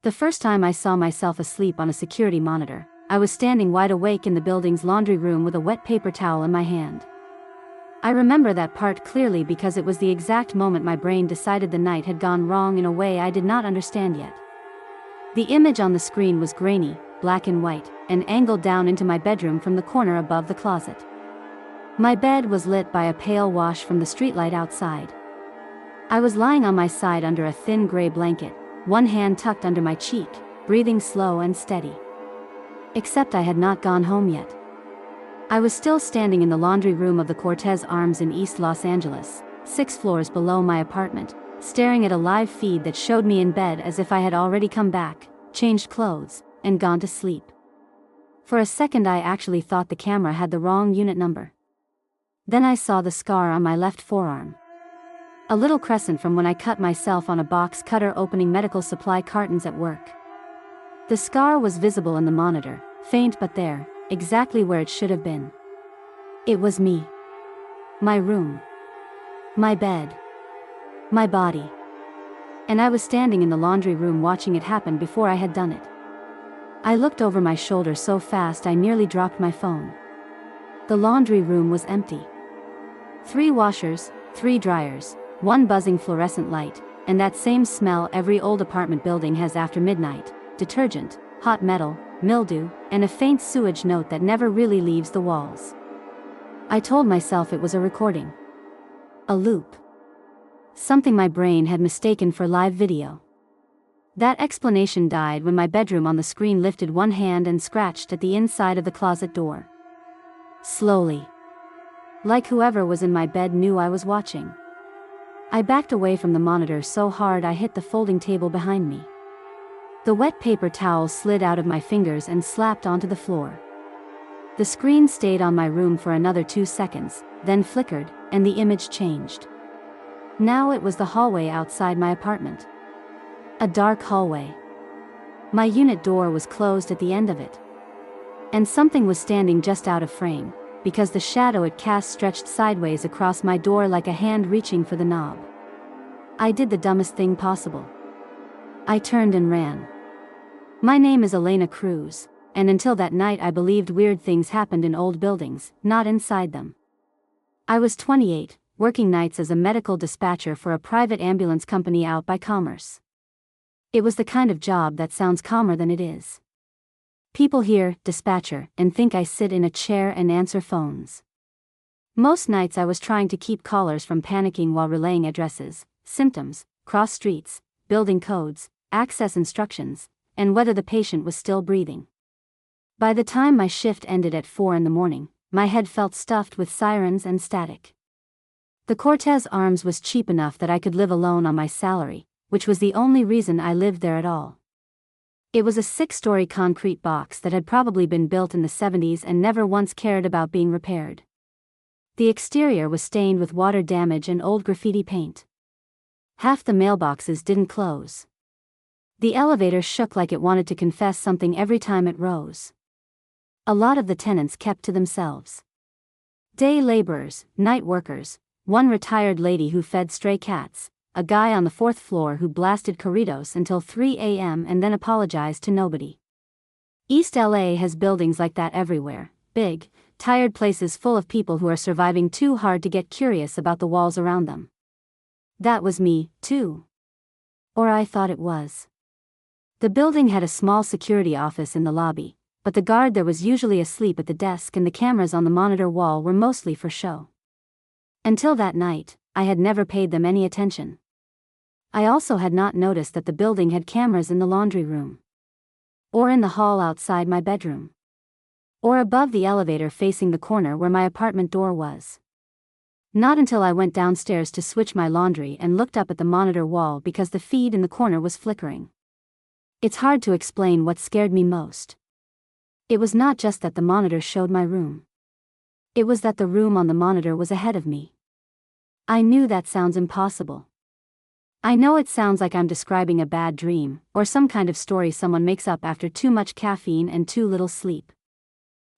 The first time I saw myself asleep on a security monitor, I was standing wide awake in the building's laundry room with a wet paper towel in my hand. I remember that part clearly because it was the exact moment my brain decided the night had gone wrong in a way I did not understand yet. The image on the screen was grainy, black and white, and angled down into my bedroom from the corner above the closet. My bed was lit by a pale wash from the streetlight outside. I was lying on my side under a thin gray blanket, one hand tucked under my cheek, breathing slow and steady. Except I had not gone home yet. I was still standing in the laundry room of the Cortez Arms in East Los Angeles, 6 floors below my apartment, staring at a live feed that showed me in bed as if I had already come back, changed clothes, and gone to sleep. For a second I actually thought the camera had the wrong unit number. Then I saw the scar on my left forearm. A little crescent from when I cut myself on a box cutter opening medical supply cartons at work. The scar was visible in the monitor, faint but there, exactly where it should have been. It was me. My room. My bed. My body. And I was standing in the laundry room watching it happen before I had done it. I looked over my shoulder so fast I nearly dropped my phone. The laundry room was empty. 3 washers, 3 dryers, 1 buzzing fluorescent light, and that same smell every old apartment building has after midnight: detergent, hot metal, mildew, and a faint sewage note that never really leaves the walls. I told myself it was a recording. A loop. Something my brain had mistaken for live video. That explanation died when my bedroom on the screen lifted one hand and scratched at the inside of the closet door. Slowly. Like whoever was in my bed knew I was watching. I backed away from the monitor so hard I hit the folding table behind me. The wet paper towel slid out of my fingers and slapped onto the floor. The screen stayed on my room for another 2 seconds, then flickered, and the image changed. Now it was the hallway outside my apartment. A dark hallway. My unit door was closed at the end of it. And something was standing just out of frame, because the shadow it cast stretched sideways across my door like a hand reaching for the knob. I did the dumbest thing possible. I turned and ran. My name is Elena Cruz, and until that night I believed weird things happened in old buildings, not inside them. I was 28, working nights as a medical dispatcher for a private ambulance company out by Commerce. It was the kind of job that sounds calmer than it is. People hear dispatcher and think I sit in a chair and answer phones. Most nights I was trying to keep callers from panicking while relaying addresses, symptoms, cross streets, building codes, access instructions, and whether the patient was still breathing. By the time my shift ended at 4 a.m, my head felt stuffed with sirens and static. The Cortez Arms was cheap enough that I could live alone on my salary, which was the only reason I lived there at all. It was a 6-story concrete box that had probably been built in the 70s and never once cared about being repaired. The exterior was stained with water damage and old graffiti paint. Half the mailboxes didn't close. The elevator shook like it wanted to confess something every time it rose. A lot of the tenants kept to themselves. Day laborers, night workers, one retired lady who fed stray cats, a guy on the 4th floor who blasted corridos until 3 a.m. and then apologized to nobody. East LA has buildings like that everywhere, big, tired places full of people who are surviving too hard to get curious about the walls around them. That was me, too. Or I thought it was. The building had a small security office in the lobby, but the guard there was usually asleep at the desk and the cameras on the monitor wall were mostly for show. Until that night, I had never paid them any attention. I also had not noticed that the building had cameras in the laundry room. Or in the hall outside my bedroom. Or above the elevator facing the corner where my apartment door was. Not until I went downstairs to switch my laundry and looked up at the monitor wall because the feed in the corner was flickering. It's hard to explain what scared me most. It was not just that the monitor showed my room. It was that the room on the monitor was ahead of me. I knew that sounds impossible. I know it sounds like I'm describing a bad dream, or some kind of story someone makes up after too much caffeine and too little sleep.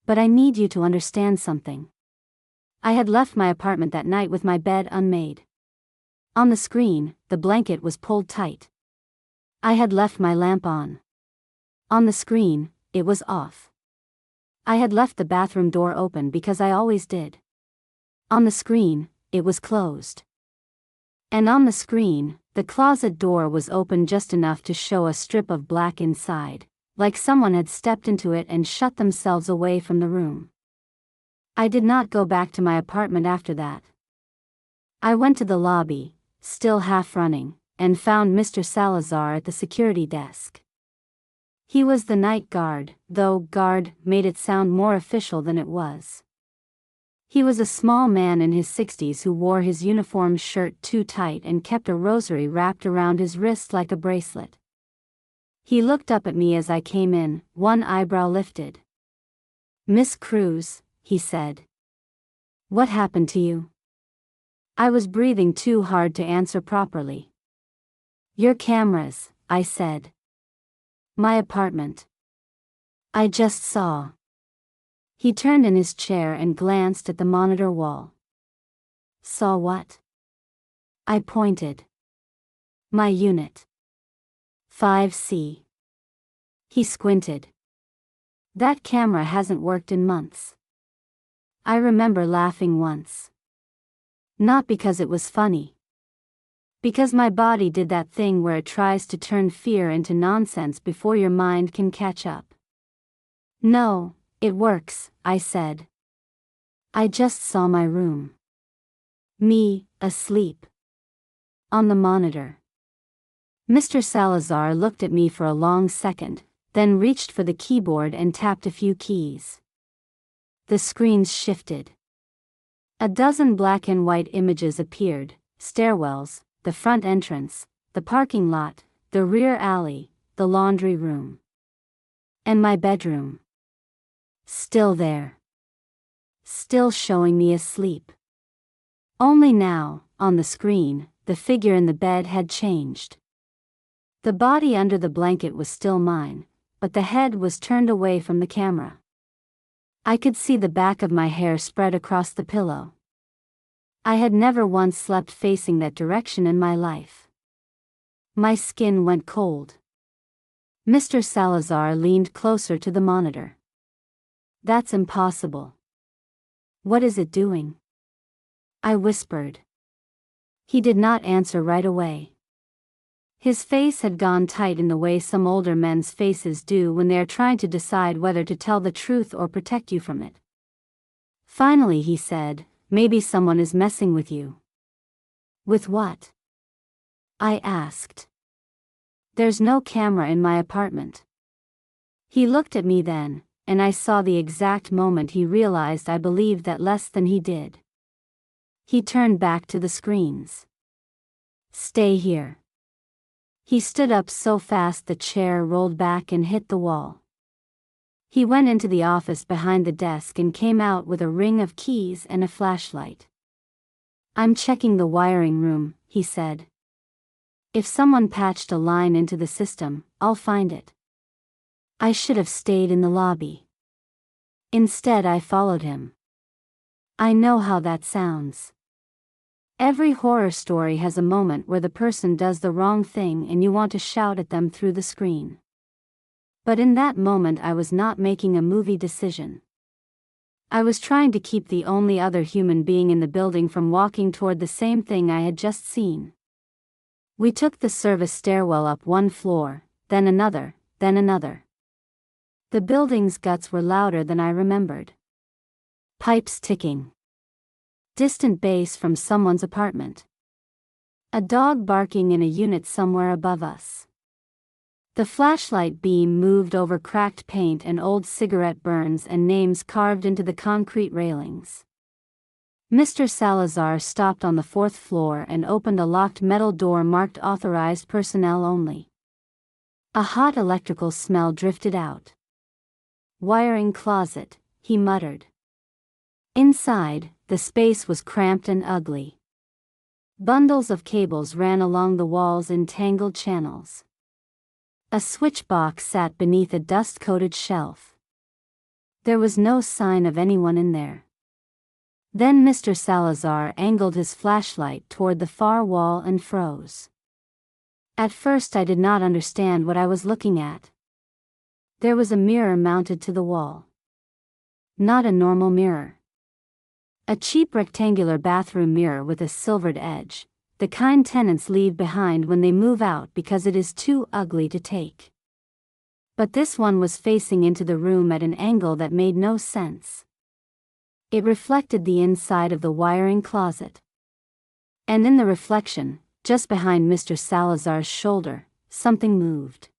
But I need you to understand something. I had left my apartment that night with my bed unmade. On the screen, the blanket was pulled tight. I had left my lamp on. On the screen, it was off. I had left the bathroom door open because I always did. On the screen, it was closed. And on the screen, the closet door was open just enough to show a strip of black inside, like someone had stepped into it and shut themselves away from the room. I did not go back to my apartment after that. I went to the lobby, still half running, and found Mr. Salazar at the security desk. He was the night guard, though guard made it sound more official than it was. He was a small man in his 60s who wore his uniform shirt too tight and kept a rosary wrapped around his wrist like a bracelet. He looked up at me as I came in, one eyebrow lifted. "Miss Cruz," he said. "What happened to you?" I was breathing too hard to answer properly. "Your cameras," I said. "My apartment. I just saw." He turned in his chair and glanced at the monitor wall. "Saw what?" I pointed. "My unit. 5C. He squinted. "That camera hasn't worked in months." I remember laughing once. Not because it was funny. Because my body did that thing where it tries to turn fear into nonsense before your mind can catch up. "No, it works," I said. "I just saw my room. Me, asleep. On the monitor." Mr. Salazar looked at me for a long second, then reached for the keyboard and tapped a few keys. The screens shifted. A dozen black and white images appeared: stairwells, the front entrance, the parking lot, the rear alley, the laundry room. And my bedroom. Still there. Still showing me asleep. Only now, on the screen, the figure in the bed had changed. The body under the blanket was still mine, but the head was turned away from the camera. I could see the back of my hair spread across the pillow. I had never once slept facing that direction in my life. My skin went cold. Mr. Salazar leaned closer to the monitor. "That's impossible." "What is it doing?" I whispered. He did not answer right away. His face had gone tight in the way some older men's faces do when they are trying to decide whether to tell the truth or protect you from it. Finally he said, "Maybe someone is messing with you." "With what?" I asked. "There's no camera in my apartment." He looked at me then, and I saw the exact moment he realized I believed that less than he did. He turned back to the screens. "Stay here." He stood up so fast the chair rolled back and hit the wall. He went into the office behind the desk and came out with a ring of keys and a flashlight. "I'm checking the wiring room," he said. "If someone patched a line into the system, I'll find it." I should have stayed in the lobby. Instead I followed him. I know how that sounds. Every horror story has a moment where the person does the wrong thing and you want to shout at them through the screen. But in that moment I was not making a movie decision. I was trying to keep the only other human being in the building from walking toward the same thing I had just seen. We took the service stairwell up one floor, then another, then another. The building's guts were louder than I remembered. Pipes ticking. Distant bass from someone's apartment. A dog barking in a unit somewhere above us. The flashlight beam moved over cracked paint and old cigarette burns and names carved into the concrete railings. Mr. Salazar stopped on the 4th floor and opened a locked metal door marked "Authorized Personnel Only." A hot electrical smell drifted out. "Wiring closet," he muttered. Inside, the space was cramped and ugly. Bundles of cables ran along the walls in tangled channels. A switch box sat beneath a dust-coated shelf. There was no sign of anyone in there. Then Mr. Salazar angled his flashlight toward the far wall and froze. At first I did not understand what I was looking at. There was a mirror mounted to the wall. Not a normal mirror. A cheap rectangular bathroom mirror with a silvered edge, the kind tenants leave behind when they move out because it is too ugly to take. But this one was facing into the room at an angle that made no sense. It reflected the inside of the wiring closet. And in the reflection, just behind Mr. Salazar's shoulder, something moved.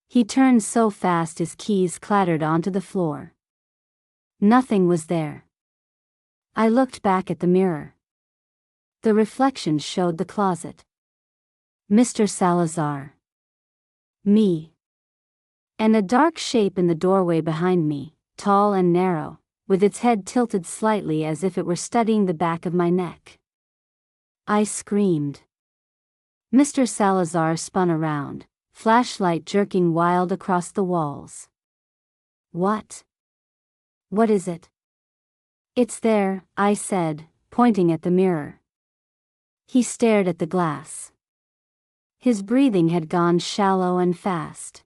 He turned so fast his keys clattered onto the floor. Nothing was there. I looked back at the mirror. The reflection showed the closet. Mr. Salazar. Me. And a dark shape in the doorway behind me, tall and narrow, with its head tilted slightly as if it were studying the back of my neck. I screamed. Mr. Salazar spun around, flashlight jerking wild across the walls. What? What is it? It's there, I said, pointing at the mirror. He stared at the glass. His breathing had gone shallow and fast.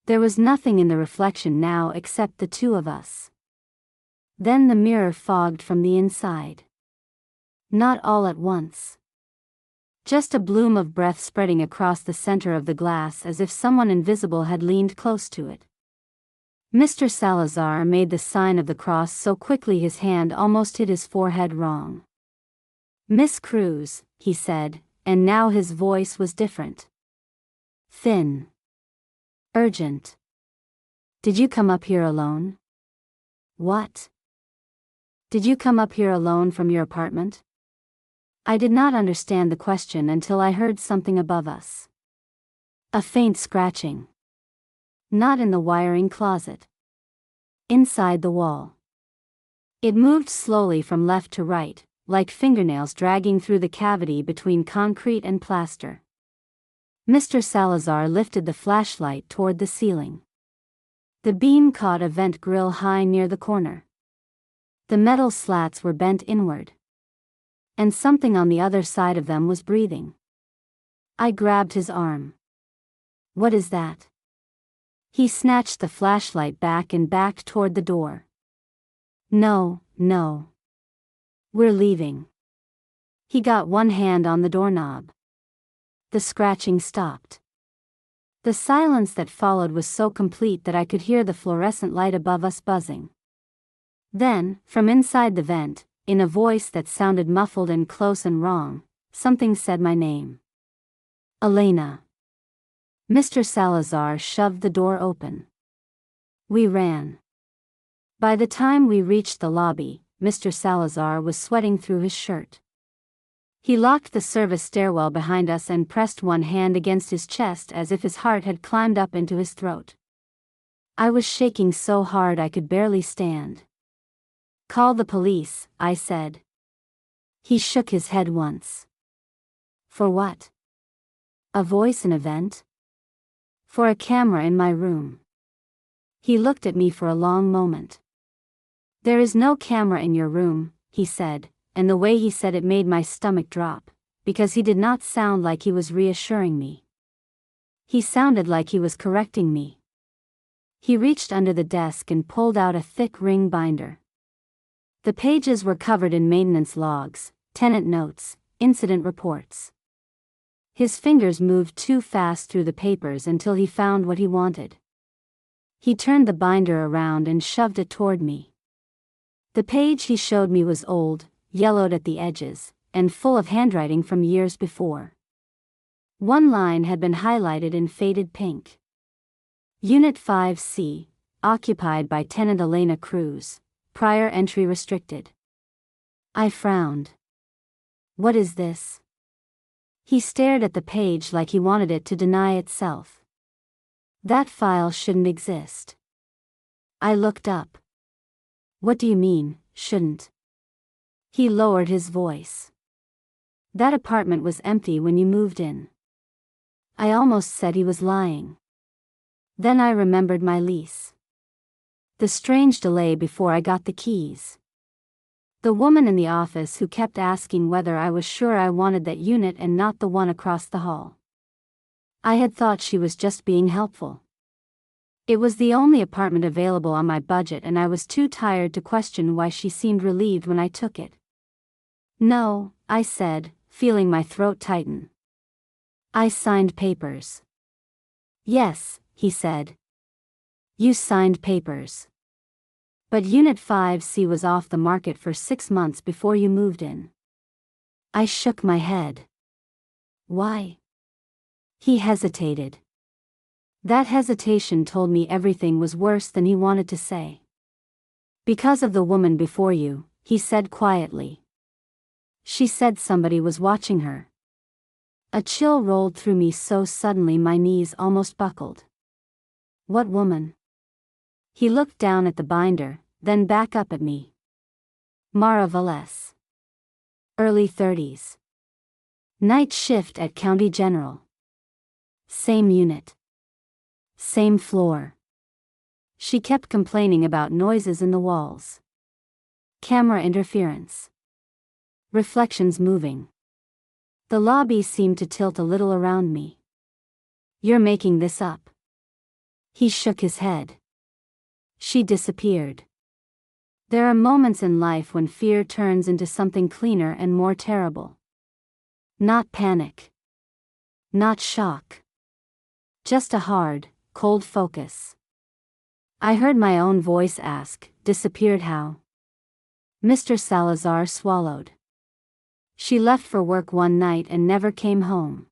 There was nothing in the reflection now except the two of us. Then the mirror fogged from the inside. Not all at once. Just a bloom of breath spreading across the center of the glass as if someone invisible had leaned close to it. Mr. Salazar made the sign of the cross so quickly his hand almost hit his forehead wrong. Miss Cruz, he said, and now his voice was different. Thin. Urgent. Did you come up here alone? What? Did you come up here alone from your apartment? I did not understand the question until I heard something above us. A faint scratching. Not in the wiring closet. Inside the wall. It moved slowly from left to right, like fingernails dragging through the cavity between concrete and plaster. Mr. Salazar lifted the flashlight toward the ceiling. The beam caught a vent grill high near the corner. The metal slats were bent inward. And something on the other side of them was breathing. I grabbed his arm. What is that? He snatched the flashlight back and backed toward the door. No, no. We're leaving. He got one hand on the doorknob. The scratching stopped. The silence that followed was so complete that I could hear the fluorescent light above us buzzing. Then, from inside the vent, in a voice that sounded muffled and close and wrong, something said my name. Elena. Mr. Salazar shoved the door open. We ran. By the time we reached the lobby, Mr. Salazar was sweating through his shirt. He locked the service stairwell behind us and pressed one hand against his chest as if his heart had climbed up into his throat. I was shaking so hard I could barely stand. Call the police, I said. He shook his head once. For what? A voice in a vent? For a camera in my room. He looked at me for a long moment. There is no camera in your room, he said, and the way he said it made my stomach drop, because he did not sound like he was reassuring me. He sounded like he was correcting me. He reached under the desk and pulled out a thick ring binder. The pages were covered in maintenance logs, tenant notes, incident reports. His fingers moved too fast through the papers until he found what he wanted. He turned the binder around and shoved it toward me. The page he showed me was old, yellowed at the edges, and full of handwriting from years before. One line had been highlighted in faded pink. Unit 5C, occupied by tenant Elena Cruz, prior entry restricted. I frowned. What is this? He stared at the page like he wanted it to deny itself. That file shouldn't exist. I looked up. What do you mean, shouldn't? He lowered his voice. That apartment was empty when you moved in. I almost said he was lying. Then I remembered my lease. The strange delay before I got the keys. The woman in the office who kept asking whether I was sure I wanted that unit and not the one across the hall. I had thought she was just being helpful. It was the only apartment available on my budget, and I was too tired to question why she seemed relieved when I took it. "No," I said, feeling my throat tighten. "I signed papers." "Yes," he said. "You signed papers. But Unit 5C was off the market for 6 months before you moved in." I shook my head. "Why?" He hesitated. That hesitation told me everything was worse than he wanted to say. "Because of the woman before you," he said quietly. "She said somebody was watching her." A chill rolled through me so suddenly my knees almost buckled. "What woman?" He looked down at the binder, then back up at me. "Mara Velez. Early 30s. Night shift at County General. Same unit. Same floor. She kept complaining about noises in the walls. Camera interference. Reflections moving. The lobby seemed to tilt a little around me." "You're making this up." He shook his head. "She disappeared." There are moments in life when fear turns into something cleaner and more terrible. Not panic. Not shock. Just a hard, cold focus. I heard my own voice ask, "Disappeared how?" Mr. Salazar swallowed. "She left for work one night and never came home.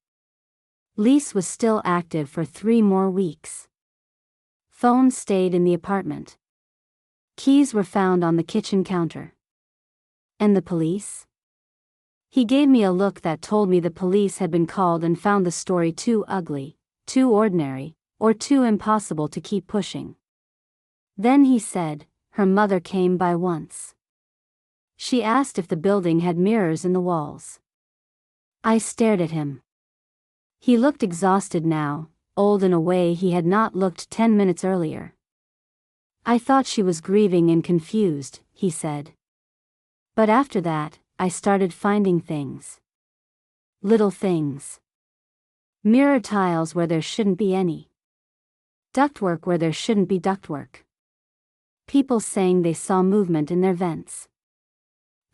Lease was still active for 3 more weeks. Phone stayed in the apartment. Keys were found on the kitchen counter." "And the police?" He gave me a look that told me the police had been called and found the story too ugly, too ordinary, or too impossible to keep pushing. Then he said, "Her mother came by once. She asked if the building had mirrors in the walls." I stared at him. He looked exhausted now, old in a way he had not looked 10 minutes earlier. "I thought she was grieving and confused," he said. "But after that, I started finding things. Little things. Mirror tiles where there shouldn't be any. Ductwork where there shouldn't be ductwork. People saying they saw movement in their vents."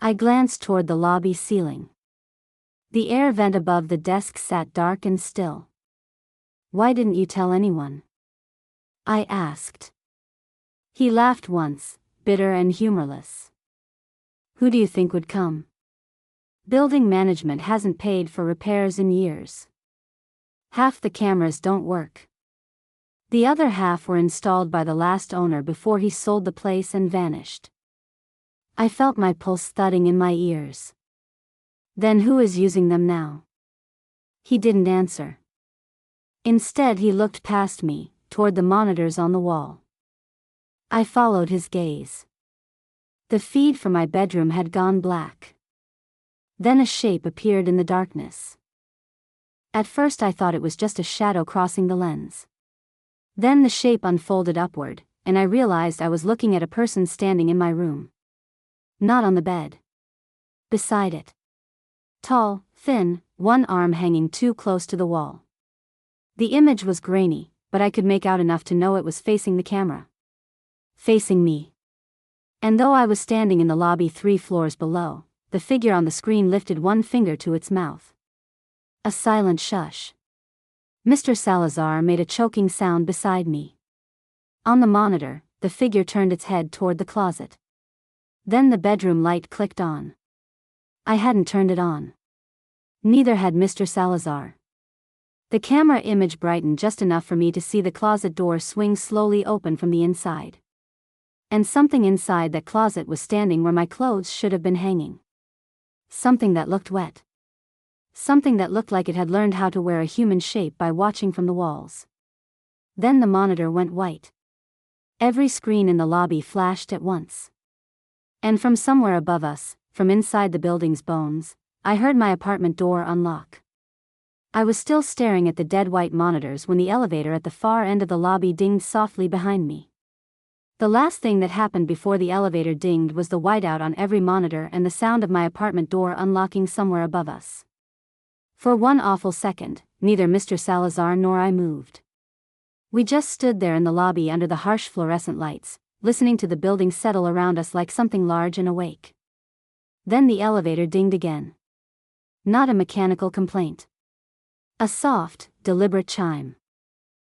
I glanced toward the lobby ceiling. The air vent above the desk sat dark and still. "Why didn't you tell anyone?" I asked. He laughed once, bitter and humorless. "Who do you think would come? Building management hasn't paid for repairs in years. Half the cameras don't work. The other half were installed by the last owner before he sold the place and vanished." I felt my pulse thudding in my ears. "Then who is using them now?" He didn't answer. Instead he looked past me, toward the monitors on the wall. I followed his gaze. The feed from my bedroom had gone black. Then a shape appeared in the darkness. At first I thought it was just a shadow crossing the lens. Then the shape unfolded upward, and I realized I was looking at a person standing in my room. Not on the bed. Beside it. Tall, thin, one arm hanging too close to the wall. The image was grainy, but I could make out enough to know it was facing the camera. Facing me. And though I was standing in the lobby 3 floors below, the figure on the screen lifted one finger to its mouth. A silent shush. Mr. Salazar made a choking sound beside me. On the monitor, the figure turned its head toward the closet. Then the bedroom light clicked on. I hadn't turned it on. Neither had Mr. Salazar. The camera image brightened just enough for me to see the closet door swing slowly open from the inside. And something inside that closet was standing where my clothes should have been hanging. Something that looked wet. Something that looked like it had learned how to wear a human shape by watching from the walls. Then the monitor went white. Every screen in the lobby flashed at once. And from somewhere above us, from inside the building's bones, I heard my apartment door unlock. I was still staring at the dead white monitors when the elevator at the far end of the lobby dinged softly behind me. The last thing that happened before the elevator dinged was the whiteout on every monitor and the sound of my apartment door unlocking somewhere above us. For one awful second, neither Mr. Salazar nor I moved. We just stood there in the lobby under the harsh fluorescent lights, listening to the building settle around us like something large and awake. Then the elevator dinged again. Not a mechanical complaint. A soft, deliberate chime.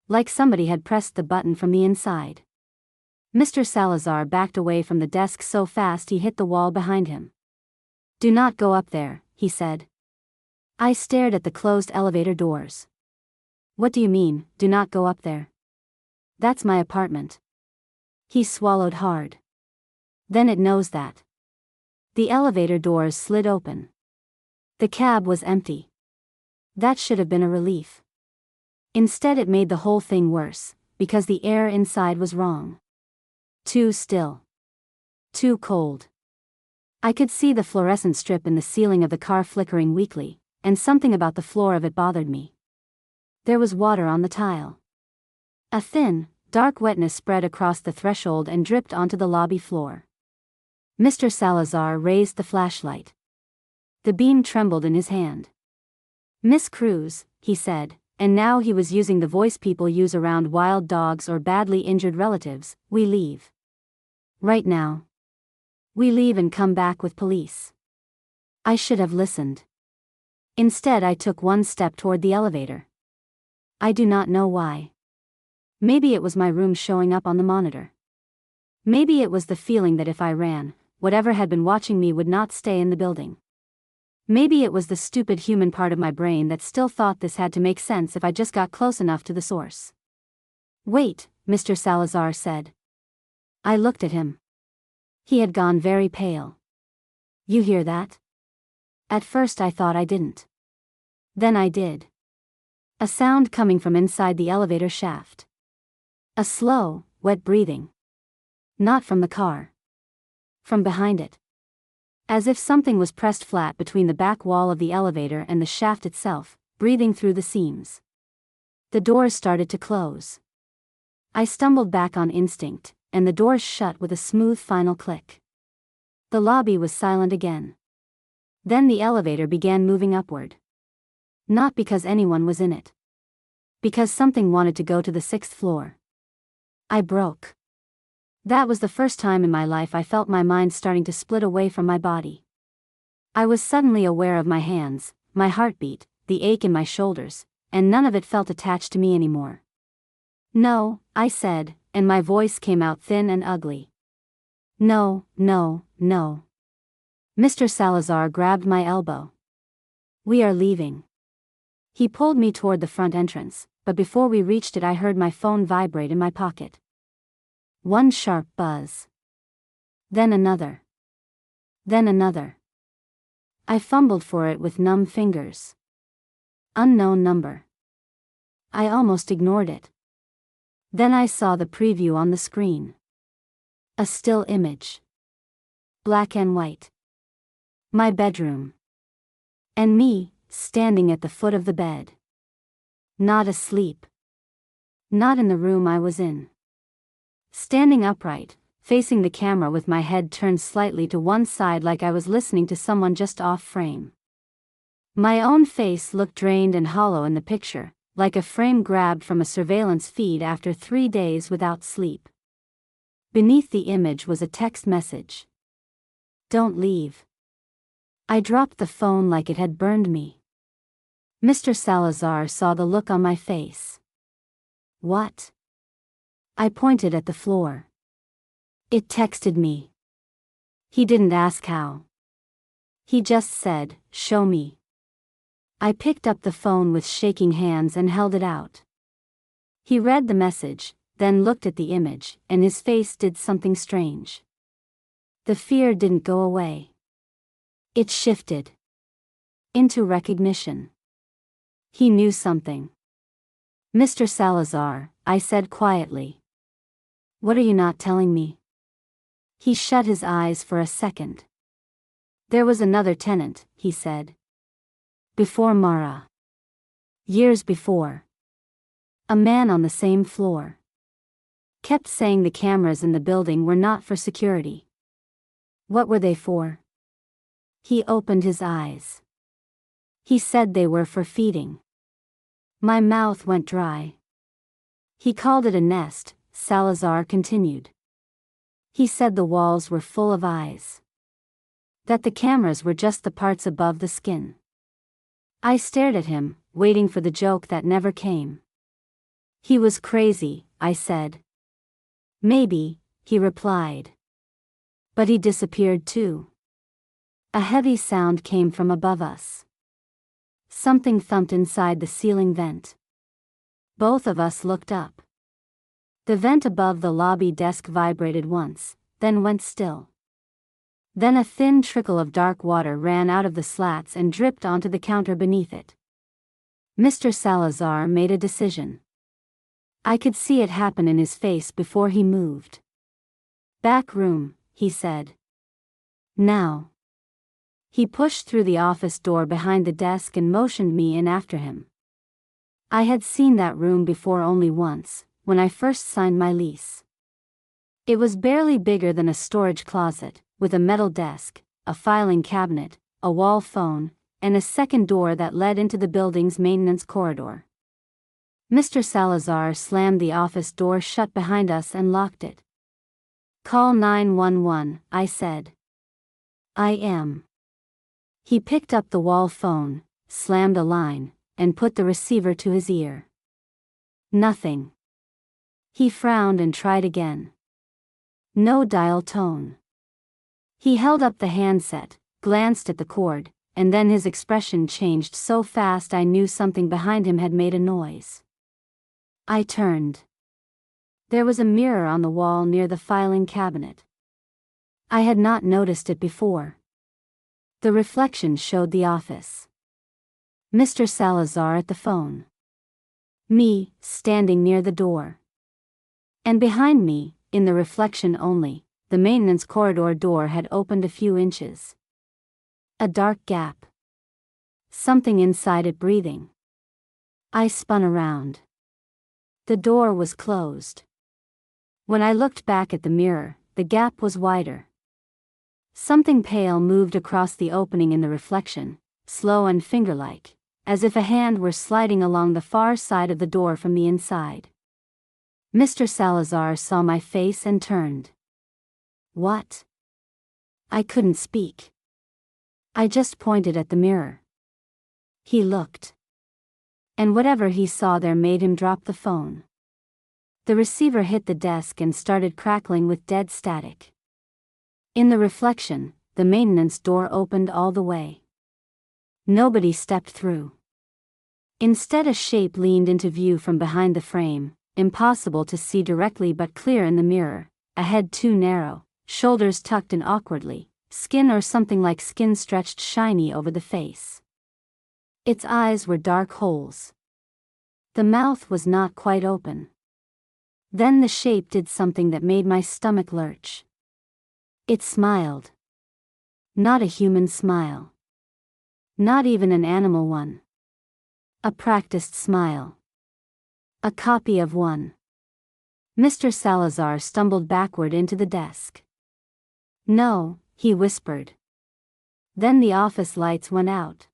Like somebody had pressed the button from the inside. Mr. Salazar backed away from the desk so fast he hit the wall behind him. "Do not go up there," he said. I stared at the closed elevator doors. "What do you mean, do not go up there?" "That's my apartment." He swallowed hard. "Then it knows that." The elevator doors slid open. The cab was empty. That should have been a relief. Instead, it made the whole thing worse, because the air inside was wrong. Too still. Too cold. I could see the fluorescent strip in the ceiling of the car flickering weakly, and something about the floor of it bothered me. There was water on the tile. A thin, dark wetness spread across the threshold and dripped onto the lobby floor. Mr. Salazar raised the flashlight. The beam trembled in his hand. "Miss Cruz," he said, and now he was using the voice people use around wild dogs or badly injured relatives, "we leave. Right now. We leave and come back with police." I should have listened. Instead, I took one step toward the elevator. I do not know why. Maybe it was my room showing up on the monitor. Maybe it was the feeling that if I ran, whatever had been watching me would not stay in the building. Maybe it was the stupid human part of my brain that still thought this had to make sense if I just got close enough to the source. "Wait," Mr. Salazar said. I looked at him. He had gone very pale. "You hear that?" At first I thought I didn't. Then I did. A sound coming from inside the elevator shaft. A slow, wet breathing. Not from the car. From behind it. As if something was pressed flat between the back wall of the elevator and the shaft itself, breathing through the seams. The doors started to close. I stumbled back on instinct, and the doors shut with a smooth final click. The lobby was silent again. Then the elevator began moving upward. Not because anyone was in it. Because something wanted to go to the 6th floor. I broke. That was the first time in my life I felt my mind starting to split away from my body. I was suddenly aware of my hands, my heartbeat, the ache in my shoulders, and none of it felt attached to me anymore. "No," I said, and my voice came out thin and ugly. "No, no, no." Mr. Salazar grabbed my elbow. "We are leaving." He pulled me toward the front entrance, but before we reached it I heard my phone vibrate in my pocket. One sharp buzz. Then another. Then another. I fumbled for it with numb fingers. Unknown number. I almost ignored it. Then I saw the preview on the screen. A still image. Black and white. My bedroom. And me, standing at the foot of the bed. Not asleep. Not in the room I was in. Standing upright, facing the camera with my head turned slightly to one side like I was listening to someone just off frame. My own face looked drained and hollow in the picture, like a frame grabbed from a surveillance feed after 3 days without sleep. Beneath the image was a text message. "Don't leave." I dropped the phone like it had burned me. Mr. Salazar saw the look on my face. "What?" I pointed at the floor. "It texted me." He didn't ask how. He just said, "Show me." I picked up the phone with shaking hands and held it out. He read the message, then looked at the image, and his face did something strange. The fear didn't go away. It shifted. Into recognition. He knew something. "Mr. Salazar," I said quietly. "What are you not telling me?" He shut his eyes for a second. "There was another tenant," he said. "Before Mara. Years before. A man on the same floor. Kept saying the cameras in the building were not for security. What were they for?" He opened his eyes. "He said they were for feeding." My mouth went dry. He called it a nest, Salazar continued. He said the walls were full of eyes. That the cameras were just the parts above the skin. I stared at him, waiting for the joke that never came. He was crazy, I said. Maybe, he replied. But he disappeared too. A heavy sound came from above us. Something thumped inside the ceiling vent. Both of us looked up. The vent above the lobby desk vibrated once, then went still. Then a thin trickle of dark water ran out of the slats and dripped onto the counter beneath it. Mr. Salazar made a decision. I could see it happen in his face before he moved. Back room, he said. Now. He pushed through the office door behind the desk and motioned me in after him. I had seen that room before only once, when I first signed my lease. It was barely bigger than a storage closet, with a metal desk, a filing cabinet, a wall phone, and a second door that led into the building's maintenance corridor. Mr. Salazar slammed the office door shut behind us and locked it. Call 911, I said. I am. He picked up the wall phone, slammed a line, and put the receiver to his ear. Nothing. He frowned and tried again. No dial tone. He held up the handset, glanced at the cord, and then his expression changed so fast I knew something behind him had made a noise. I turned. There was a mirror on the wall near the filing cabinet. I had not noticed it before. The reflection showed the office. Mr. Salazar at the phone. Me, standing near the door. And behind me, in the reflection only, the maintenance corridor door had opened a few inches. A dark gap. Something inside it breathing. I spun around. The door was closed. When I looked back at the mirror, the gap was wider. Something pale moved across the opening in the reflection, slow and finger-like, as if a hand were sliding along the far side of the door from the inside. Mr. Salazar saw my face and turned. What? I couldn't speak. I just pointed at the mirror. He looked. And whatever he saw there made him drop the phone. The receiver hit the desk and started crackling with dead static. In the reflection, the maintenance door opened all the way. Nobody stepped through. Instead, a shape leaned into view from behind the frame, impossible to see directly but clear in the mirror, a head too narrow, shoulders tucked in awkwardly, skin or something like skin stretched shiny over the face. Its eyes were dark holes. The mouth was not quite open. Then the shape did something that made my stomach lurch. It smiled. Not a human smile. Not even an animal one. A practiced smile. A copy of one. Mr. Salazar stumbled backward into the desk. No, he whispered. Then the office lights went out.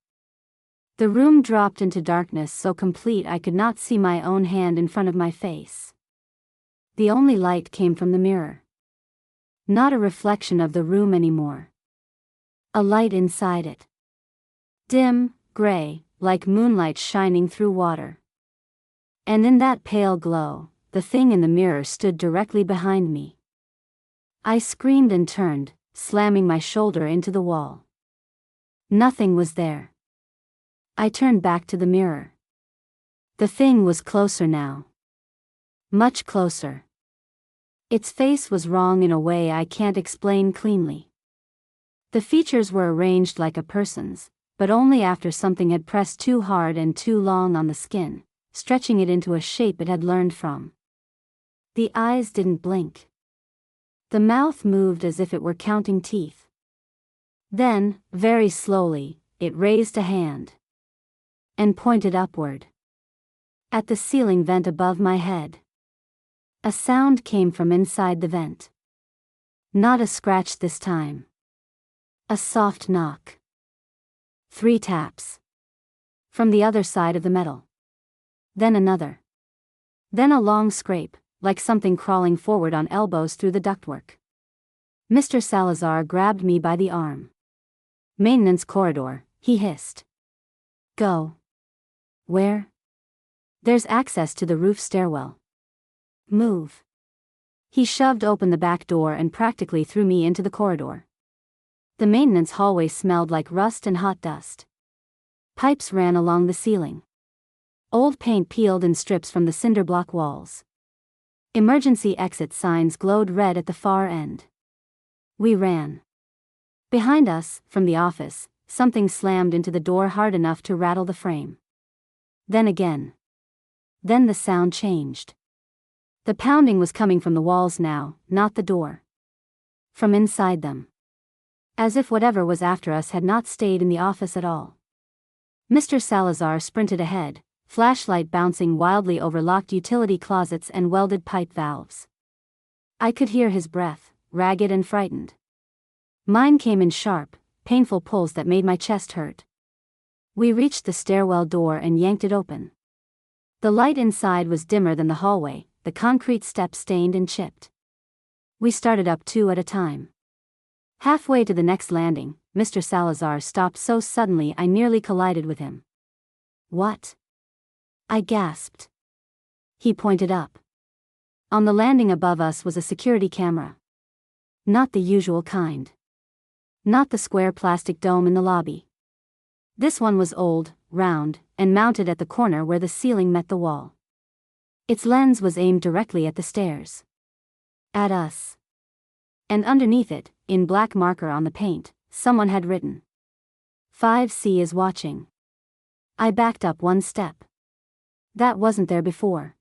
The room dropped into darkness so complete I could not see my own hand in front of my face. The only light came from the mirror. Not a reflection of the room anymore. A light inside it. Dim, gray, like moonlight shining through water. And in that pale glow, the thing in the mirror stood directly behind me. I screamed and turned, slamming my shoulder into the wall. Nothing was there. I turned back to the mirror. The thing was closer now. Much closer. Its face was wrong in a way I can't explain cleanly. The features were arranged like a person's, but only after something had pressed too hard and too long on the skin, stretching it into a shape it had learned from. The eyes didn't blink. The mouth moved as if it were counting teeth. Then, very slowly, it raised a hand. And pointed upward. At the ceiling vent above my head. A sound came from inside the vent. Not a scratch this time. A soft knock. 3 taps. From the other side of the metal. Then another. Then a long scrape, like something crawling forward on elbows through the ductwork. Mr. Salazar grabbed me by the arm. "Maintenance corridor," he hissed. "Go." "Where?" "There's access to the roof stairwell." "Move." He shoved open the back door and practically threw me into the corridor. The maintenance hallway smelled like rust and hot dust. Pipes ran along the ceiling. Old paint peeled in strips from the cinder block walls. Emergency exit signs glowed red at the far end. We ran. Behind us, from the office, something slammed into the door hard enough to rattle the frame. Then again. Then the sound changed. The pounding was coming from the walls now, not the door. From inside them. As if whatever was after us had not stayed in the office at all. Mr. Salazar sprinted ahead, flashlight bouncing wildly over locked utility closets and welded pipe valves. I could hear his breath, ragged and frightened. Mine came in sharp, painful pulls that made my chest hurt. We reached the stairwell door and yanked it open. The light inside was dimmer than the hallway, the concrete steps stained and chipped. We started up 2 at a time. Halfway to the next landing, Mr. Salazar stopped so suddenly I nearly collided with him. "What?" I gasped. He pointed up. On the landing above us was a security camera. Not the usual kind. Not the square plastic dome in the lobby. This one was old, round, and mounted at the corner where the ceiling met the wall. Its lens was aimed directly at the stairs. At us. And underneath it, in black marker on the paint, someone had written, "5C is watching." I backed up 1 step. That wasn't there before.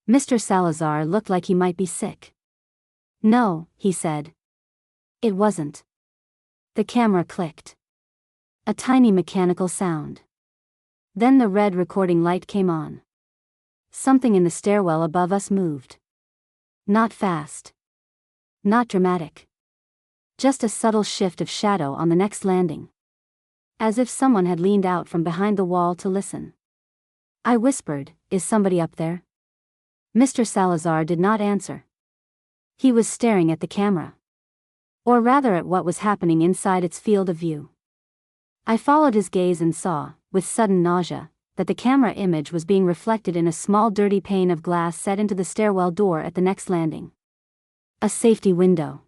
Mr. Salazar looked like he might be sick. "No," he said. It wasn't. The camera clicked. A tiny mechanical sound. Then the red recording light came on. Something in the stairwell above us moved. Not fast. Not dramatic. Just a subtle shift of shadow on the next landing. As if someone had leaned out from behind the wall to listen. I whispered, "Is somebody up there?" Mr. Salazar did not answer. He was staring at the camera. Or rather at what was happening inside its field of view. I followed his gaze and saw, with sudden nausea, that the camera image was being reflected in a small dirty pane of glass set into the stairwell door at the next landing. A safety window.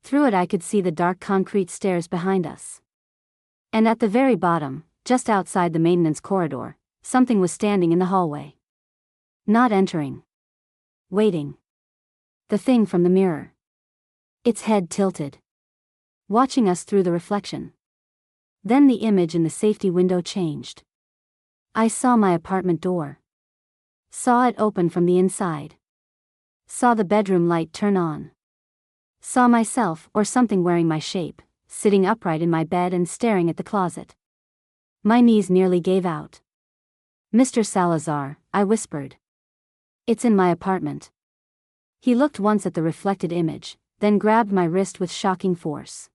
Through it I could see the dark concrete stairs behind us. And at the very bottom, just outside the maintenance corridor, something was standing in the hallway. Not entering. Waiting. The thing from the mirror. Its head tilted. Watching us through the reflection. Then the image in the safety window changed. I saw my apartment door. Saw it open from the inside. Saw the bedroom light turn on. Saw myself, or something wearing my shape, sitting upright in my bed and staring at the closet. My knees nearly gave out. "Mr. Salazar," I whispered. "It's in my apartment." He looked once at the reflected image, then grabbed my wrist with shocking force.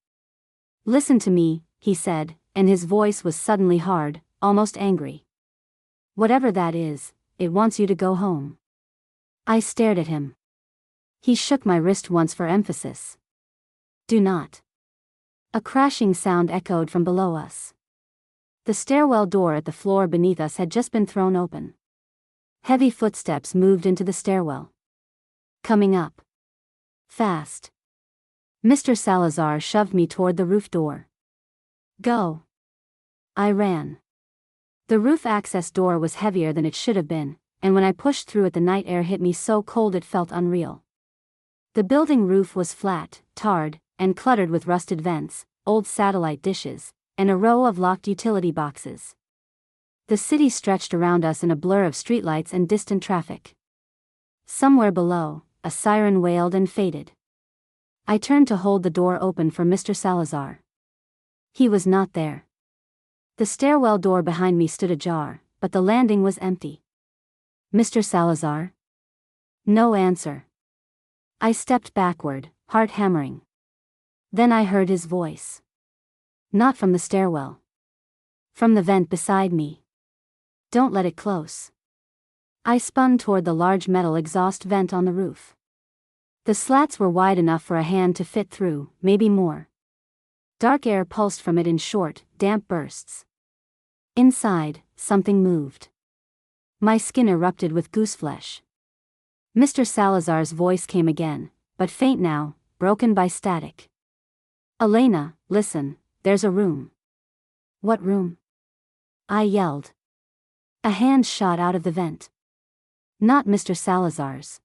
"Listen to me," he said, and his voice was suddenly hard, almost angry. "Whatever that is, it wants you to go home." I stared at him. He shook my wrist once for emphasis. "Do not." A crashing sound echoed from below us. The stairwell door at the floor beneath us had just been thrown open. Heavy footsteps moved into the stairwell. Coming up. Fast. Mr. Salazar shoved me toward the roof door. "Go." I ran. The roof access door was heavier than it should have been, and when I pushed through it the night air hit me so cold it felt unreal. The building roof was flat, tarred, and cluttered with rusted vents, old satellite dishes, and a row of locked utility boxes. The city stretched around us in a blur of streetlights and distant traffic. Somewhere below, a siren wailed and faded. I turned to hold the door open for Mr. Salazar. He was not there. The stairwell door behind me stood ajar, but the landing was empty. "Mr. Salazar?" No answer. I stepped backward, heart hammering. Then I heard his voice. Not from the stairwell. From the vent beside me. "Don't let it close." I spun toward the large metal exhaust vent on the roof. The slats were wide enough for a hand to fit through, maybe more. Dark air pulsed from it in short, damp bursts. Inside, something moved. My skin erupted with gooseflesh. Mr. Salazar's voice came again, but faint now, broken by static. "Elena, listen, there's a room." "What room?" I yelled. A hand shot out of the vent. Not Mr. Salazar's.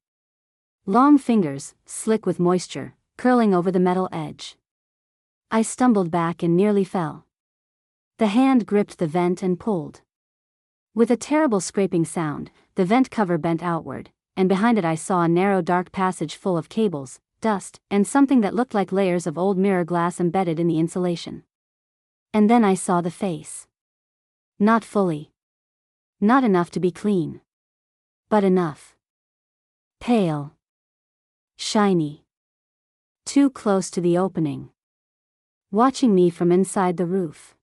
Long fingers, slick with moisture, curling over the metal edge. I stumbled back and nearly fell. The hand gripped the vent and pulled. With a terrible scraping sound, the vent cover bent outward, and behind it I saw a narrow dark passage full of cables, dust, and something that looked like layers of old mirror glass embedded in the insulation. And then I saw the face. Not fully. Not enough to be clean. But enough. Pale. Shiny. Too close to the opening. Watching me from inside the roof.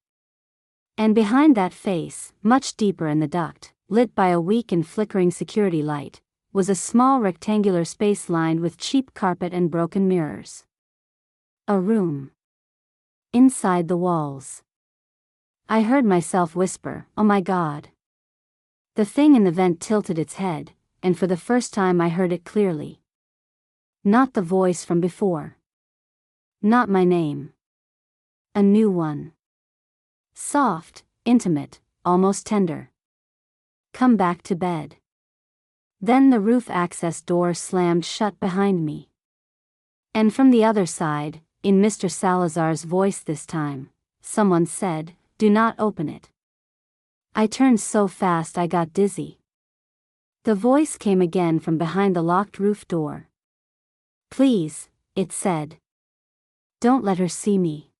And behind that face, much deeper in the duct, lit by a weak and flickering security light, was a small rectangular space lined with cheap carpet and broken mirrors. A room. Inside the walls. I heard myself whisper, "Oh my God." The thing in the vent tilted its head, and for the first time I heard it clearly. Not the voice from before. Not my name. A new one. Soft, intimate, almost tender. "Come back to bed." Then the roof access door slammed shut behind me. And from the other side, in Mr. Salazar's voice this time, someone said, "Do not open it." I turned so fast I got dizzy. The voice came again from behind the locked roof door. "Please," it said. "Don't let her see me."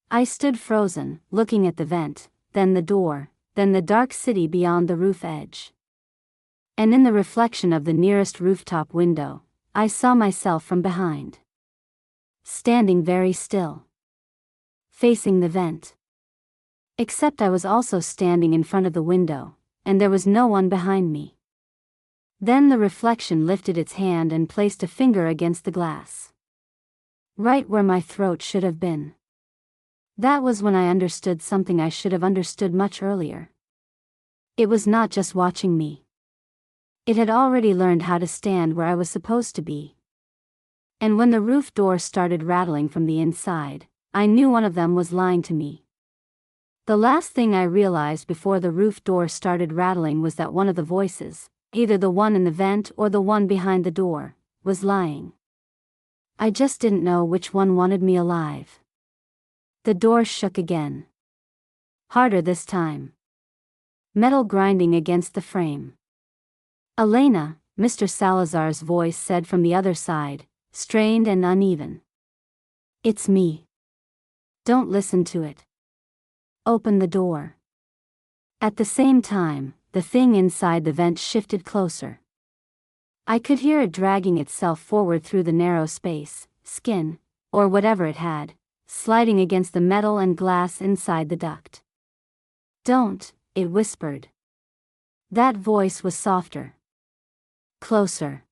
I stood frozen, looking at the vent, then the door, then the dark city beyond the roof edge. And in the reflection of the nearest rooftop window, I saw myself from behind. Standing very still. Facing the vent. Except I was also standing in front of the window, and there was no one behind me. Then the reflection lifted its hand and placed a finger against the glass. Right where my throat should have been. That was when I understood something I should have understood much earlier. It was not just watching me. It had already learned how to stand where I was supposed to be. And when the roof door started rattling from the inside, I knew one of them was lying to me. The last thing I realized before the roof door started rattling was that one of the voices, either the one in the vent or the one behind the door, was lying. I just didn't know which one wanted me alive. The door shook again. Harder this time. Metal grinding against the frame. "Elena," Mr. Salazar's voice said from the other side, strained and uneven. "It's me. Don't listen to it. Open the door." At the same time, the thing inside the vent shifted closer. I could hear it dragging itself forward through the narrow space, skin, or whatever it had, sliding against the metal and glass inside the duct. "Don't," it whispered. That voice was softer. Closer.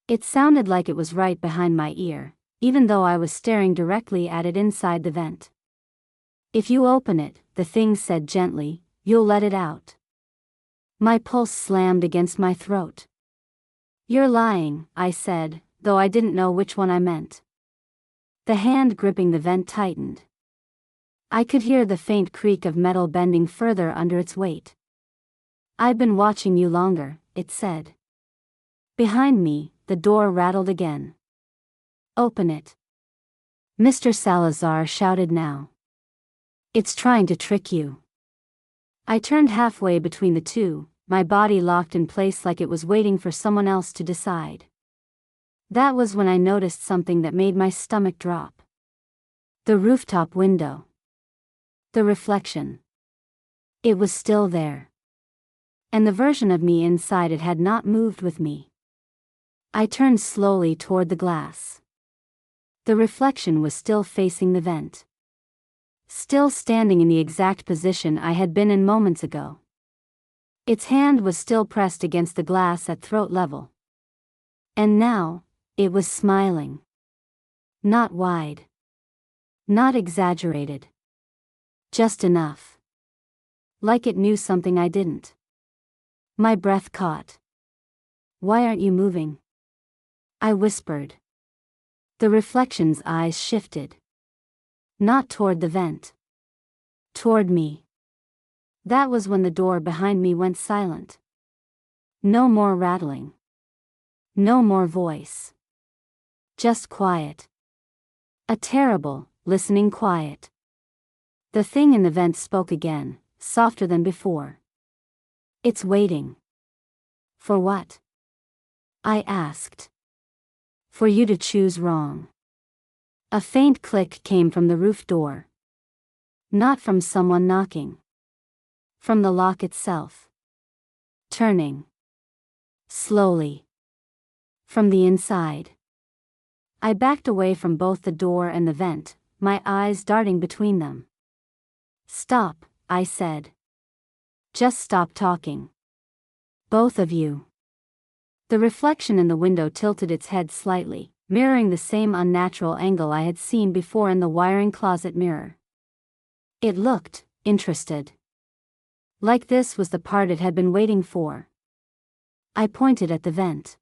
It sounded like it was right behind my ear, even though I was staring directly at it inside the vent. "If you open it," the thing said gently, "you'll let it out." My pulse slammed against my throat. "You're lying," I said, though I didn't know which one I meant. The hand gripping the vent tightened. I could hear the faint creak of metal bending further under its weight. "I've been watching you longer," it said. Behind me, the door rattled again. "Open it." Mr. Salazar shouted now. "It's trying to trick you." I turned halfway between the two, my body locked in place like it was waiting for someone else to decide. That was when I noticed something that made my stomach drop. The rooftop window. The reflection. It was still there. And the version of me inside it had not moved with me. I turned slowly toward the glass. The reflection was still facing the vent. Still standing in the exact position I had been in moments ago. Its hand was still pressed against the glass at throat level. And now, it was smiling. Not wide. Not exaggerated. Just enough. Like it knew something I didn't. My breath caught. "Why aren't you moving?" I whispered. The reflection's eyes shifted. Not toward the vent. Toward me. That was when the door behind me went silent. No more rattling. No more voice. Just quiet. A terrible, listening quiet. The thing in the vent spoke again, softer than before. "It's waiting." "For what?" I asked. "For you to choose wrong." A faint click came from the roof door. Not from someone knocking. From the lock itself. Turning. Slowly. From the inside. I backed away from both the door and the vent, my eyes darting between them. "Stop," I said. "Just stop talking. Both of you." The reflection in the window tilted its head slightly, mirroring the same unnatural angle I had seen before in the wiring closet mirror. It looked interested. Like this was the part it had been waiting for. I pointed at the vent.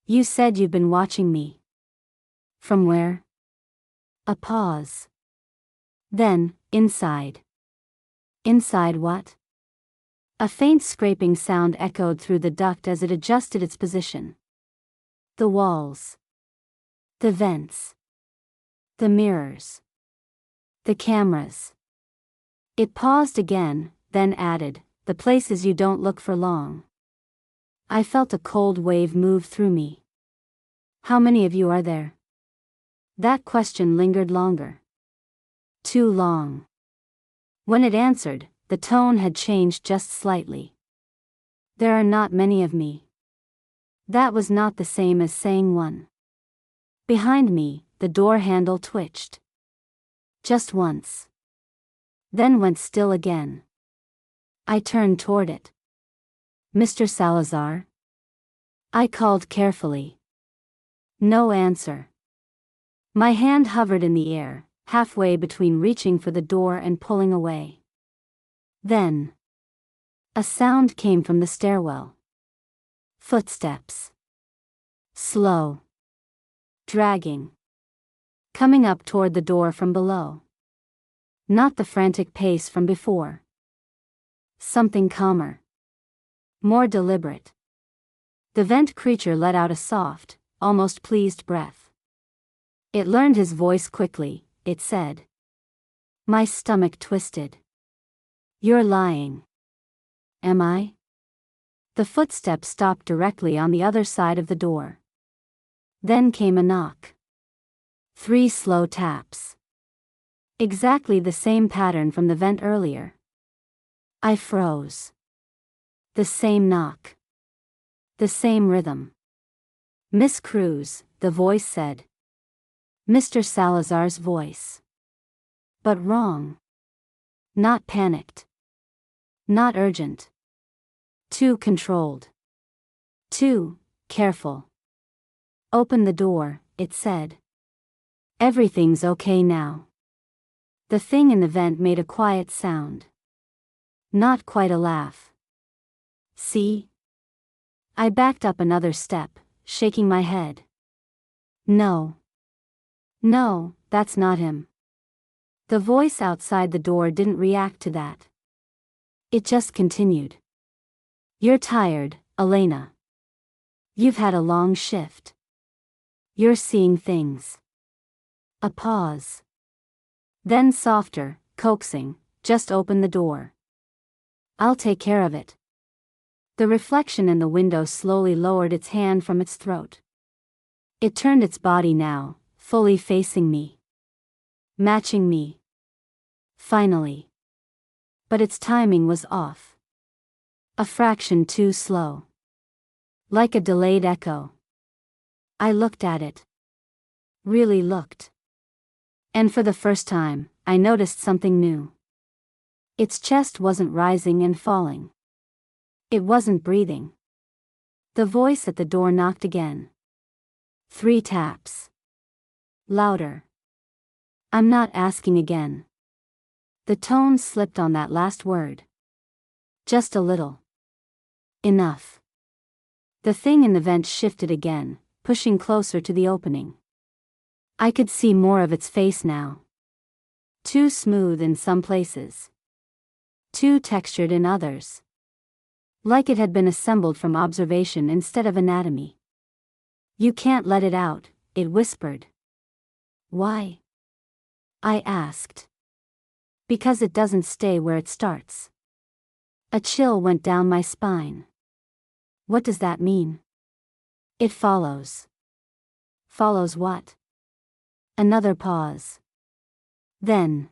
"You said you've been watching me." "From where?" A pause. Then, "Inside." "Inside what?" A faint scraping sound echoed through the duct as it adjusted its position. The walls. The vents. The mirrors. The cameras. It paused again, then added, "The places you don't look for long." I felt a cold wave move through me. "How many of you are there?" That question lingered longer. Too long. When it answered, the tone had changed just slightly. "There are not many of me." That was not the same as saying one. Behind me, the door handle twitched. Just once. Then went still again. I turned toward it. "Mr. Salazar?" I called carefully. No answer. My hand hovered in the air, halfway between reaching for the door and pulling away. Then, a sound came from the stairwell. Footsteps. Slow. Dragging. Coming up toward the door from below. Not the frantic pace from before. Something calmer. More deliberate. The vent creature let out a soft, almost pleased breath. It learned his voice quickly, it said. My stomach twisted. "You're lying." "Am I?" The footsteps stopped directly on the other side of the door. Then came a knock. 3 slow taps. Exactly the same pattern from the vent earlier. I froze. The same knock. The same rhythm. "Miss Cruz," the voice said. Mr. Salazar's voice. But wrong. Not panicked. Not urgent. Too controlled. Too careful. "Open the door," it said. "Everything's okay now." The thing in the vent made a quiet sound. Not quite a laugh. "See?" I backed up another step, shaking my head. No. No, that's not him. The voice outside the door didn't react to that. It just continued. "You're tired, Elena. You've had a long shift. You're seeing things." A pause. Then softer, coaxing, "Just open the door. I'll take care of it." The reflection in the window slowly lowered its hand from its throat. It turned its body now, fully facing me. Matching me. Finally. But its timing was off. A fraction too slow. Like a delayed echo. I looked at it. Really looked. And for the first time, I noticed something new. Its chest wasn't rising and falling. It wasn't breathing. The voice at the door knocked again. 3 taps. Louder. I'm not asking again. The tone slipped on that last word. Just a little. Enough. The thing in the vent shifted again, pushing closer to the opening. I could see more of its face now. Too smooth in some places. Too textured in others. Like it had been assembled from observation instead of anatomy. You can't let it out, it whispered. Why? I asked. Because it doesn't stay where it starts. A chill went down my spine. What does that mean? It follows. Follows what? Another pause. Then.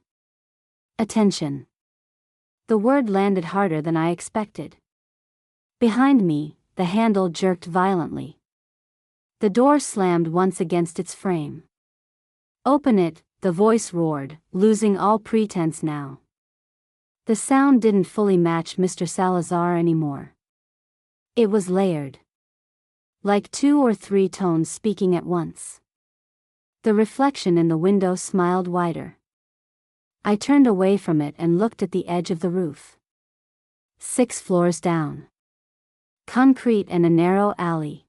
Attention. The word landed harder than I expected. Behind me, the handle jerked violently. The door slammed once against its frame. Open it, the voice roared, losing all pretense now. The sound didn't fully match Mr. Salazar anymore. It was layered. Like 2 or 3 tones speaking at once. The reflection in the window smiled wider. I turned away from it and looked at the edge of the roof. 6 floors down. Concrete and a narrow alley.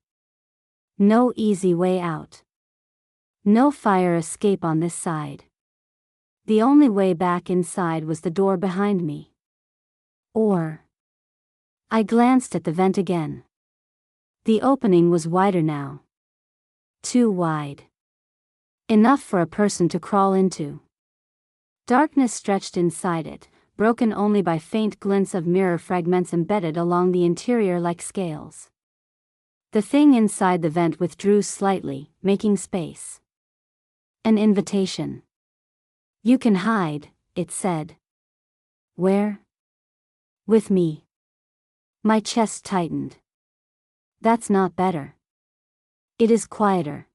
No easy way out. No fire escape on this side. The only way back inside was the door behind me. Or. I glanced at the vent again. The opening was wider now. Too wide. Enough for a person to crawl into. Darkness stretched inside it, broken only by faint glints of mirror fragments embedded along the interior like scales. The thing inside the vent withdrew slightly, making space. An invitation. You can hide, it said. Where? With me. My chest tightened. That's not better. It is quieter.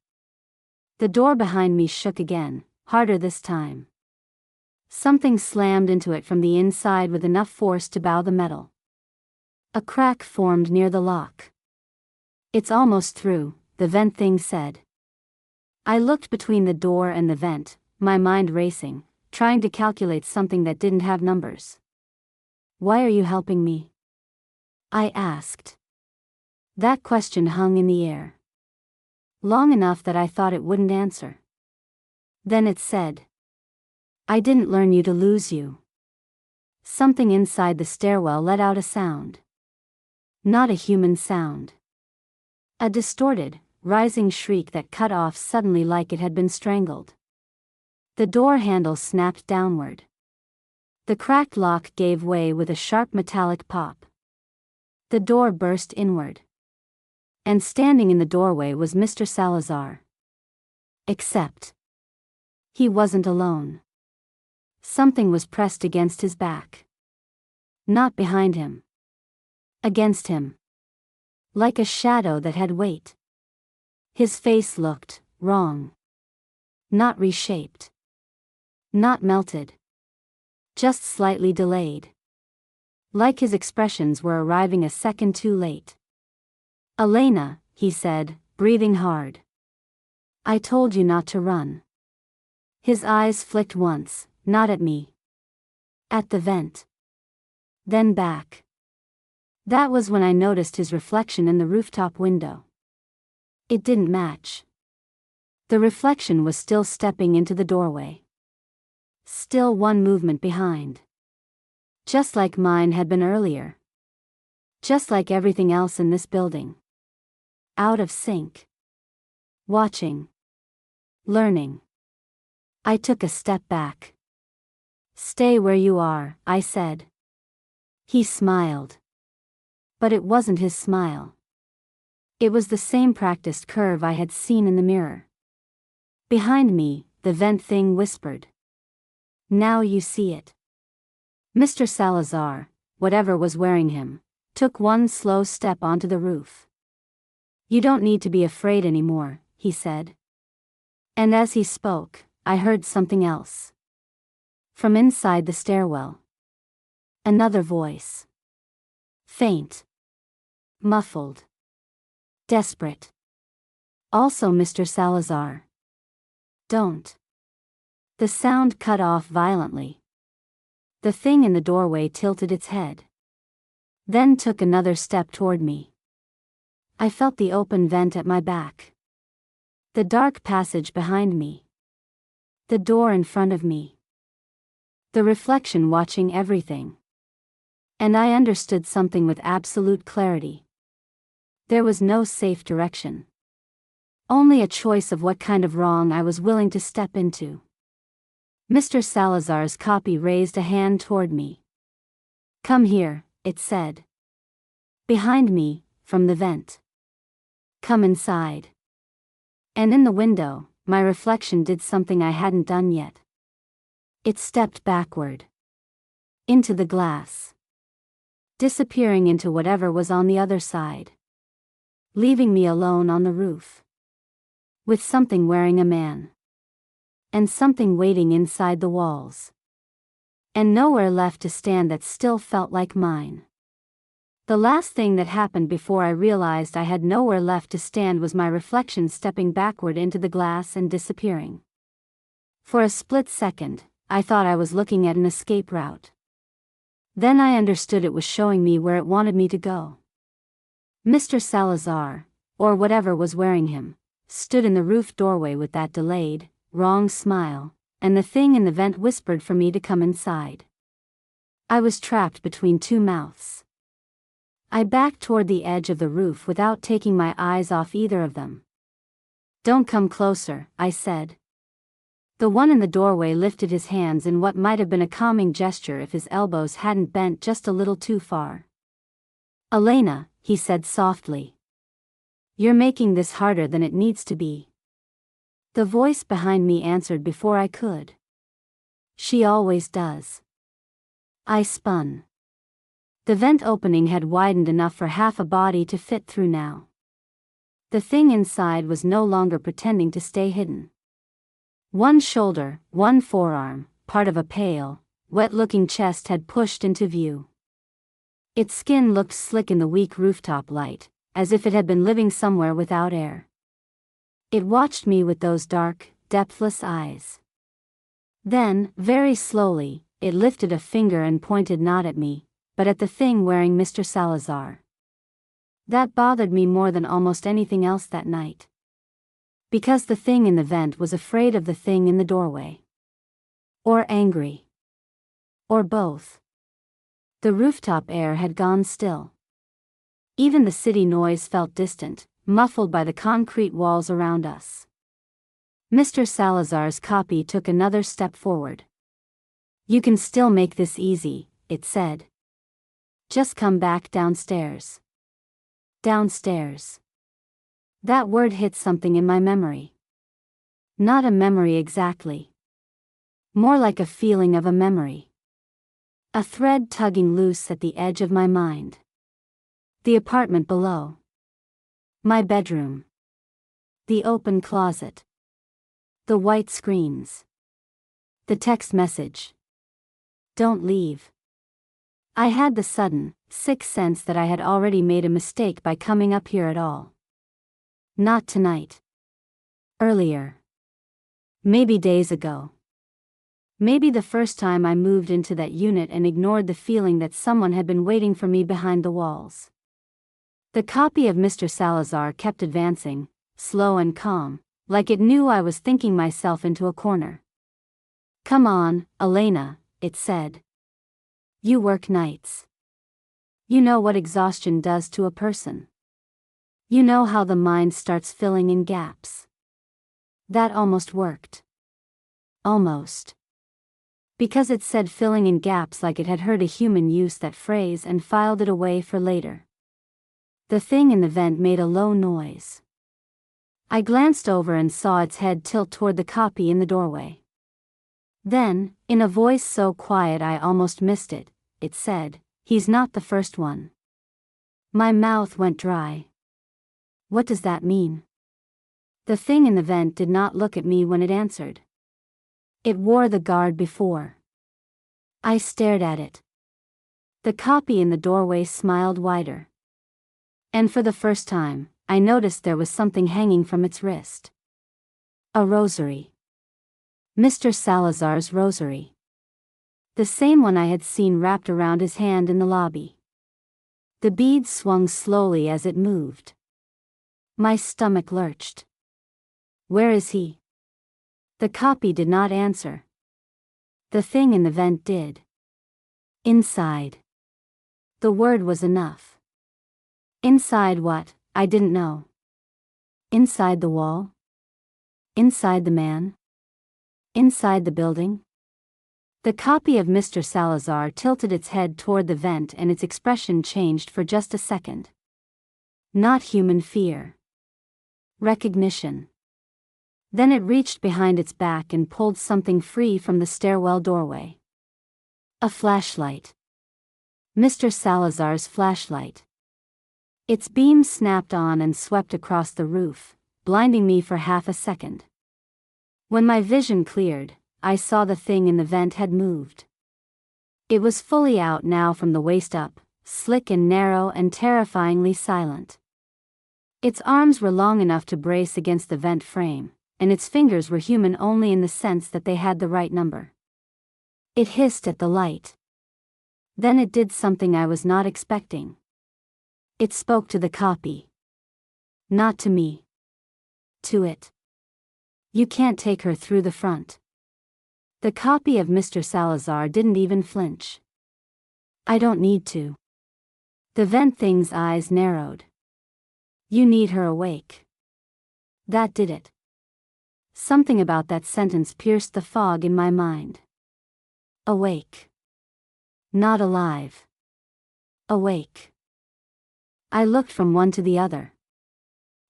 The door behind me shook again, harder this time. Something slammed into it from the inside with enough force to bow the metal. A crack formed near the lock. It's almost through, the vent thing said. I looked between the door and the vent, my mind racing, trying to calculate something that didn't have numbers. Why are you helping me? I asked. That question hung in the air. Long enough that I thought it wouldn't answer. Then it said. I didn't learn you to lose you. Something inside the stairwell let out a sound. Not a human sound. A distorted, rising shriek that cut off suddenly like it had been strangled. The door handle snapped downward. The cracked lock gave way with a sharp metallic pop. The door burst inward. And standing in the doorway was Mr. Salazar. Except. He wasn't alone. Something was pressed against his back. Not behind him. Against him. Like a shadow that had weight. His face looked wrong. Not reshaped. Not melted. Just slightly delayed. Like his expressions were arriving a second too late. Elena, he said, breathing hard. I told you not to run. His eyes flicked once, not at me. At the vent. Then back. That was when I noticed his reflection in the rooftop window. It didn't match. The reflection was still stepping into the doorway. Still one movement behind. Just like mine had been earlier. Just like everything else in this building. Out of sync. Watching. Learning. I took a step back. Stay where you are, I said. He smiled. But it wasn't his smile. It was the same practiced curve I had seen in the mirror. Behind me, the vent thing whispered. Now you see it. Mr. Salazar, whatever was wearing him, took one slow step onto the roof. You don't need to be afraid anymore, he said. And as he spoke, I heard something else. From inside the stairwell. Another voice. Faint. Muffled. Desperate. Also, Mr. Salazar. Don't. The sound cut off violently. The thing in the doorway tilted its head. Then took another step toward me. I felt the open vent at my back. The dark passage behind me. The door in front of me. The reflection watching everything. And I understood something with absolute clarity. There was no safe direction. Only a choice of what kind of wrong I was willing to step into. Mr. Salazar's copy raised a hand toward me. Come here, it said. Behind me, from the vent. Come inside. And in the window, my reflection did something I hadn't done yet. It stepped backward. Into the glass. Disappearing into whatever was on the other side. Leaving me alone on the roof. With something wearing a man. And something waiting inside the walls. And nowhere left to stand that still felt like mine. The last thing that happened before I realized I had nowhere left to stand was my reflection stepping backward into the glass and disappearing. For a split second, I thought I was looking at an escape route. Then I understood it was showing me where it wanted me to go. Mr. Salazar, or whatever was wearing him, stood in the roof doorway with that delayed, wrong smile, and the thing in the vent whispered for me to come inside. I was trapped between two mouths. I backed toward the edge of the roof without taking my eyes off either of them. Don't come closer, I said. The one in the doorway lifted his hands in what might have been a calming gesture if his elbows hadn't bent just a little too far. Elena, he said softly. You're making this harder than it needs to be. The voice behind me answered before I could. She always does. I spun. The vent opening had widened enough for half a body to fit through now. The thing inside was no longer pretending to stay hidden. One shoulder, one forearm, part of a pale, wet-looking chest had pushed into view. Its skin looked slick in the weak rooftop light, as if it had been living somewhere without air. It watched me with those dark, depthless eyes. Then, very slowly, it lifted a finger and pointed not at me, but at the thing wearing Mr. Salazar. That bothered me more than almost anything else that night. Because the thing in the vent was afraid of the thing in the doorway. Or angry. Or both. The rooftop air had gone still. Even the city noise felt distant, muffled by the concrete walls around us. Mr. Salazar's copy took another step forward. You can still make this easy, it said. Just come back downstairs. Downstairs. That word hit something in my memory. Not a memory exactly. More like a feeling of a memory. A thread tugging loose at the edge of my mind. The apartment below. My bedroom. The open closet. The white screens. The text message. Don't leave. I had the sudden, sick sense that I had already made a mistake by coming up here at all. Not tonight. Earlier. Maybe days ago. Maybe the first time I moved into that unit and ignored the feeling that someone had been waiting for me behind the walls. The copy of Mr. Salazar kept advancing, slow and calm, like it knew I was thinking myself into a corner. Come on, Elena, it said. You work nights. You know what exhaustion does to a person. You know how the mind starts filling in gaps. That almost worked. Almost. Because it said filling in gaps like it had heard a human use that phrase and filed it away for later. The thing in the vent made a low noise. I glanced over and saw its head tilt toward the copy in the doorway. Then, in a voice so quiet I almost missed it, it said, "He's not the first one." My mouth went dry. What does that mean? The thing in the vent did not look at me when it answered. It wore the guard before. I stared at it. The copy in the doorway smiled wider. And for the first time, I noticed there was something hanging from its wrist. A rosary. Mr. Salazar's rosary. The same one I had seen wrapped around his hand in the lobby. The beads swung slowly as it moved. My stomach lurched. Where is he? The copy did not answer. The thing in the vent did. Inside. The word was enough. Inside what? I didn't know. Inside the wall? Inside the man? Inside the building? The copy of Mr. Salazar tilted its head toward the vent and its expression changed for just a second. Not human fear. Recognition. Then it reached behind its back and pulled something free from the stairwell doorway. A flashlight. Mr. Salazar's flashlight. Its beam snapped on and swept across the roof, blinding me for half a second. When my vision cleared, I saw the thing in the vent had moved. It was fully out now from the waist up, slick and narrow and terrifyingly silent. Its arms were long enough to brace against the vent frame, and its fingers were human only in the sense that they had the right number. It hissed at the light. Then it did something I was not expecting. It spoke to the copy. Not to me. To it. You can't take her through the front. The copy of Mr. Salazar didn't even flinch. I don't need to. The vent thing's eyes narrowed. You need her awake. That did it. Something about that sentence pierced the fog in my mind. Awake. Not alive. Awake. I looked from one to the other.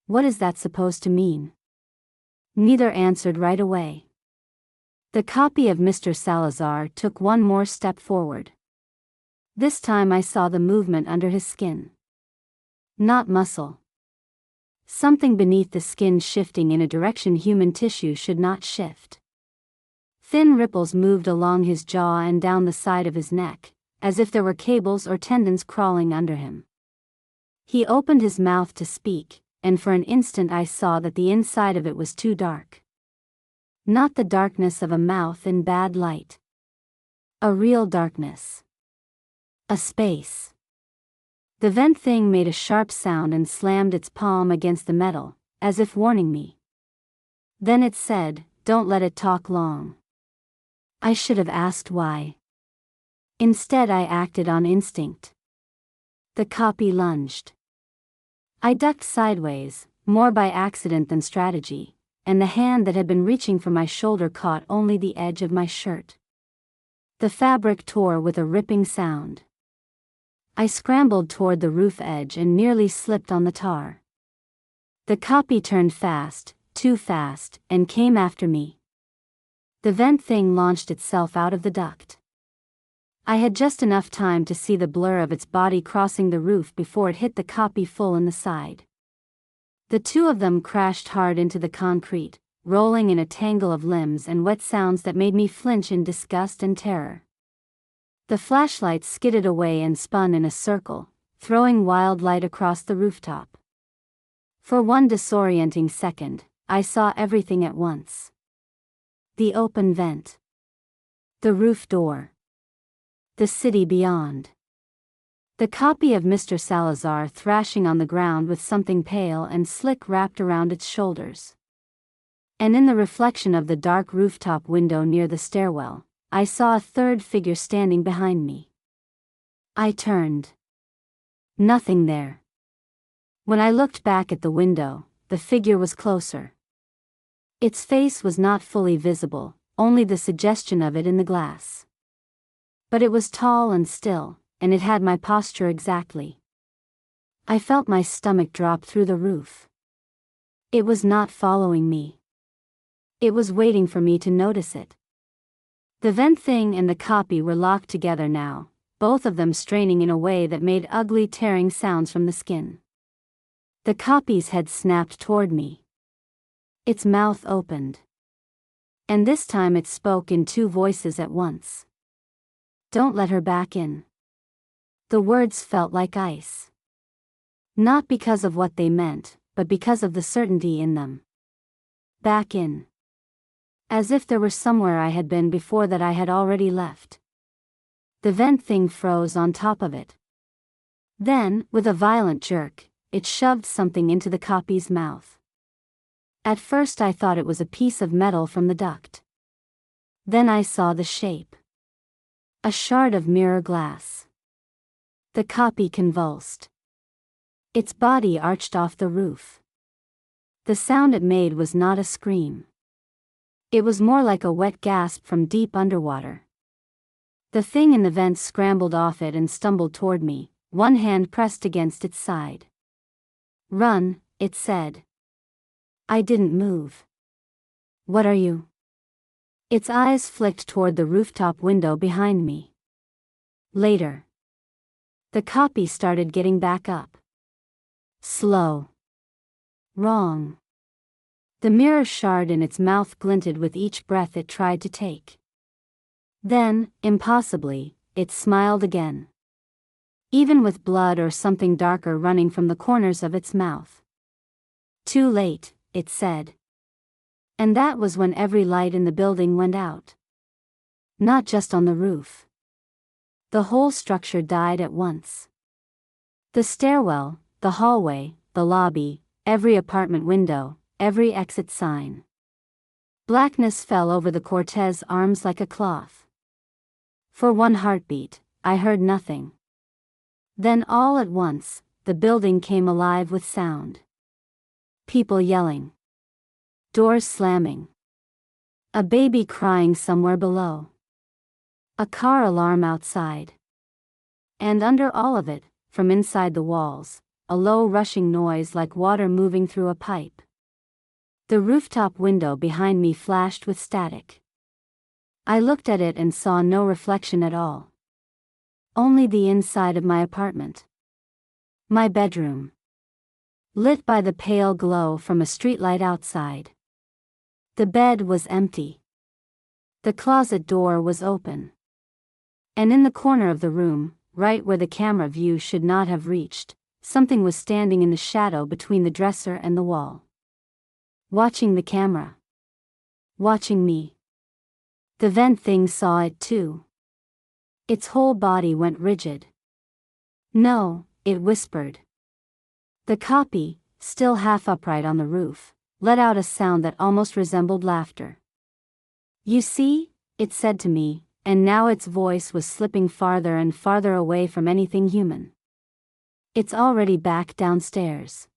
What is that supposed to mean? Neither answered right away. The copy of Mr. Salazar took one more step forward. This time I saw the movement under his skin. Not muscle. Something beneath the skin shifting in a direction human tissue should not shift. Thin ripples moved along his jaw and down the side of his neck, as if there were cables or tendons crawling under him. He opened his mouth to speak, and for an instant I saw that the inside of it was too dark. Not the darkness of a mouth in bad light. A real darkness. A space. The vent thing made a sharp sound and slammed its palm against the metal, as if warning me. Then it said, "Don't let it talk long." I should have asked why. Instead I acted on instinct. The copy lunged. I ducked sideways, more by accident than strategy, and the hand that had been reaching for my shoulder caught only the edge of my shirt. The fabric tore with a ripping sound. I scrambled toward the roof edge and nearly slipped on the tar. The copy turned fast, too fast, and came after me. The vent thing launched itself out of the duct. I had just enough time to see the blur of its body crossing the roof before it hit the copy full in the side. The two of them crashed hard into the concrete, rolling in a tangle of limbs and wet sounds that made me flinch in disgust and terror. The flashlight skidded away and spun in a circle, throwing wild light across the rooftop. For one disorienting second, I saw everything at once. The open vent. The roof door. The city beyond. The copy of Mr. Salazar thrashing on the ground with something pale and slick wrapped around its shoulders. And in the reflection of the dark rooftop window near the stairwell, I saw a third figure standing behind me. I turned. Nothing there. When I looked back at the window, the figure was closer. Its face was not fully visible, only the suggestion of it in the glass. But it was tall and still, and it had my posture exactly. I felt my stomach drop through the roof. It was not following me. It was waiting for me to notice it. The vent thing and the copy were locked together now, both of them straining in a way that made ugly tearing sounds from the skin. The copy's head snapped toward me. Its mouth opened. And this time it spoke in two voices at once. "Don't let her back in." The words felt like ice. Not because of what they meant, but because of the certainty in them. Back in. As if there were somewhere I had been before that I had already left. The vent thing froze on top of it. Then, with a violent jerk, it shoved something into the copy's mouth. At first I thought it was a piece of metal from the duct. Then I saw the shape. A shard of mirror glass. The copy convulsed. Its body arched off the roof. The sound it made was not a scream. It was more like a wet gasp from deep underwater. The thing in the vent scrambled off it and stumbled toward me, one hand pressed against its side. "Run," it said. I didn't move. "What are you?" Its eyes flicked toward the rooftop window behind me. Later. The copy started getting back up. Slow. Wrong. The mirror shard in its mouth glinted with each breath it tried to take. Then, impossibly, it smiled again. Even with blood or something darker running from the corners of its mouth. "Too late," it said. And that was when every light in the building went out. Not just on the roof. The whole structure died at once. The stairwell, the hallway, the lobby, every apartment window, every exit sign. Blackness fell over the Cortez arms like a cloth. For one heartbeat, I heard nothing. Then all at once, the building came alive with sound. People yelling. Doors slamming. A baby crying somewhere below. A car alarm outside. And under all of it, from inside the walls, a low rushing noise like water moving through a pipe. The rooftop window behind me flashed with static. I looked at it and saw no reflection at all. Only the inside of my apartment. My bedroom. Lit by the pale glow from a streetlight outside. The bed was empty. The closet door was open. And in the corner of the room, right where the camera view should not have reached, something was standing in the shadow between the dresser and the wall. Watching the camera. Watching me. The vent thing saw it too. Its whole body went rigid. "No," it whispered. The copy, still half upright on the roof, let out a sound that almost resembled laughter. "You see," it said to me, and now its voice was slipping farther and farther away from anything human. "It's already back downstairs."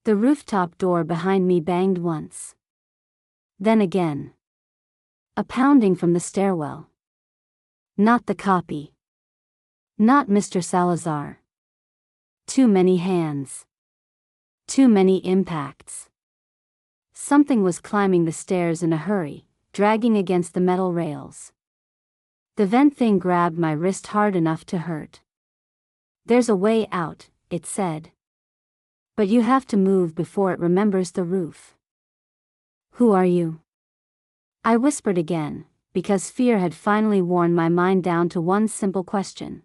The rooftop door behind me banged once. Then again. A pounding from the stairwell. Not the copy. Not Mr. Salazar. Too many hands. Too many impacts. Something was climbing the stairs in a hurry, dragging against the metal rails. The vent thing grabbed my wrist hard enough to hurt. "There's a way out," it said. "But you have to move before it remembers the roof." "Who are you?" I whispered again, because fear had finally worn my mind down to one simple question.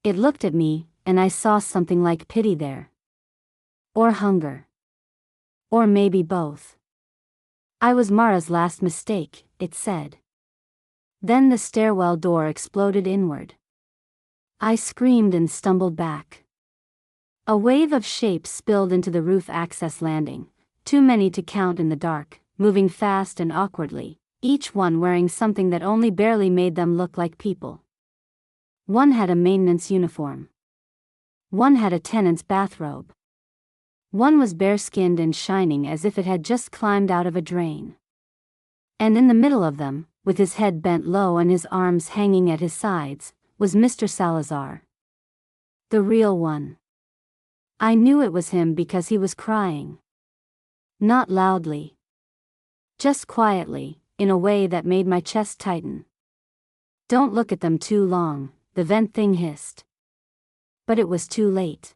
It looked at me, and I saw something like pity there. Or hunger. Or maybe both. "I was Mara's last mistake," it said. Then the stairwell door exploded inward. I screamed and stumbled back. A wave of shapes spilled into the roof access landing, too many to count in the dark, moving fast and awkwardly, each one wearing something that only barely made them look like people. One had a maintenance uniform. One had a tenant's bathrobe. One was bare-skinned and shining as if it had just climbed out of a drain. And in the middle of them, with his head bent low and his arms hanging at his sides, was Mr. Salazar. The real one. I knew it was him because he was crying. Not loudly. Just quietly, in a way that made my chest tighten. "Don't look at them too long," the vent thing hissed. But it was too late.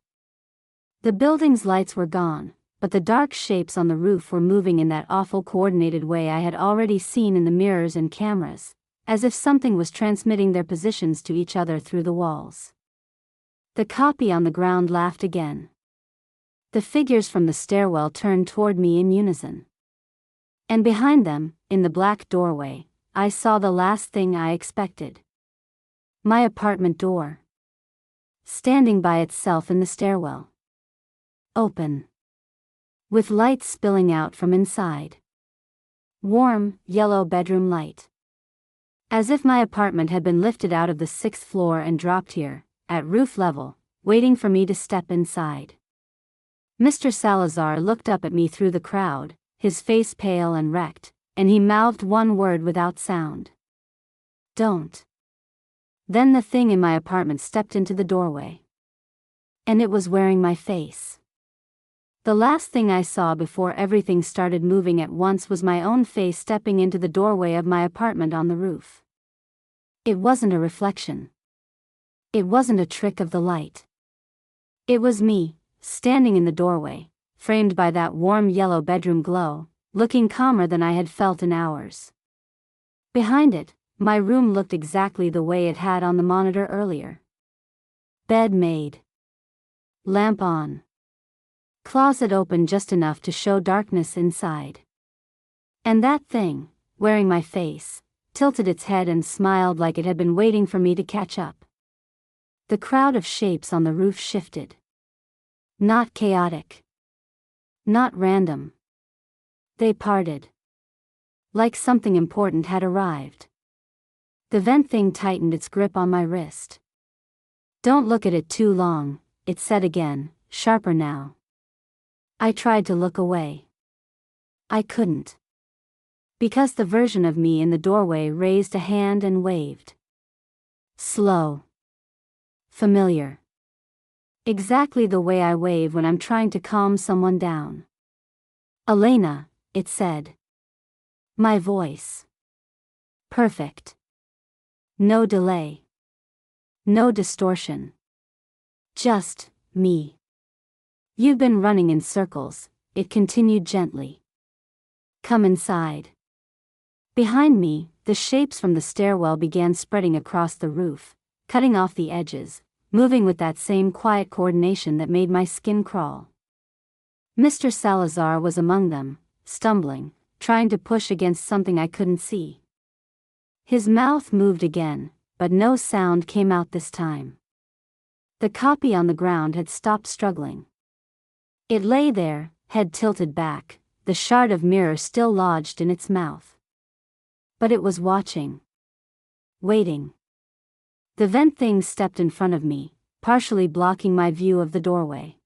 The building's lights were gone, but the dark shapes on the roof were moving in that awful coordinated way I had already seen in the mirrors and cameras, as if something was transmitting their positions to each other through the walls. The copy on the ground laughed again. The figures from the stairwell turned toward me in unison. And behind them, in the black doorway, I saw the last thing I expected. My apartment door. Standing by itself in the stairwell. Open. With light spilling out from inside. Warm, yellow bedroom light. As if my apartment had been lifted out of the 6th floor and dropped here, at roof level, waiting for me to step inside. Mr. Salazar looked up at me through the crowd, his face pale and wrecked, and he mouthed one word without sound. Don't. Then the thing in my apartment stepped into the doorway. And it was wearing my face. The last thing I saw before everything started moving at once was my own face stepping into the doorway of my apartment on the roof. It wasn't a reflection. It wasn't a trick of the light. It was me, standing in the doorway, framed by that warm yellow bedroom glow, looking calmer than I had felt in hours. Behind it, my room looked exactly the way it had on the monitor earlier. Bed made. Lamp on. Closet open just enough to show darkness inside. And that thing, wearing my face, tilted its head and smiled like it had been waiting for me to catch up. The crowd of shapes on the roof shifted. Not chaotic. Not random. They parted. Like something important had arrived. The vent thing tightened its grip on my wrist. Don't look at it too long, it said again, sharper now. I tried to look away. I couldn't. Because the version of me in the doorway raised a hand and waved. Slow. Familiar. Exactly the way I wave when I'm trying to calm someone down. Elena, it said. My voice. Perfect. No delay. No distortion. Just me. You've been running in circles, it continued gently. Come inside. Behind me, the shapes from the stairwell began spreading across the roof, cutting off the edges, moving with that same quiet coordination that made my skin crawl. Mr. Salazar was among them, stumbling, trying to push against something I couldn't see. His mouth moved again, but no sound came out this time. The copy on the ground had stopped struggling. It lay there, head tilted back, the shard of mirror still lodged in its mouth. But it was watching. Waiting. The vent thing stepped in front of me, partially blocking my view of the doorway.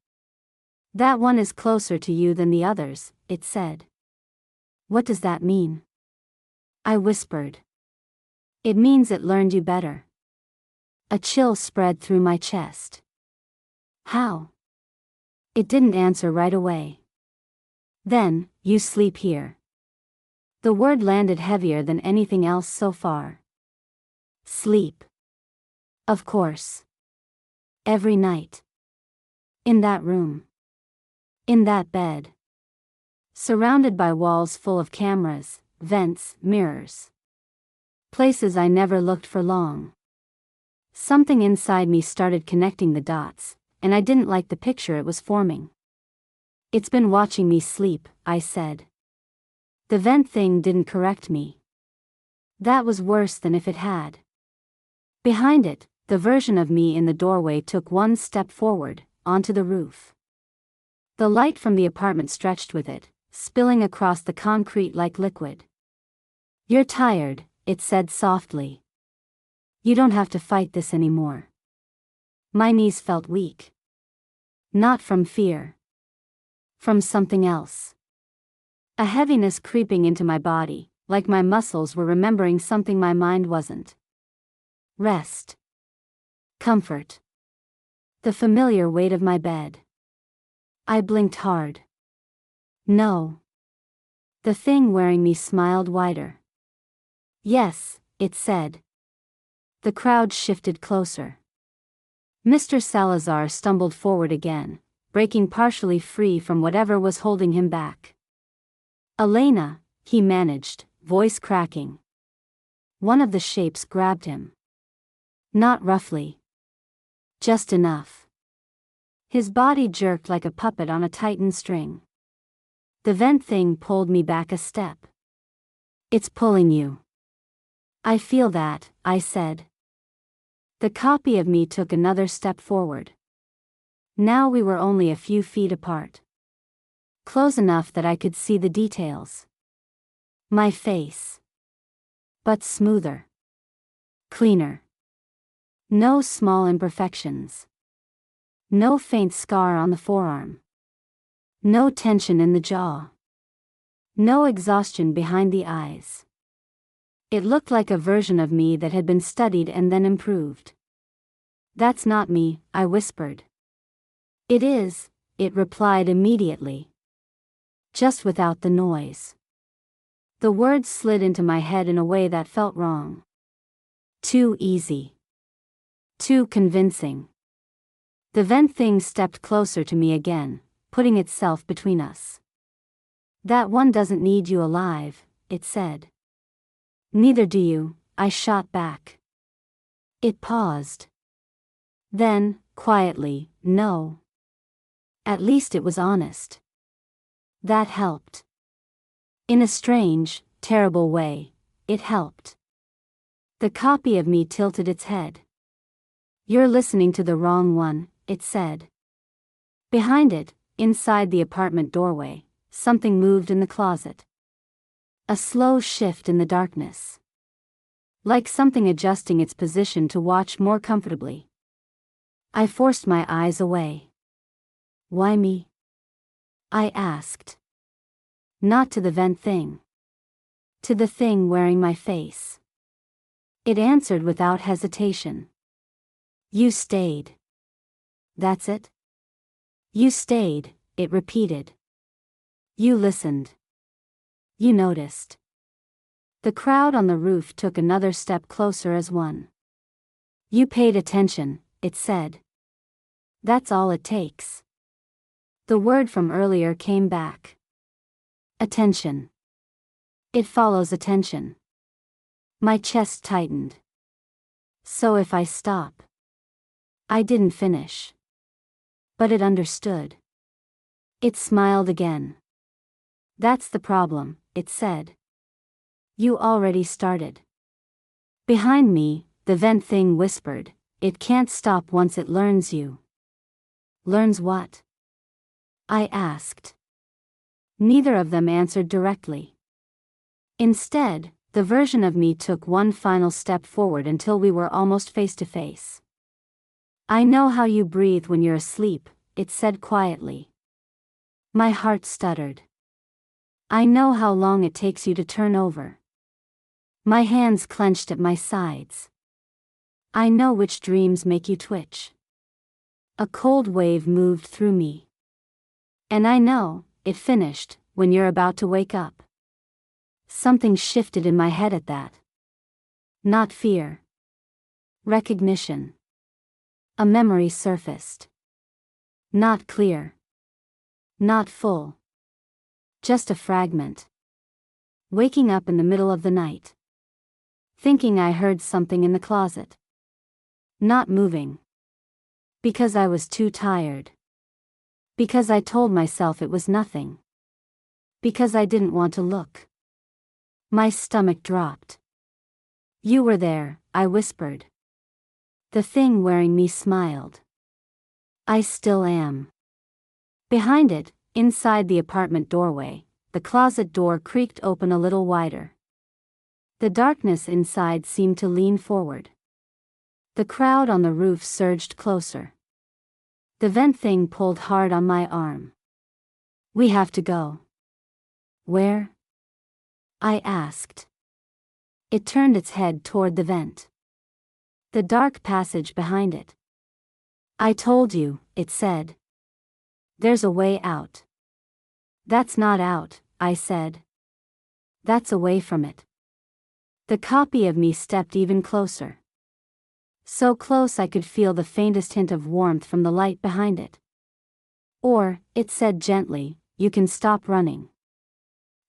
That one is closer to you than the others, it said. What does that mean? I whispered. It means it learned you better. A chill spread through my chest. How? It didn't answer right away. Then, you sleep here. The word landed heavier than anything else so far. Sleep. Of course. Every night. In that room. In that bed. Surrounded by walls full of cameras, vents, mirrors. Places I never looked for long. Something inside me started connecting the dots, and I didn't like the picture it was forming. It's been watching me sleep, I said. The vent thing didn't correct me. That was worse than if it had. Behind it, the version of me in the doorway took one step forward, onto the roof. The light from the apartment stretched with it, spilling across the concrete like liquid. You're tired, it said softly. You don't have to fight this anymore. My knees felt weak. Not from fear. From something else. A heaviness creeping into my body, like my muscles were remembering something my mind wasn't. Rest. Comfort. The familiar weight of my bed. I blinked hard. No. The thing wearing me smiled wider. Yes, it said. The crowd shifted closer. Mr. Salazar stumbled forward again, breaking partially free from whatever was holding him back. Elena, he managed, voice cracking. One of the shapes grabbed him. Not roughly. Just enough. His body jerked like a puppet on a tightened string. The vent thing pulled me back a step. It's pulling you. I feel that, I said. The copy of me took another step forward. Now we were only a few feet apart. Close enough that I could see the details. My face. But smoother. Cleaner. No small imperfections. No faint scar on the forearm. No tension in the jaw. No exhaustion behind the eyes. It looked like a version of me that had been studied and then improved. That's not me, I whispered. It is, it replied immediately. Just without the noise. The words slid into my head in a way that felt wrong. Too easy. Too convincing. The vent thing stepped closer to me again, putting itself between us. That one doesn't need you alive, it said. Neither do you, I shot back. It paused. Then, quietly, no. At least it was honest. That helped. In a strange, terrible way, it helped. The copy of me tilted its head. You're listening to the wrong one, it said. Behind it, inside the apartment doorway, something moved in the closet. A slow shift in the darkness. Like something adjusting its position to watch more comfortably. I forced my eyes away. Why me? I asked. Not to the vent thing. To the thing wearing my face. It answered without hesitation. You stayed. That's it? You stayed, it repeated. You listened. You noticed. The crowd on the roof took another step closer as one. You paid attention, it said. That's all it takes. The word from earlier came back. Attention. It follows attention. My chest tightened. So if I stop. I didn't finish. But it understood. It smiled again. That's the problem, it said. You already started. Behind me, the vent thing whispered, it can't stop once it learns you. Learns what? I asked. Neither of them answered directly. Instead, the version of me took one final step forward until we were almost face to face. I know how you breathe when you're asleep, it said quietly. My heart stuttered. I know how long it takes you to turn over. My hands clenched at my sides. I know which dreams make you twitch. A cold wave moved through me. And I know, it finished, when you're about to wake up. Something shifted in my head at that. Not fear. Recognition. A memory surfaced. Not clear. Not full. Just a fragment. Waking up in the middle of the night. Thinking I heard something in the closet. Not moving. Because I was too tired. Because I told myself it was nothing. Because I didn't want to look. My stomach dropped. You were there, I whispered. The thing wearing me smiled. I still am. Behind it, inside the apartment doorway, the closet door creaked open a little wider. The darkness inside seemed to lean forward. The crowd on the roof surged closer. The vent thing pulled hard on my arm. We have to go. Where? I asked. It turned its head toward the vent. The dark passage behind it. I told you, it said. There's a way out. That's not out, I said. That's away from it. The copy of me stepped even closer. So close I could feel the faintest hint of warmth from the light behind it. Or, it said gently, you can stop running.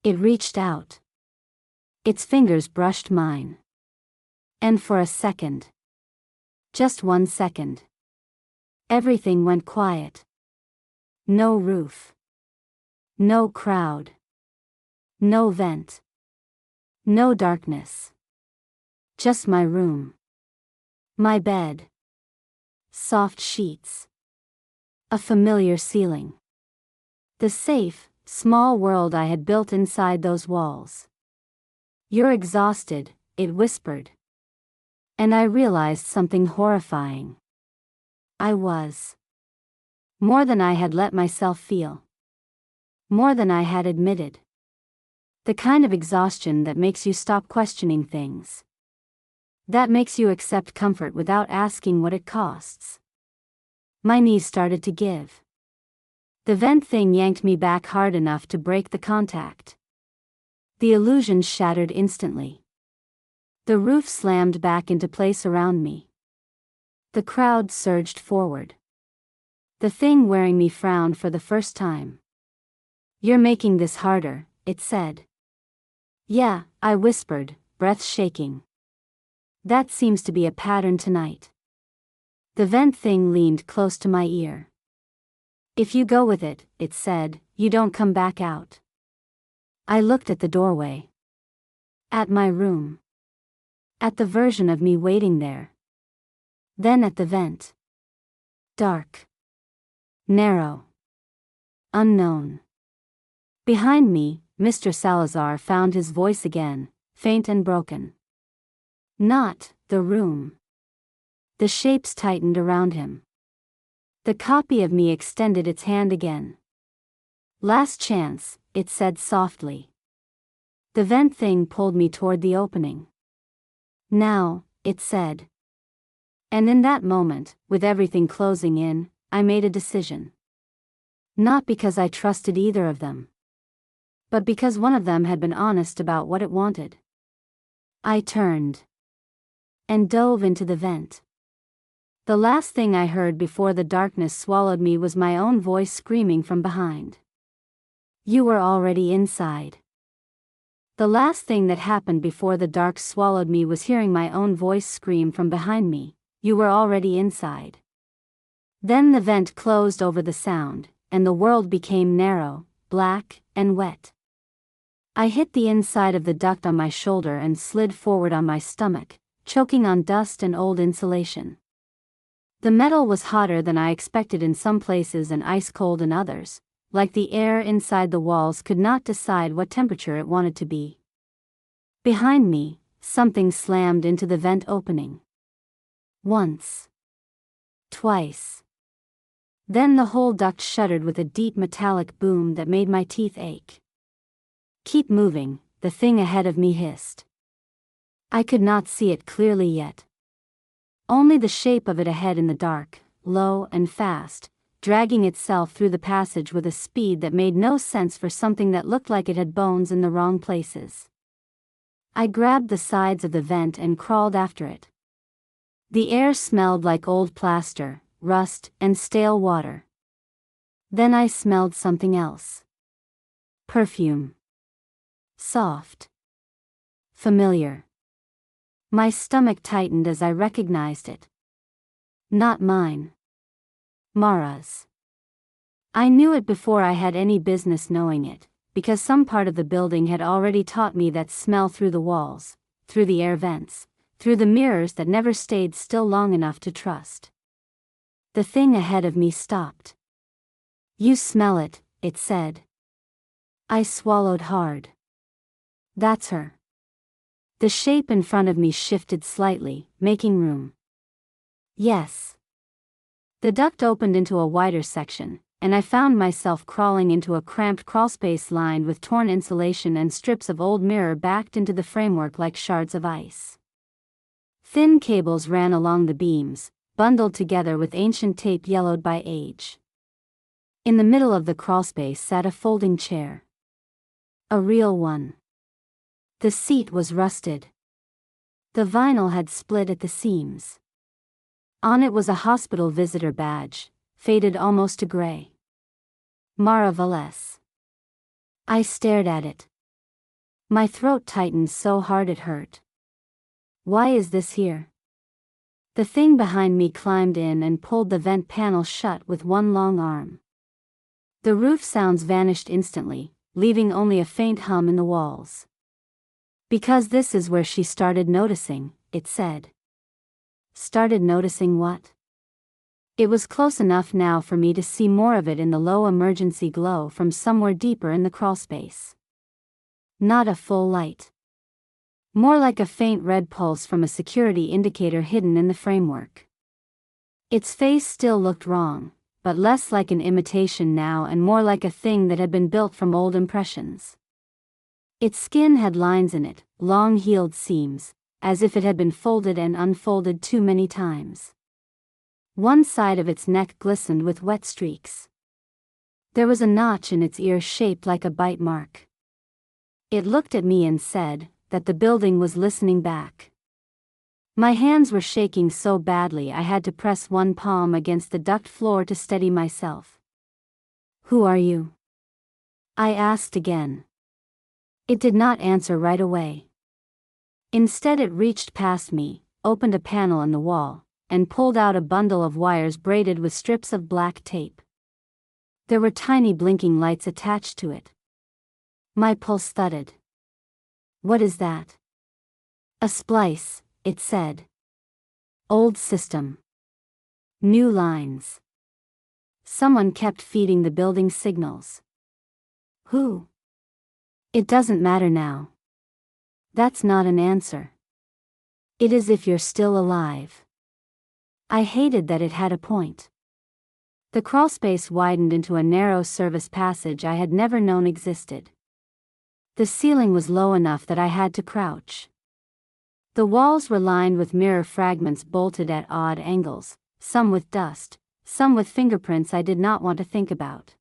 It reached out. Its fingers brushed mine. And for a second. Just 1 second. Everything went quiet. No roof. No crowd. No vent. No darkness. Just my room. My bed. Soft sheets. A familiar ceiling. The safe, small world I had built inside those walls. "You're exhausted," it whispered. And I realized something horrifying. I was. More than I had let myself feel. More than I had admitted. The kind of exhaustion that makes you stop questioning things. That makes you accept comfort without asking what it costs. My knees started to give. The vent thing yanked me back hard enough to break the contact. The illusion shattered instantly. The roof slammed back into place around me. The crowd surged forward. The thing wearing me frowned for the first time. "You're making this harder," it said. "Yeah," I whispered, breath shaking. "That seems to be a pattern tonight." The vent thing leaned close to my ear. "If you go with it," it said, "you don't come back out." I looked at the doorway. At my room. At the version of me waiting there. Then at the vent. Dark. Narrow. Unknown. Behind me, Mr. Salazar found his voice again, faint and broken. Not the room. The shapes tightened around him. The copy of me extended its hand again. "Last chance," it said softly. The vent thing pulled me toward the opening. "Now," it said. And in that moment, with everything closing in, I made a decision. Not because I trusted either of them. But because one of them had been honest about what it wanted. I turned. And dove into the vent. The last thing I heard before the darkness swallowed me was my own voice screaming from behind. "You were already inside." The last thing that happened before the dark swallowed me was hearing my own voice scream from behind me, "You were already inside." Then the vent closed over the sound, and the world became narrow, black, and wet. I hit the inside of the duct on my shoulder and slid forward on my stomach, choking on dust and old insulation. The metal was hotter than I expected in some places and ice cold in others, like the air inside the walls could not decide what temperature it wanted to be. Behind me, something slammed into the vent opening. Once. Twice. Then the whole duct shuddered with a deep metallic boom that made my teeth ache. "Keep moving," the thing ahead of me hissed. I could not see it clearly yet. Only the shape of it ahead in the dark, low and fast, dragging itself through the passage with a speed that made no sense for something that looked like it had bones in the wrong places. I grabbed the sides of the vent and crawled after it. The air smelled like old plaster, rust, and stale water. Then I smelled something else. Perfume. Soft. Familiar. My stomach tightened as I recognized it. Not mine. Mara's. I knew it before I had any business knowing it, because some part of the building had already taught me that smell through the walls, through the air vents, through the mirrors that never stayed still long enough to trust. The thing ahead of me stopped. "You smell it," it said. I swallowed hard. "That's her." The shape in front of me shifted slightly, making room. "Yes." The duct opened into a wider section, and I found myself crawling into a cramped crawlspace lined with torn insulation and strips of old mirror backed into the framework like shards of ice. Thin cables ran along the beams, bundled together with ancient tape yellowed by age. In the middle of the crawlspace sat a folding chair. A real one. The seat was rusted. The vinyl had split at the seams. On it was a hospital visitor badge, faded almost to gray. Mara Valles. I stared at it. My throat tightened so hard it hurt. "Why is this here?" The thing behind me climbed in and pulled the vent panel shut with one long arm. The roof sounds vanished instantly, leaving only a faint hum in the walls. Because this is where she started noticing, it said. Started noticing what? It was close enough now for me to see more of it in the low emergency glow from somewhere deeper in the crawlspace. Not a full light. More like a faint red pulse from a security indicator hidden in the framework. Its face still looked wrong, but less like an imitation now and more like a thing that had been built from old impressions. Its skin had lines in it, long healed seams, as if it had been folded and unfolded too many times. One side of its neck glistened with wet streaks. There was a notch in its ear shaped like a bite mark. It looked at me and said that the building was listening back. My hands were shaking so badly I had to press one palm against the duct floor to steady myself. "Who are you?" I asked again. It did not answer right away. Instead it reached past me, opened a panel in the wall, and pulled out a bundle of wires braided with strips of black tape. There were tiny blinking lights attached to it. My pulse thudded. "What is that?" "A splice," it said. "Old system. New lines." Someone kept feeding the building signals. Who? It doesn't matter now. That's not an answer. It is if you're still alive. I hated that it had a point. The crawlspace widened into a narrow service passage I had never known existed. The ceiling was low enough that I had to crouch. The walls were lined with mirror fragments bolted at odd angles, some with dust, some with fingerprints I did not want to think about.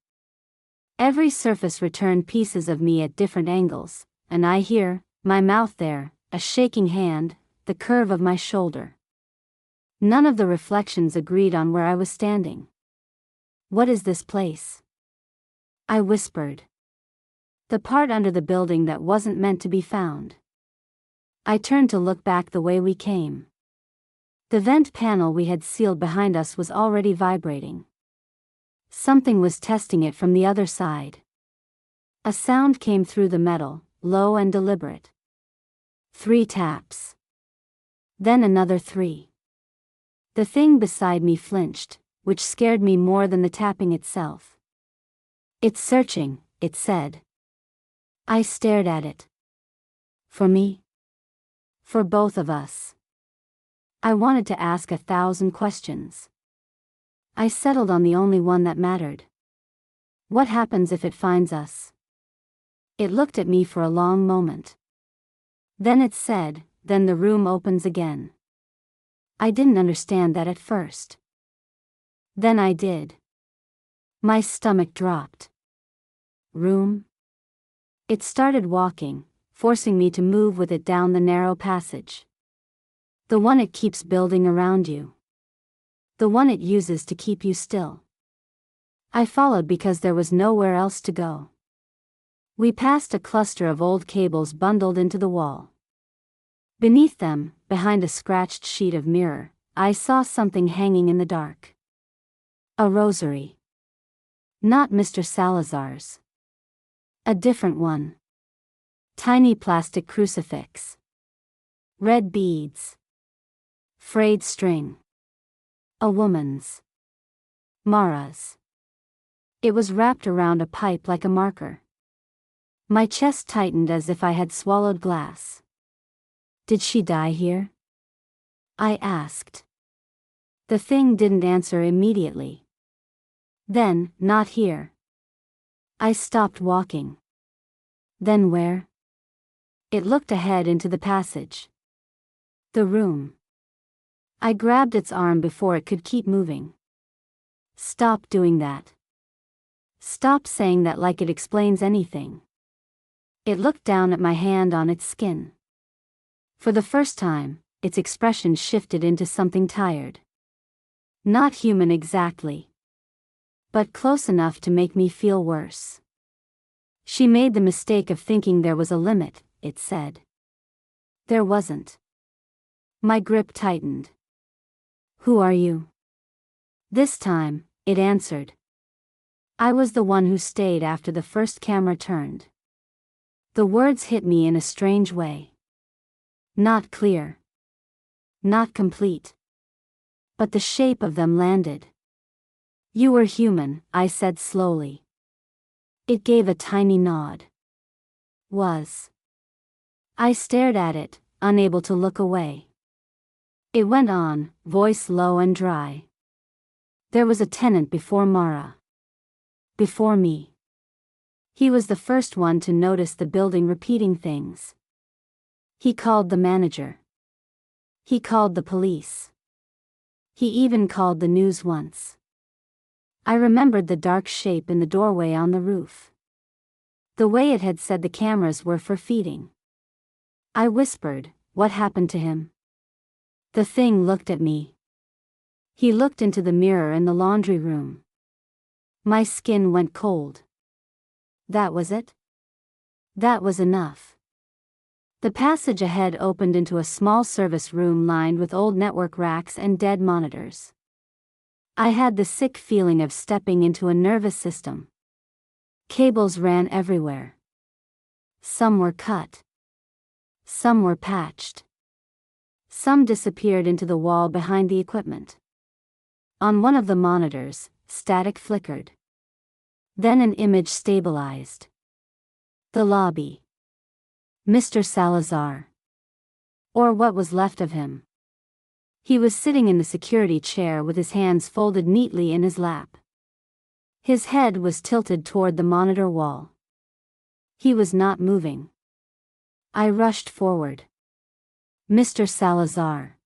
Every surface returned pieces of me at different angles, an eye here, my mouth there, a shaking hand, the curve of my shoulder. None of the reflections agreed on where I was standing. "What is this place?" I whispered. "The part under the building that wasn't meant to be found." I turned to look back the way we came. The vent panel we had sealed behind us was already vibrating. Something was testing it from the other side. A sound came through the metal, low and deliberate. 3 taps. Then another 3. The thing beside me flinched, which scared me more than the tapping itself. "It's searching," it said. I stared at it. For me? For both of us. I wanted to ask 1,000 questions. I settled on the only one that mattered. What happens if it finds us? It looked at me for a long moment. Then it said, "Then the room opens again." I didn't understand that at first. Then I did. My stomach dropped. Room? It started walking, forcing me to move with it down the narrow passage. The one it keeps building around you. The one it uses to keep you still. I followed because there was nowhere else to go. We passed a cluster of old cables bundled into the wall. Beneath them, behind a scratched sheet of mirror, I saw something hanging in the dark. A rosary. Not Mr. Salazar's. A different one. Tiny plastic crucifix. Red beads. Frayed string. A woman's. Mara's. It was wrapped around a pipe like a marker. My chest tightened as if I had swallowed glass. Did she die here? I asked. The thing didn't answer immediately. Then, not here. I stopped walking. Then where? It looked ahead into the passage. The room. I grabbed its arm before it could keep moving. Stop doing that. Stop saying that like it explains anything. It looked down at my hand on its skin. For the first time, its expression shifted into something tired. Not human exactly. But close enough to make me feel worse. She made the mistake of thinking there was a limit, it said. There wasn't. My grip tightened. Who are you? This time, it answered. I was the one who stayed after the first camera turned. The words hit me in a strange way. Not clear. Not complete. But the shape of them landed. You were human, I said slowly. It gave a tiny nod. Was. I stared at it, unable to look away. It went on, voice low and dry. There was a tenant before Mara. Before me. He was the first one to notice the building repeating things. He called the manager. He called the police. He even called the news once. I remembered the dark shape in the doorway on the roof. The way it had said the cameras were for feeding. I whispered, "What happened to him?" The thing looked at me. He looked into the mirror in the laundry room. My skin went cold. That was it? That was enough. The passage ahead opened into a small service room lined with old network racks and dead monitors. I had the sick feeling of stepping into a nervous system. Cables ran everywhere. Some were cut. Some were patched. Some disappeared into the wall behind the equipment. On one of the monitors, static flickered. Then an image stabilized. The lobby. Mr. Salazar. Or what was left of him. He was sitting in the security chair with his hands folded neatly in his lap. His head was tilted toward the monitor wall. He was not moving. I rushed forward. Mr. Salazar.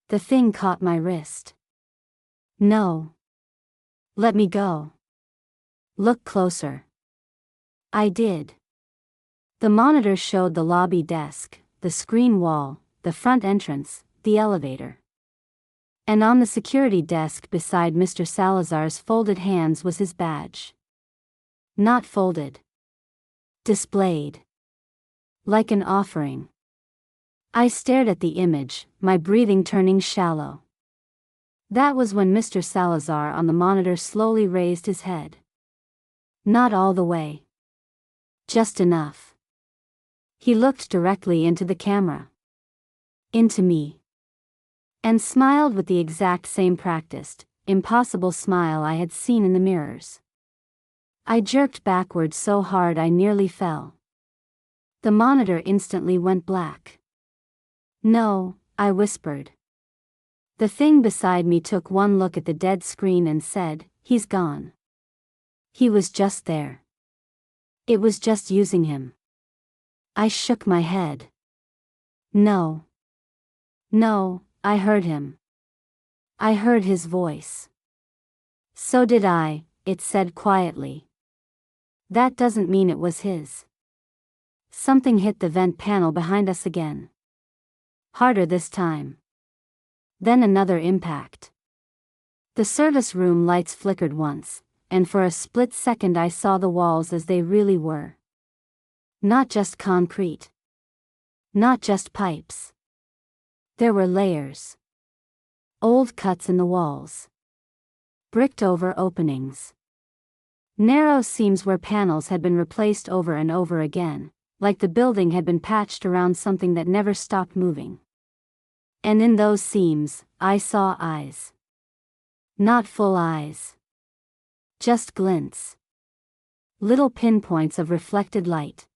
The thing caught my wrist. No. Let me go. Look closer. I did. The monitor showed the lobby desk, the screen wall, the front entrance, the elevator. And on the security desk beside Mr. Salazar's folded hands was his badge. Not folded. Displayed. Like an offering. I stared at the image, my breathing turning shallow. That was when Mr. Salazar on the monitor slowly raised his head. Not all the way. Just enough. He looked directly into the camera. Into me. And smiled with the exact same practiced, impossible smile I had seen in the mirrors. I jerked backward so hard I nearly fell. The monitor instantly went black. No, I whispered. The thing beside me took one look at the dead screen and said, "He's gone." He was just there. It was just using him. I shook my head. No. No, I heard him. I heard his voice. So did I, it said quietly. That doesn't mean it was his. Something hit the vent panel behind us again. Harder this time. Then another impact. The service room lights flickered once, and for a split second I saw the walls as they really were. Not just concrete. Not just pipes. There were layers. Old cuts in the walls. Bricked over openings. Narrow seams where panels had been replaced over and over again, like the building had been patched around something that never stopped moving. And in those seams, I saw eyes. Not full eyes. Just glints. Little pinpoints of reflected light.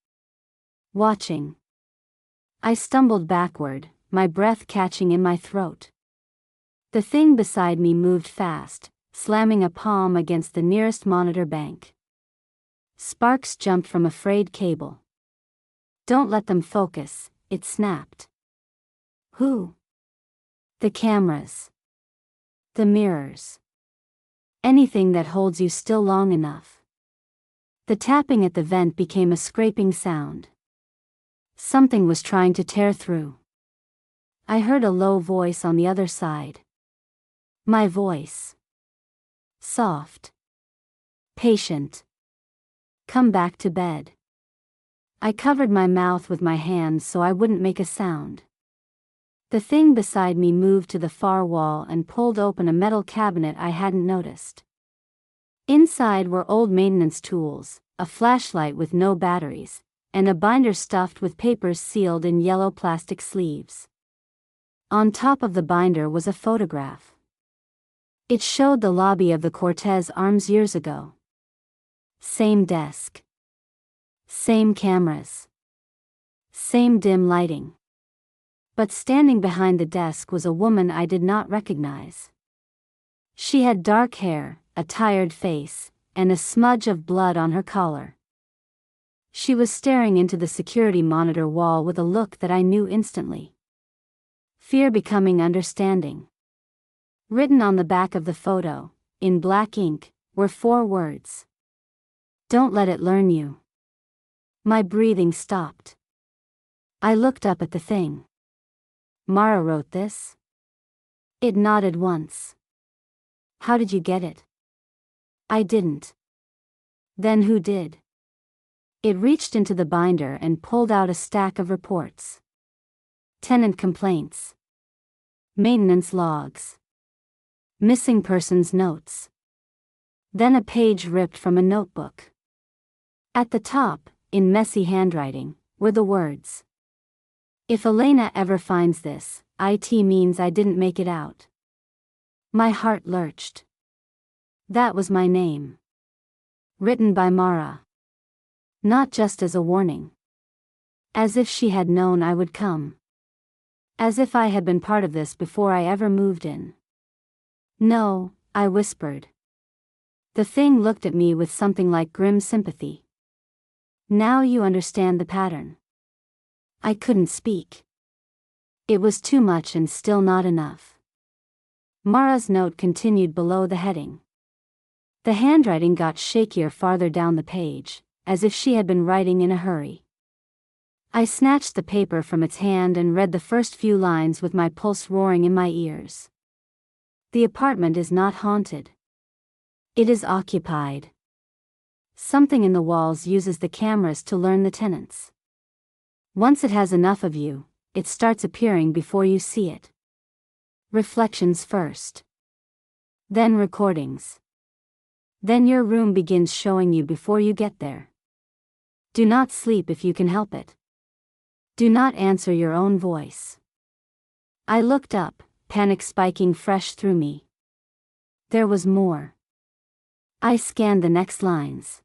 Watching. I stumbled backward, my breath catching in my throat. The thing beside me moved fast, slamming a palm against the nearest monitor bank. Sparks jumped from a frayed cable. Don't let them focus, it snapped. Who? The cameras. The mirrors. Anything that holds you still long enough. The tapping at the vent became a scraping sound. Something was trying to tear through. I heard a low voice on the other side. My voice. Soft. Patient. Come back to bed. I covered my mouth with my hands so I wouldn't make a sound. The thing beside me moved to the far wall and pulled open a metal cabinet I hadn't noticed. Inside were old maintenance tools, a flashlight with no batteries, and a binder stuffed with papers sealed in yellow plastic sleeves. On top of the binder was a photograph. It showed the lobby of the Cortez Arms years ago. Same desk. Same cameras. Same dim lighting. But standing behind the desk was a woman I did not recognize. She had dark hair, a tired face, and a smudge of blood on her collar. She was staring into the security monitor wall with a look that I knew instantly. Fear becoming understanding. Written on the back of the photo, in black ink, were 4 words. Don't let it learn you. My breathing stopped. I looked up at the thing. Mara wrote this? It nodded once. How did you get it? I didn't. Then who did? It reached into the binder and pulled out a stack of reports. Tenant complaints. Maintenance logs. Missing persons notes. Then a page ripped from a notebook. At the top, in messy handwriting, were the words. If Elena ever finds this, it means I didn't make it out. My heart lurched. That was my name. Written by Mara. Not just as a warning. As if she had known I would come. As if I had been part of this before I ever moved in. No, I whispered. The thing looked at me with something like grim sympathy. Now you understand the pattern. I couldn't speak. It was too much and still not enough. Mara's note continued below the heading. The handwriting got shakier farther down the page, as if she had been writing in a hurry. I snatched the paper from its hand and read the first few lines with my pulse roaring in my ears. The apartment is not haunted. It is occupied. Something in the walls uses the cameras to learn the tenants. Once it has enough of you, it starts appearing before you see it. Reflections first. Then recordings. Then your room begins showing you before you get there. Do not sleep if you can help it. Do not answer your own voice. I looked up, panic spiking fresh through me. There was more. I scanned the next lines.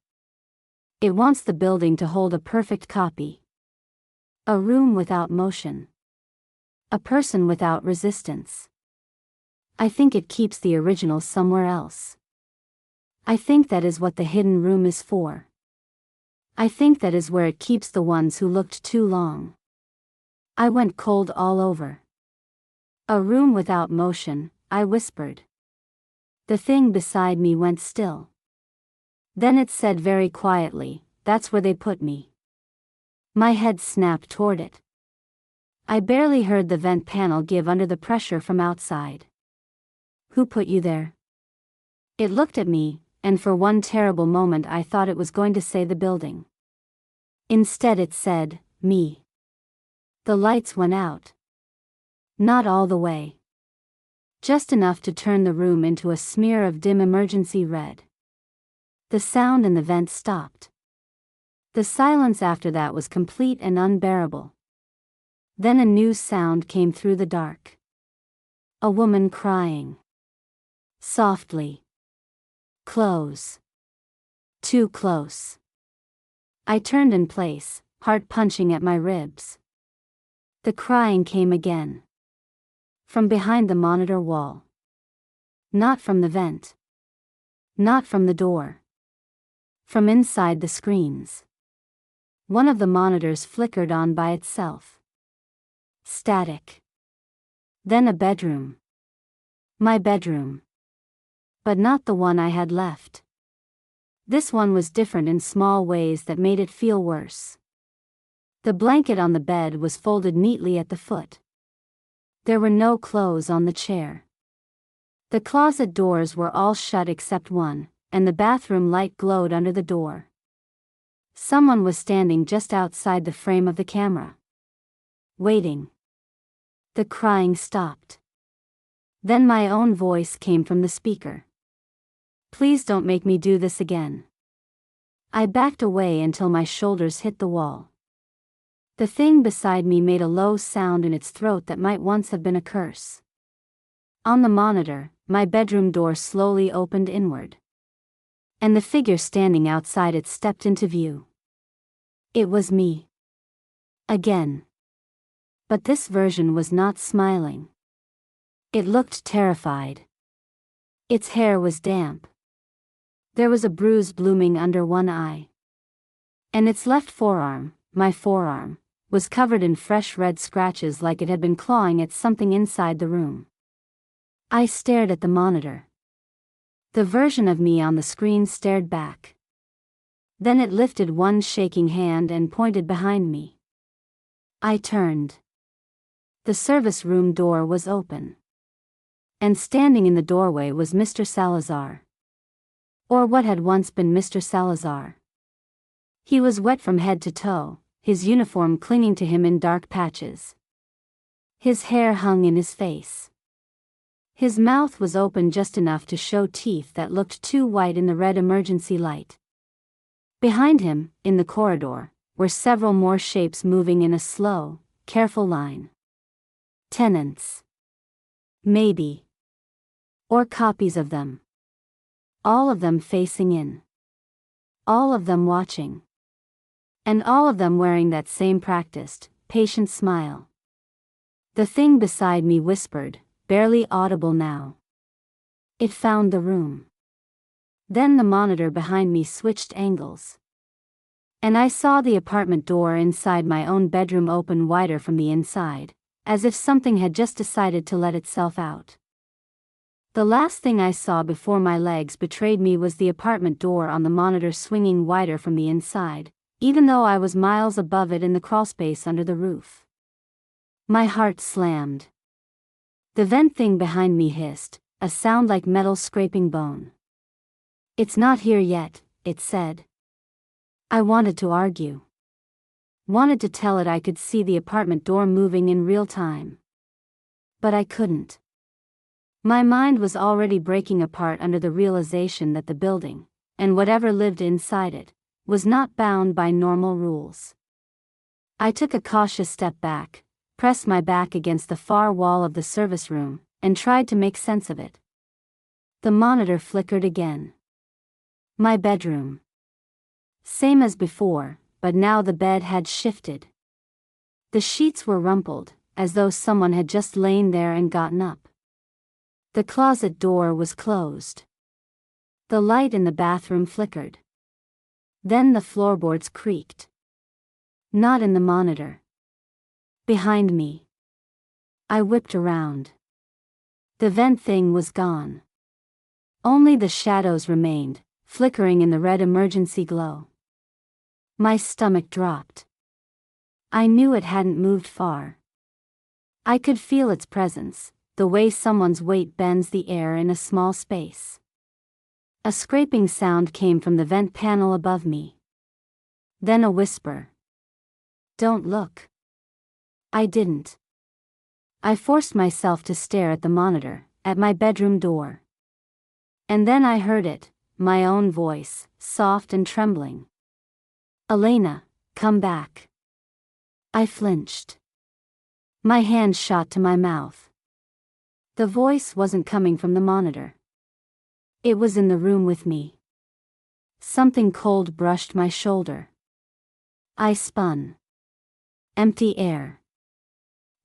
It wants the building to hold a perfect copy. A room without motion. A person without resistance. I think it keeps the original somewhere else. I think that is what the hidden room is for. I think that is where it keeps the ones who looked too long. I went cold all over. A room without motion, I whispered. The thing beside me went still. Then it said very quietly, that's where they put me. My head snapped toward it. I barely heard the vent panel give under the pressure from outside. Who put you there? It looked at me, and for one terrible moment I thought it was going to say the building. Instead it said, me. The lights went out. Not all the way. Just enough to turn the room into a smear of dim emergency red. The sound in the vent stopped. The silence after that was complete and unbearable. Then a new sound came through the dark. A woman crying. Softly. Close. Too close. I turned in place, heart punching at my ribs. The crying came again. From behind the monitor wall. Not from the vent. Not from the door. From inside the screens. One of the monitors flickered on by itself. Static. Then a bedroom. My bedroom. But not the one I had left. This one was different in small ways that made it feel worse. The blanket on the bed was folded neatly at the foot. There were no clothes on the chair. The closet doors were all shut except one, and the bathroom light glowed under the door. Someone was standing just outside the frame of the camera. Waiting. The crying stopped. Then my own voice came from the speaker. Please don't make me do this again. I backed away until my shoulders hit the wall. The thing beside me made a low sound in its throat that might once have been a curse. On the monitor, my bedroom door slowly opened inward. And the figure standing outside it stepped into view. It was me. Again. But this version was not smiling. It looked terrified. Its hair was damp. There was a bruise blooming under one eye. And its left forearm, my forearm, was covered in fresh red scratches like it had been clawing at something inside the room. I stared at the monitor. The version of me on the screen stared back. Then it lifted one shaking hand and pointed behind me. I turned. The service room door was open. And standing in the doorway was Mr. Salazar. Or what had once been Mr. Salazar. He was wet from head to toe, his uniform clinging to him in dark patches. His hair hung in his face. His mouth was open just enough to show teeth that looked too white in the red emergency light. Behind him, in the corridor, were several more shapes moving in a slow, careful line. Tenants. Maybe. Or copies of them. All of them facing in. All of them watching. And all of them wearing that same practiced, patient smile. The thing beside me whispered, barely audible now. It found the room. Then the monitor behind me switched angles. And I saw the apartment door inside my own bedroom open wider from the inside, as if something had just decided to let itself out. The last thing I saw before my legs betrayed me was the apartment door on the monitor swinging wider from the inside, even though I was miles above it in the crawlspace under the roof. My heart slammed. The vent thing behind me hissed, a sound like metal scraping bone. "It's not here yet," it said. I wanted to argue. Wanted to tell it I could see the apartment door moving in real time. But I couldn't. My mind was already breaking apart under the realization that the building, and whatever lived inside it, was not bound by normal rules. I took a cautious step back, pressed my back against the far wall of the service room, and tried to make sense of it. The monitor flickered again. My bedroom. Same as before, but now the bed had shifted. The sheets were rumpled, as though someone had just lain there and gotten up. The closet door was closed. The light in the bathroom flickered. Then the floorboards creaked. Not in the monitor. Behind me. I whipped around. The vent thing was gone. Only the shadows remained, flickering in the red emergency glow. My stomach dropped. I knew it hadn't moved far. I could feel its presence, the way someone's weight bends the air in a small space. A scraping sound came from the vent panel above me. Then a whisper. "Don't look." I didn't. I forced myself to stare at the monitor, at my bedroom door. And then I heard it, my own voice, soft and trembling. "Elena, come back." I flinched. My hand shot to my mouth. The voice wasn't coming from the monitor. It was in the room with me. Something cold brushed my shoulder. I spun. Empty air.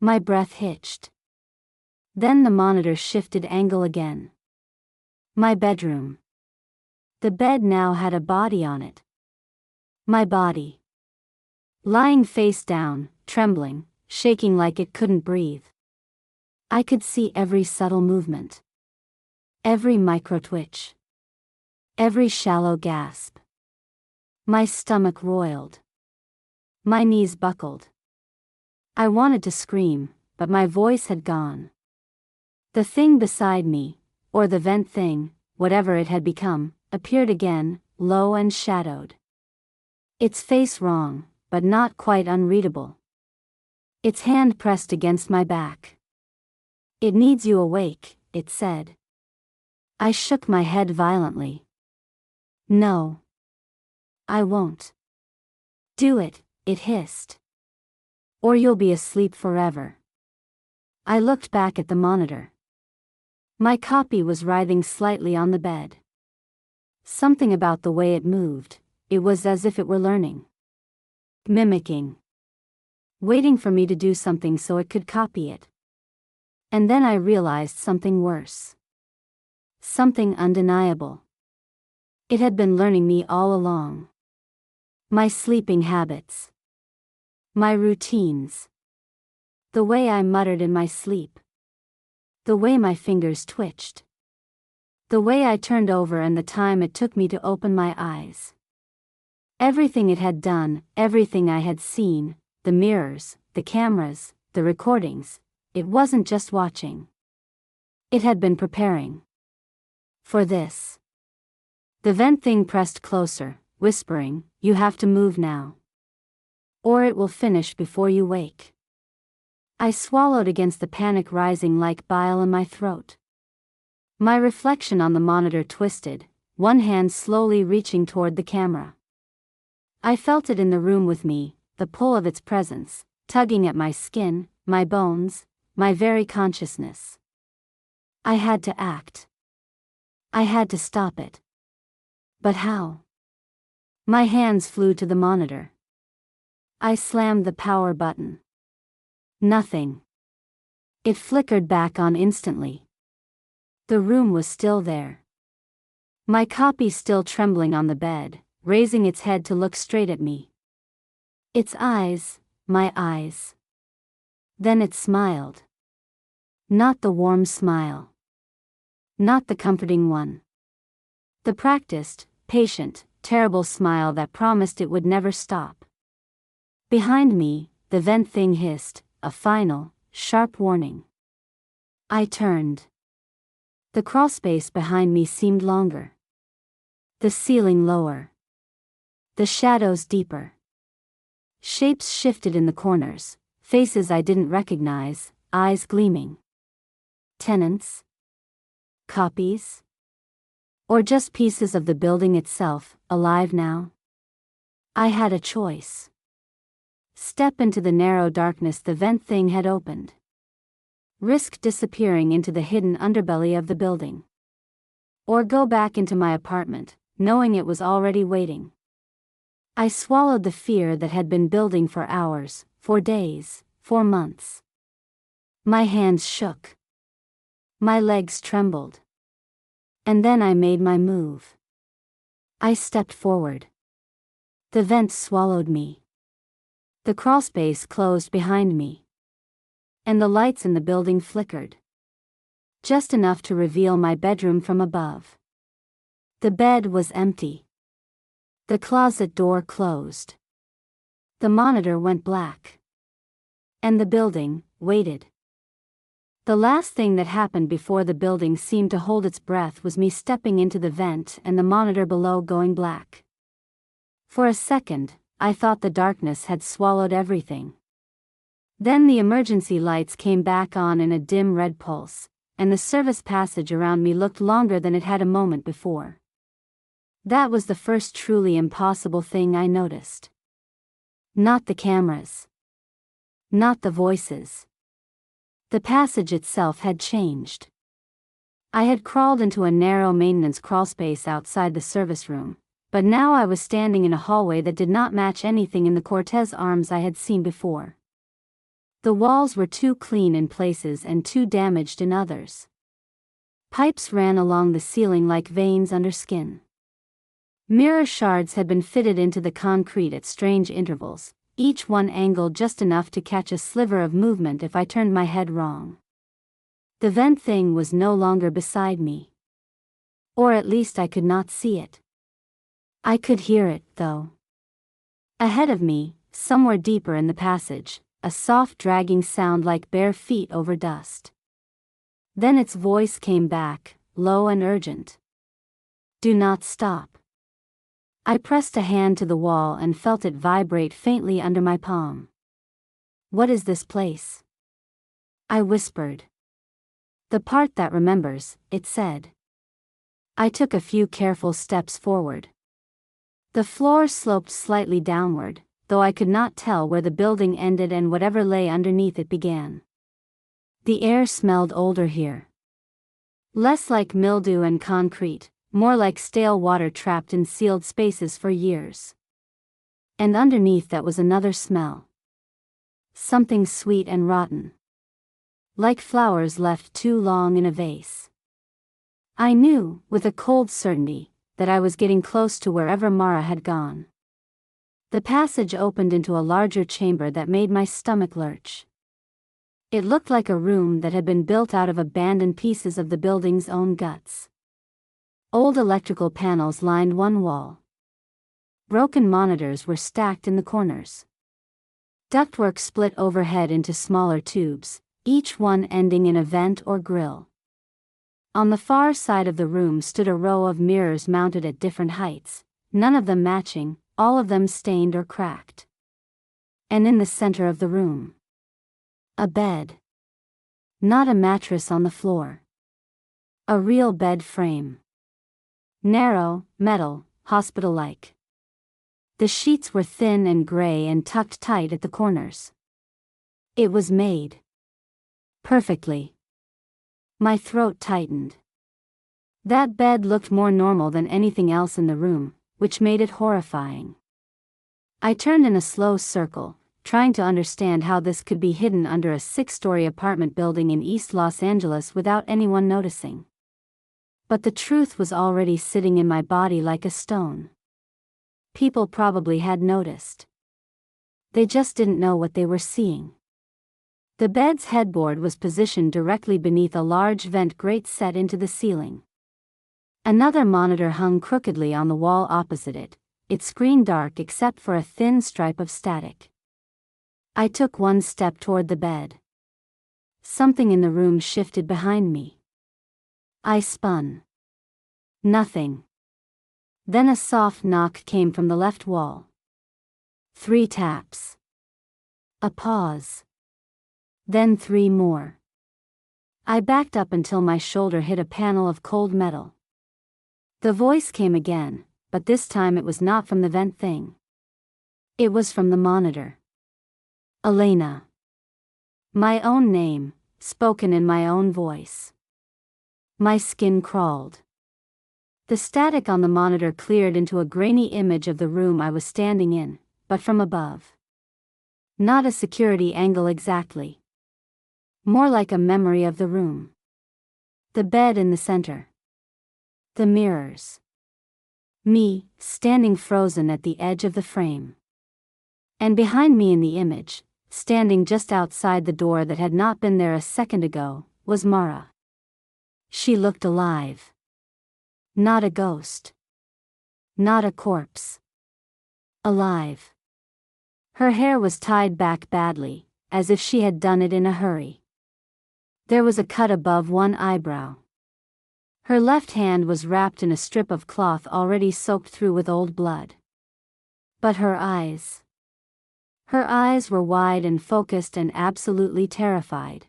My breath hitched. Then the monitor shifted angle again. My bedroom. The bed now had a body on it. My body. Lying face down, trembling, shaking like it couldn't breathe. I could see every subtle movement. Every micro-twitch. Every shallow gasp. My stomach roiled. My knees buckled. I wanted to scream, but my voice had gone. The thing beside me, or the vent thing, whatever it had become, appeared again, low and shadowed. Its face wrong, but not quite unreadable. Its hand pressed against my back. "It needs you awake," it said. I shook my head violently. No. I won't. Do it, it hissed. Or you'll be asleep forever. I looked back at the monitor. My copy was writhing slightly on the bed. Something about the way it moved, it was as if it were learning. Mimicking. Waiting for me to do something so it could copy it. And then I realized something worse. Something undeniable. It had been learning me all along. My sleeping habits. My routines. The way I muttered in my sleep. The way my fingers twitched. The way I turned over and the time it took me to open my eyes. Everything it had done, everything I had seen, the mirrors, the cameras, the recordings, it wasn't just watching. It had been preparing. For this. The vent thing pressed closer, whispering, "You have to move now. Or it will finish before you wake." I swallowed against the panic rising like bile in my throat. My reflection on the monitor twisted, one hand slowly reaching toward the camera. I felt it in the room with me, the pull of its presence, tugging at my skin, my bones, my very consciousness. I had to act. I had to stop it. But how? My hands flew to the monitor. I slammed the power button. Nothing. It flickered back on instantly. The room was still there. My copy still trembling on the bed, raising its head to look straight at me. Its eyes, my eyes. Then it smiled. Not the warm smile. Not the comforting one. The practiced, patient, terrible smile that promised it would never stop. Behind me, the vent thing hissed, a final, sharp warning. I turned. The crawlspace behind me seemed longer. The ceiling lower. The shadows deeper. Shapes shifted in the corners, faces I didn't recognize, eyes gleaming. Tenants? Copies? Or just pieces of the building itself, alive now? I had a choice. Step into the narrow darkness the vent thing had opened. Risk disappearing into the hidden underbelly of the building. Or go back into my apartment, knowing it was already waiting. I swallowed the fear that had been building for hours, for days, for months. My hands shook. My legs trembled. And then I made my move. I stepped forward. The vent swallowed me. The crawlspace closed behind me. And the lights in the building flickered. Just enough to reveal my bedroom from above. The bed was empty. The closet door closed. The monitor went black. And the building waited. The last thing that happened before the building seemed to hold its breath was me stepping into the vent and the monitor below going black. For a second, I thought the darkness had swallowed everything. Then the emergency lights came back on in a dim red pulse, and the service passage around me looked longer than it had a moment before. That was the first truly impossible thing I noticed. Not the cameras. Not the voices. The passage itself had changed. I had crawled into a narrow maintenance crawlspace outside the service room, but now I was standing in a hallway that did not match anything in the Cortez Arms I had seen before. The walls were too clean in places and too damaged in others. Pipes ran along the ceiling like veins under skin. Mirror shards had been fitted into the concrete at strange intervals, each one angled just enough to catch a sliver of movement if I turned my head wrong. The vent thing was no longer beside me. Or at least I could not see it. I could hear it, though. Ahead of me, somewhere deeper in the passage, a soft dragging sound like bare feet over dust. Then its voice came back, low and urgent. "Do not stop." I pressed a hand to the wall and felt it vibrate faintly under my palm. "What is this place?" I whispered. "The part that remembers," it said. I took a few careful steps forward. The floor sloped slightly downward, though I could not tell where the building ended and whatever lay underneath it began. The air smelled older here. Less like mildew and concrete, more like stale water trapped in sealed spaces for years. And underneath that was another smell. Something sweet and rotten. Like flowers left too long in a vase. I knew, with a cold certainty, that I was getting close to wherever Mara had gone. The passage opened into a larger chamber that made my stomach lurch. It looked like a room that had been built out of abandoned pieces of the building's own guts. Old electrical panels lined one wall. Broken monitors were stacked in the corners. Ductwork split overhead into smaller tubes, each one ending in a vent or grill. On the far side of the room stood a row of mirrors mounted at different heights, none of them matching, all of them stained or cracked. And in the center of the room, a bed. Not a mattress on the floor. A real bed frame. Narrow, metal, hospital-like. The sheets were thin and gray and tucked tight at the corners. It was made perfectly. My throat tightened. That bed looked more normal than anything else in the room, which made it horrifying. I turned in a slow circle, trying to understand how this could be hidden under a 6-story apartment building in East Los Angeles without anyone noticing. But the truth was already sitting in my body like a stone. People probably had noticed. They just didn't know what they were seeing. The bed's headboard was positioned directly beneath a large vent grate set into the ceiling. Another monitor hung crookedly on the wall opposite it, its screen dark except for a thin stripe of static. I took one step toward the bed. Something in the room shifted behind me. I spun. Nothing. Then a soft knock came from the left wall. 3 taps. A pause. Then 3 more. I backed up until my shoulder hit a panel of cold metal. The voice came again, but this time it was not from the vent thing. It was from the monitor. Elena. My own name, spoken in my own voice. My skin crawled. The static on the monitor cleared into a grainy image of the room I was standing in, but from above. Not a security angle exactly. More like a memory of the room. The bed in the center. The mirrors. Me, standing frozen at the edge of the frame. And behind me in the image, standing just outside the door that had not been there a second ago, was Mara. She looked alive. Not a ghost. Not a corpse. Alive. Her hair was tied back badly, as if she had done it in a hurry. There was a cut above one eyebrow. Her left hand was wrapped in a strip of cloth already soaked through with old blood. But her eyes. Her eyes were wide and focused and absolutely terrified.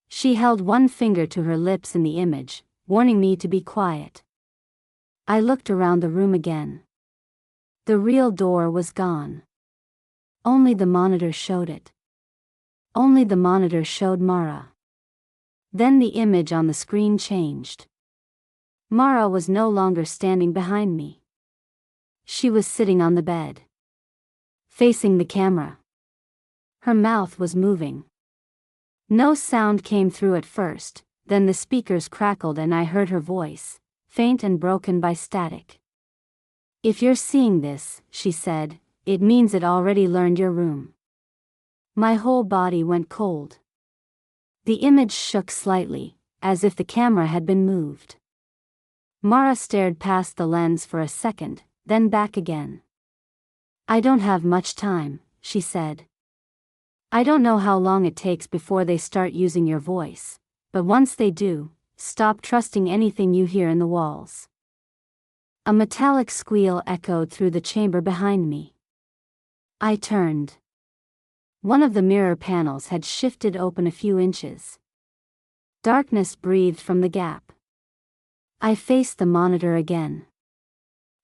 She held one finger to her lips in the image, warning me to be quiet. I looked around the room again. The real door was gone. Only the monitor showed it. Only the monitor showed Mara. Then the image on the screen changed. Mara was no longer standing behind me. She was sitting on the bed. Facing the camera. Her mouth was moving. No sound came through at first, then the speakers crackled and I heard her voice, faint and broken by static. If you're seeing this, she said, it means it already learned your room. My whole body went cold. The image shook slightly, as if the camera had been moved. Mara stared past the lens for a second, then back again. I don't have much time, she said. I don't know how long it takes before they start using your voice, but once they do, stop trusting anything you hear in the walls. A metallic squeal echoed through the chamber behind me. I turned. One of the mirror panels had shifted open a few inches. Darkness breathed from the gap. I faced the monitor again.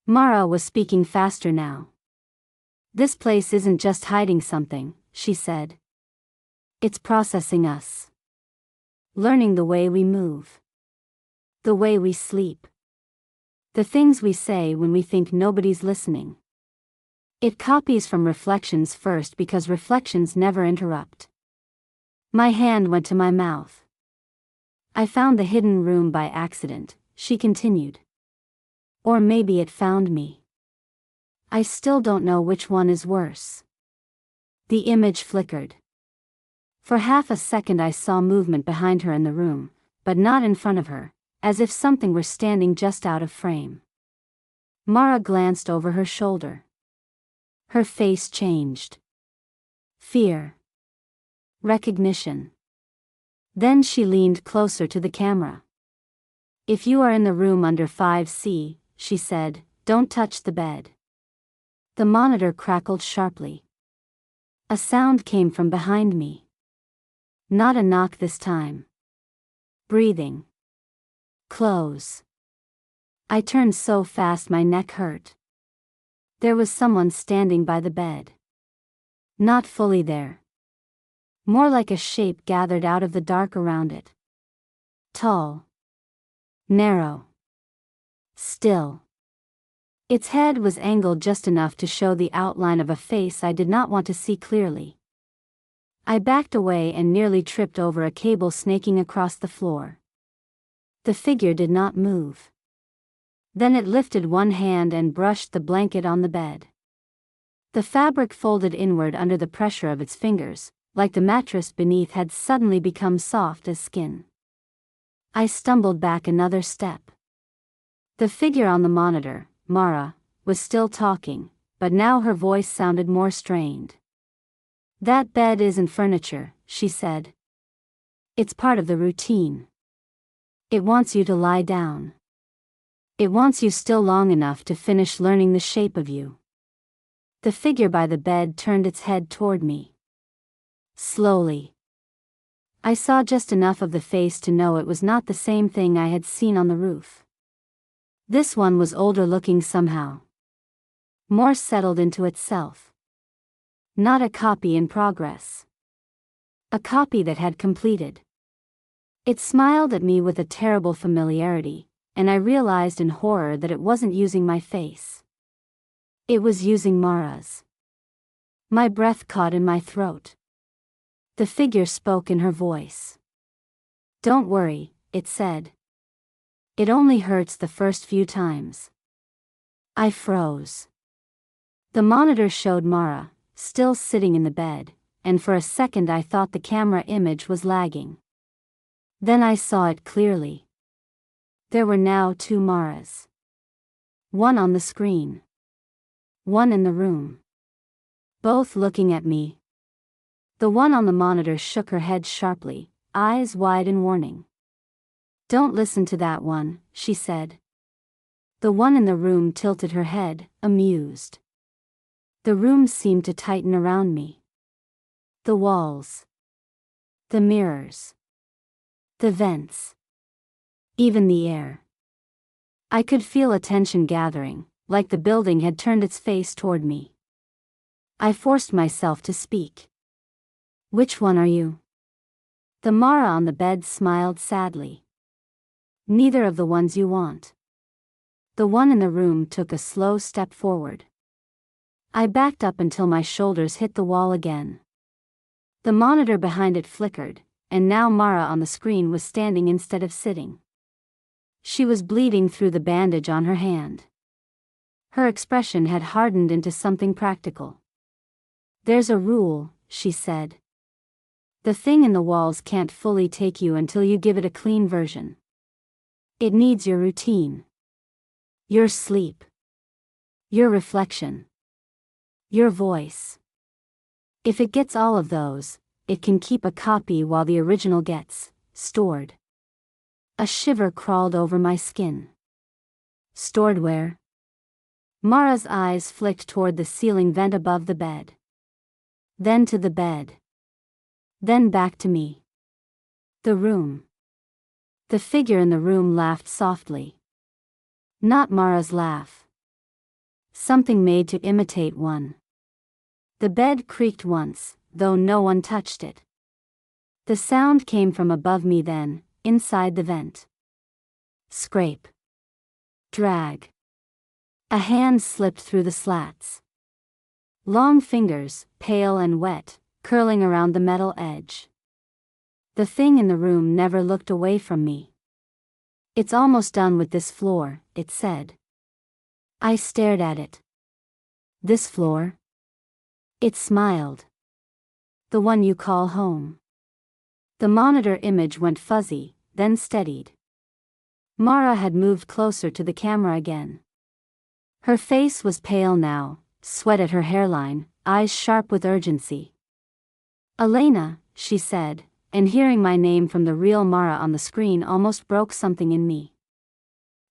Mara was speaking faster now. "This place isn't just hiding something," she said. "It's processing us. Learning the way we move. The way we sleep. The things we say when we think nobody's listening. It copies from reflections first because reflections never interrupt." My hand went to my mouth. "I found the hidden room by accident," she continued. "Or maybe it found me. I still don't know which one is worse." The image flickered. For half a second I saw movement behind her in the room, but not in front of her, as if something were standing just out of frame. Mara glanced over her shoulder. Her face changed. Fear. Recognition. Then she leaned closer to the camera. "If you are in the room under 5C, she said, "don't touch the bed." The monitor crackled sharply. A sound came from behind me. Not a knock this time. Breathing. Close. I turned so fast my neck hurt. There was someone standing by the bed. Not fully there. More like a shape gathered out of the dark around it. Tall. Narrow. Still. Its head was angled just enough to show the outline of a face I did not want to see clearly. I backed away and nearly tripped over a cable snaking across the floor. The figure did not move. Then it lifted one hand and brushed the blanket on the bed. The fabric folded inward under the pressure of its fingers, like the mattress beneath had suddenly become soft as skin. I stumbled back another step. The figure on the monitor, Mara, was still talking, but now her voice sounded more strained. "That bed isn't furniture," she said. "It's part of the routine. It wants you to lie down. It wants you still long enough to finish learning the shape of you." The figure by the bed turned its head toward me. Slowly. I saw just enough of the face to know it was not the same thing I had seen on the roof. This one was older looking somehow. More settled into itself. Not a copy in progress. A copy that had completed. It smiled at me with a terrible familiarity, and I realized in horror that it wasn't using my face. It was using Mara's. My breath caught in my throat. The figure spoke in her voice. "Don't worry," it said. "It only hurts the first few times." I froze. The monitor showed Mara, still sitting in the bed, and for a second I thought the camera image was lagging. Then I saw it clearly. There were now two Maras. One on the screen. One in the room. Both looking at me. The one on the monitor shook her head sharply, eyes wide in warning. "Don't listen to that one," she said. The one in the room tilted her head, amused. The room seemed to tighten around me. The walls. The mirrors. The vents. Even the air. I could feel a tension gathering, like the building had turned its face toward me. I forced myself to speak. "Which one are you?" The Mara on the bed smiled sadly. "Neither of the ones you want." The one in the room took a slow step forward. I backed up until my shoulders hit the wall again. The monitor behind it flickered, and now Mara on the screen was standing instead of sitting. She was bleeding through the bandage on her hand. Her expression had hardened into something practical. "There's a rule," she said. "The thing in the walls can't fully take you until you give it a clean version. It needs your routine. Your sleep. Your reflection. Your voice. If it gets all of those, it can keep a copy while the original gets stored." A shiver crawled over my skin. "Stored where?" Mara's eyes flicked toward the ceiling vent above the bed. Then to the bed. Then back to me. The room. The figure in the room laughed softly. Not Mara's laugh. Something made to imitate one. The bed creaked once, though no one touched it. The sound came from above me then, inside the vent. Scrape. Drag. A hand slipped through the slats. Long fingers, pale and wet, curling around the metal edge. The thing in the room never looked away from me. "It's almost done with this floor," it said. I stared at it. "This floor?" It smiled. "The one you call home." The monitor image went fuzzy, then steadied. Mara had moved closer to the camera again. Her face was pale now, sweat at her hairline, eyes sharp with urgency. "Elena," she said, and hearing my name from the real Mara on the screen almost broke something in me.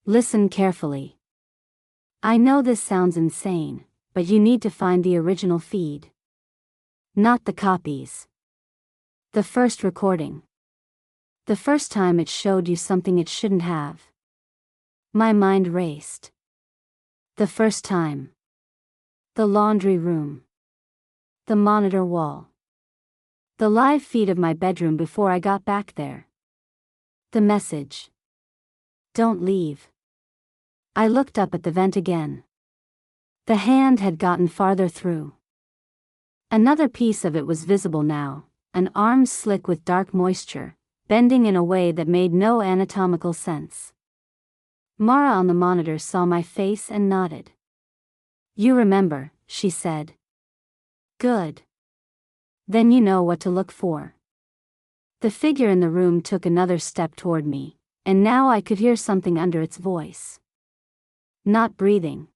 "Listen carefully. I know this sounds insane, but you need to find the original feed. Not the copies. The first recording. The first time it showed you something it shouldn't have." My mind raced. The first time. The laundry room. The monitor wall. The live feed of my bedroom before I got back there. The message. "Don't leave." I looked up at the vent again. The hand had gotten farther through. Another piece of it was visible now, an arm slick with dark moisture, bending in a way that made no anatomical sense. Mara on the monitor saw my face and nodded. "You remember," she said. "Good. Then you know what to look for." The figure in the room took another step toward me, and now I could hear something under its voice. Not breathing.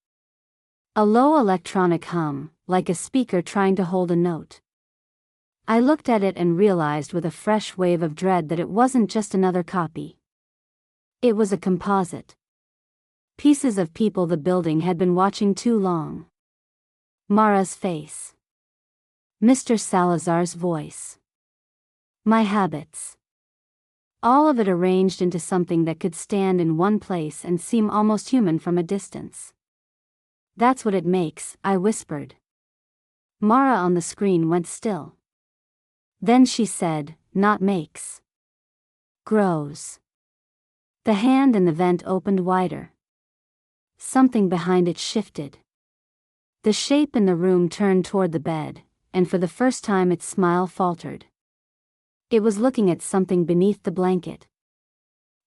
A low electronic hum, like a speaker trying to hold a note. I looked at it and realized with a fresh wave of dread that it wasn't just another copy. It was a composite. Pieces of people the building had been watching too long. Mara's face. Mr. Salazar's voice. My habits. All of it arranged into something that could stand in one place and seem almost human from a distance. "That's what it makes," I whispered. Mara on the screen went still. Then she said, "Not makes. Grows." The hand in the vent opened wider. Something behind it shifted. The shape in the room turned toward the bed, and for the first time its smile faltered. It was looking at something beneath the blanket.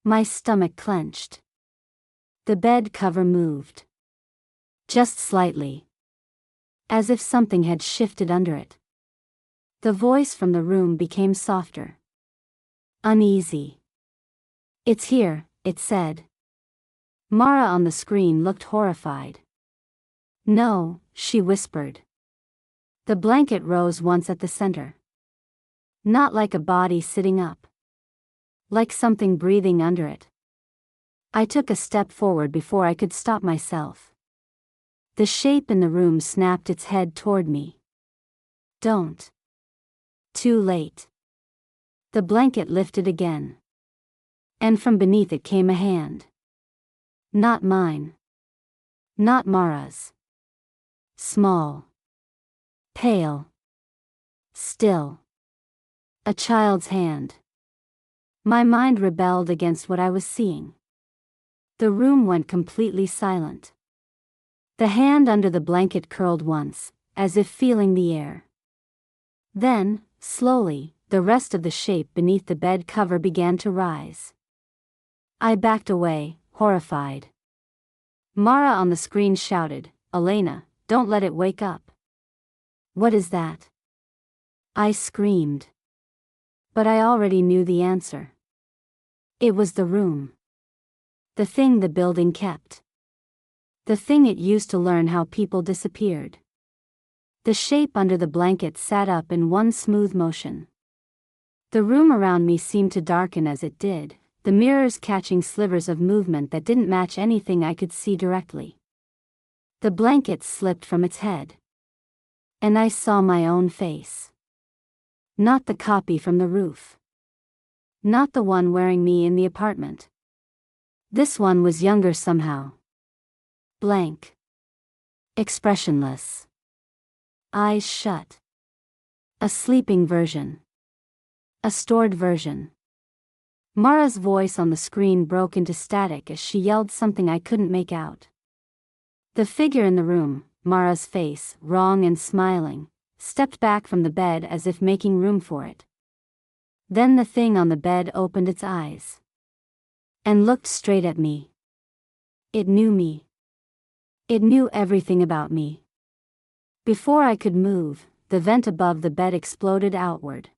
My stomach clenched. The bed cover moved. Just slightly. As if something had shifted under it. The voice from the room became softer. Uneasy. "It's here," it said. Mara on the screen looked horrified. "No," she whispered. The blanket rose once at the center. Not like a body sitting up. Like something breathing under it. I took a step forward before I could stop myself. The shape in the room snapped its head toward me. "Don't." Too late. The blanket lifted again. And from beneath it came a hand. Not mine. Not Mara's. Small. Pale. Still. A child's hand. My mind rebelled against what I was seeing. The room went completely silent. The hand under the blanket curled once, as if feeling the air. Then, slowly, the rest of the shape beneath the bed cover began to rise. I backed away, horrified. Mara on the screen shouted, "Elena, don't let it wake up." "What is that?" I screamed. But I already knew the answer. It was the room. The thing the building kept. The thing it used to learn how people disappeared. The shape under the blanket sat up in one smooth motion. The room around me seemed to darken as it did, the mirrors catching slivers of movement that didn't match anything I could see directly. The blanket slipped from its head. And I saw my own face. Not the copy from the roof. Not the one wearing me in the apartment. This one was younger somehow, Blank. Expressionless. Eyes shut. A sleeping version. A stored version. Mara's voice on the screen broke into static as she yelled something I couldn't make out. The figure in the room, Mara's face, wrong and smiling, stepped back from the bed as if making room for it. Then the thing on the bed opened its eyes. And looked straight at me. It knew me. It knew everything about me. Before I could move, the vent above the bed exploded outward.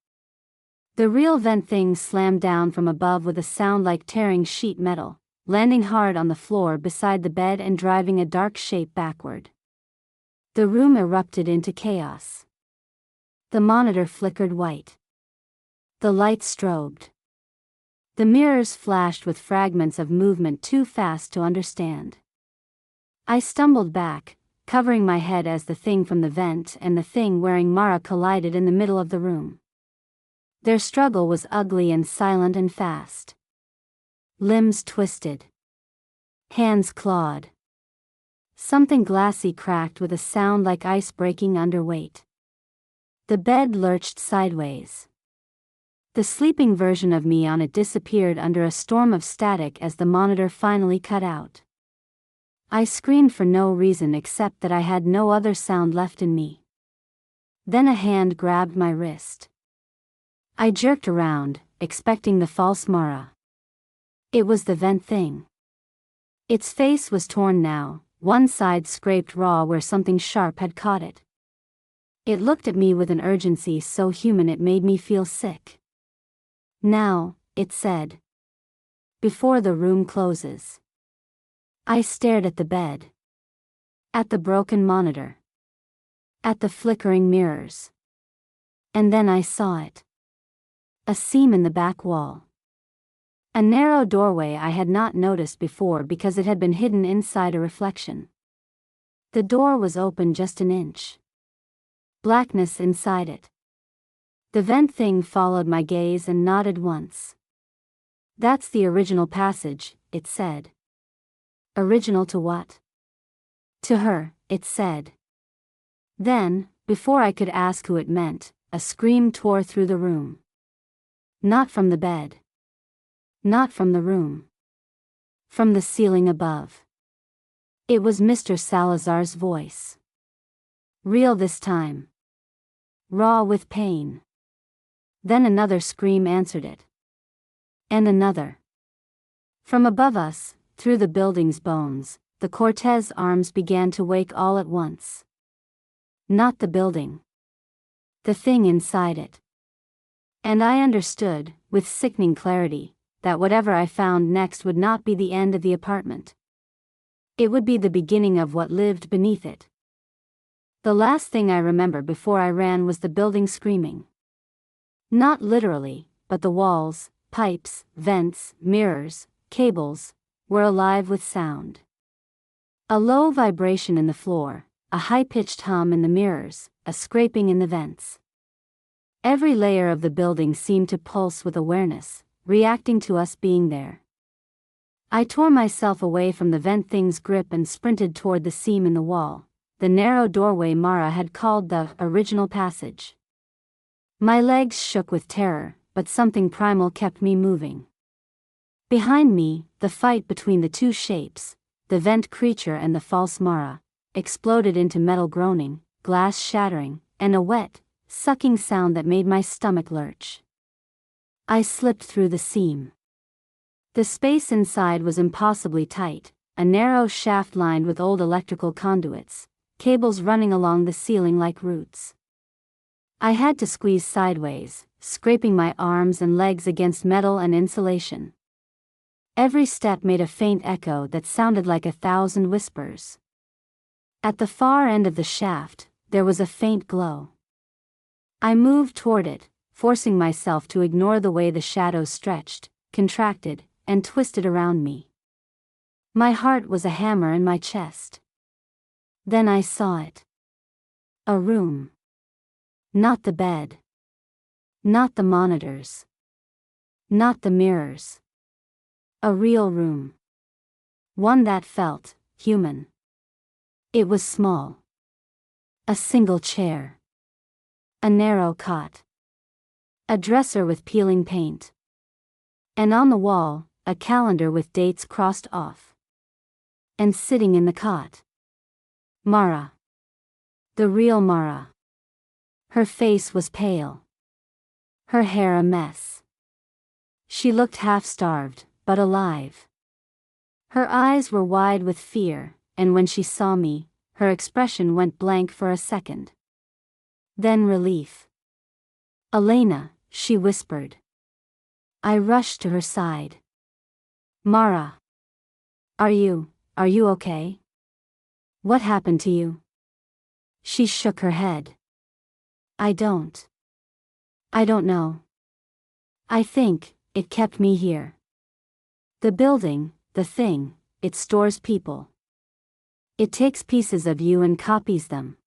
The real vent thing slammed down from above with a sound like tearing sheet metal, landing hard on the floor beside the bed and driving a dark shape backward. The room erupted into chaos. The monitor flickered white. The lights strobed. The mirrors flashed with fragments of movement too fast to understand. I stumbled back, covering my head as the thing from the vent and the thing wearing Mara collided in the middle of the room. Their struggle was ugly and silent and fast. Limbs twisted. Hands clawed. Something glassy cracked with a sound like ice breaking under weight. The bed lurched sideways. The sleeping version of me on it disappeared under a storm of static as the monitor finally cut out. I screamed for no reason except that I had no other sound left in me. Then a hand grabbed my wrist. I jerked around, expecting the false Mara. It was the vent thing. Its face was torn now, one side scraped raw where something sharp had caught it. It looked at me with an urgency so human it made me feel sick. Now, it said. Before the room closes. I stared at the bed. At the broken monitor. At the flickering mirrors. And then I saw it. A seam in the back wall. A narrow doorway I had not noticed before because it had been hidden inside a reflection. The door was open just an inch. Blackness inside it. The vent thing followed my gaze and nodded once. That's the original passage, it said. Original to what? To her, it said. Then, before I could ask who it meant, a scream tore through the room. Not from the bed. Not from the room. From the ceiling above. It was Mr. Salazar's voice. Real this time. Raw with pain. Then another scream answered it. And another. From above us, through the building's bones, the Cortez arms began to wake all at once. Not the building. The thing inside it. And I understood, with sickening clarity, that whatever I found next would not be the end of the apartment. It would be the beginning of what lived beneath it. The last thing I remember before I ran was the building screaming. Not literally, but the walls, pipes, vents, mirrors, cables, were alive with sound. A low vibration in the floor, a high-pitched hum in the mirrors, a scraping in the vents. Every layer of the building seemed to pulse with awareness, reacting to us being there. I tore myself away from the vent thing's grip and sprinted toward the seam in the wall, the narrow doorway Mara had called the original passage. My legs shook with terror, but something primal kept me moving. Behind me, the fight between the two shapes, the vent creature and the false Mara, exploded into metal groaning, glass shattering, and a wet, sucking sound that made my stomach lurch. I slipped through the seam. The space inside was impossibly tight, a narrow shaft lined with old electrical conduits, cables running along the ceiling like roots. I had to squeeze sideways, scraping my arms and legs against metal and insulation. Every step made a faint echo that sounded like 1,000 whispers. At the far end of the shaft, there was a faint glow. I moved toward it, forcing myself to ignore the way the shadows stretched, contracted, and twisted around me. My heart was a hammer in my chest. Then I saw it. A room. Not the bed. Not the monitors. Not the mirrors. A real room. One that felt human. It was small. A single chair. A narrow cot. A dresser with peeling paint. And on the wall, a calendar with dates crossed off. And sitting in the cot, Mara. The real Mara. Her face was pale. Her hair a mess. She looked half-starved, but alive. Her eyes were wide with fear, and when she saw me, her expression went blank for a second. Then relief. "Elena," she whispered. I rushed to her side. "Mara. Are you okay? What happened to you?" She shook her head. I don't know. I think it kept me here. The building, the thing, it stores people. It takes pieces of you and copies them.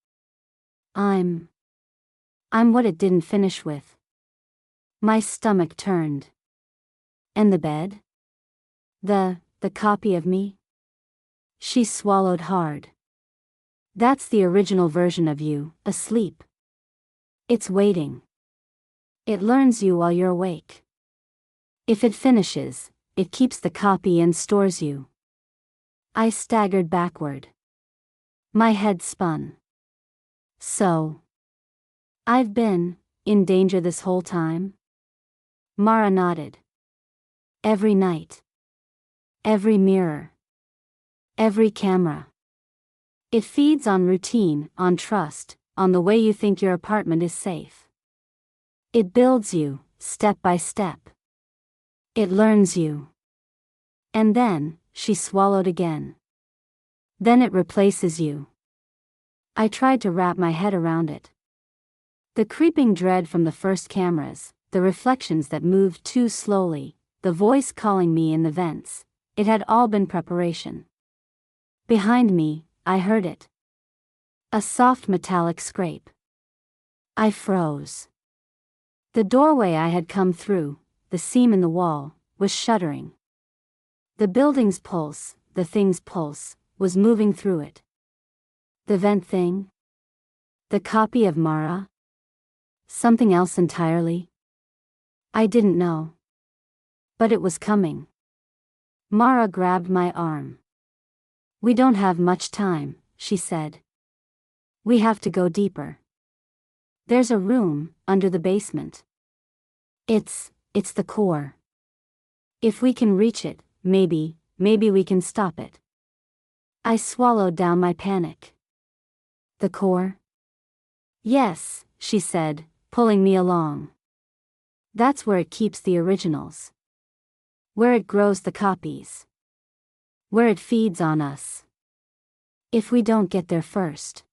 I'm what it didn't finish with." My stomach turned. "And the bed? The copy of me?" She swallowed hard. "That's the original version of you, asleep. It's waiting. It learns you while you're awake. If it finishes, it keeps the copy and stores you." I staggered backward. My head spun. "So, I've been in danger this whole time?" Mara nodded. "Every night. Every mirror. Every camera. It feeds on routine, on trust, on the way you think your apartment is safe. It builds you, step by step. It learns you. And then," she swallowed again. "Then it replaces you." I tried to wrap my head around it. The creeping dread from the first cameras, the reflections that moved too slowly, the voice calling me in the vents, it had all been preparation. Behind me, I heard it. A soft metallic scrape. I froze. The doorway I had come through, the seam in the wall, was shuddering. The building's pulse, the thing's pulse, was moving through it. The vent thing? The copy of Mara? Something else entirely? I didn't know. But it was coming. Mara grabbed my arm. "We don't have much time," she said. "We have to go deeper. There's a room under the basement. It's the core. If we can reach it, maybe we can stop it." I swallowed down my panic. "The core?" "Yes," she said, pulling me along. "That's where it keeps the originals. Where it grows the copies. Where it feeds on us. If we don't get there first."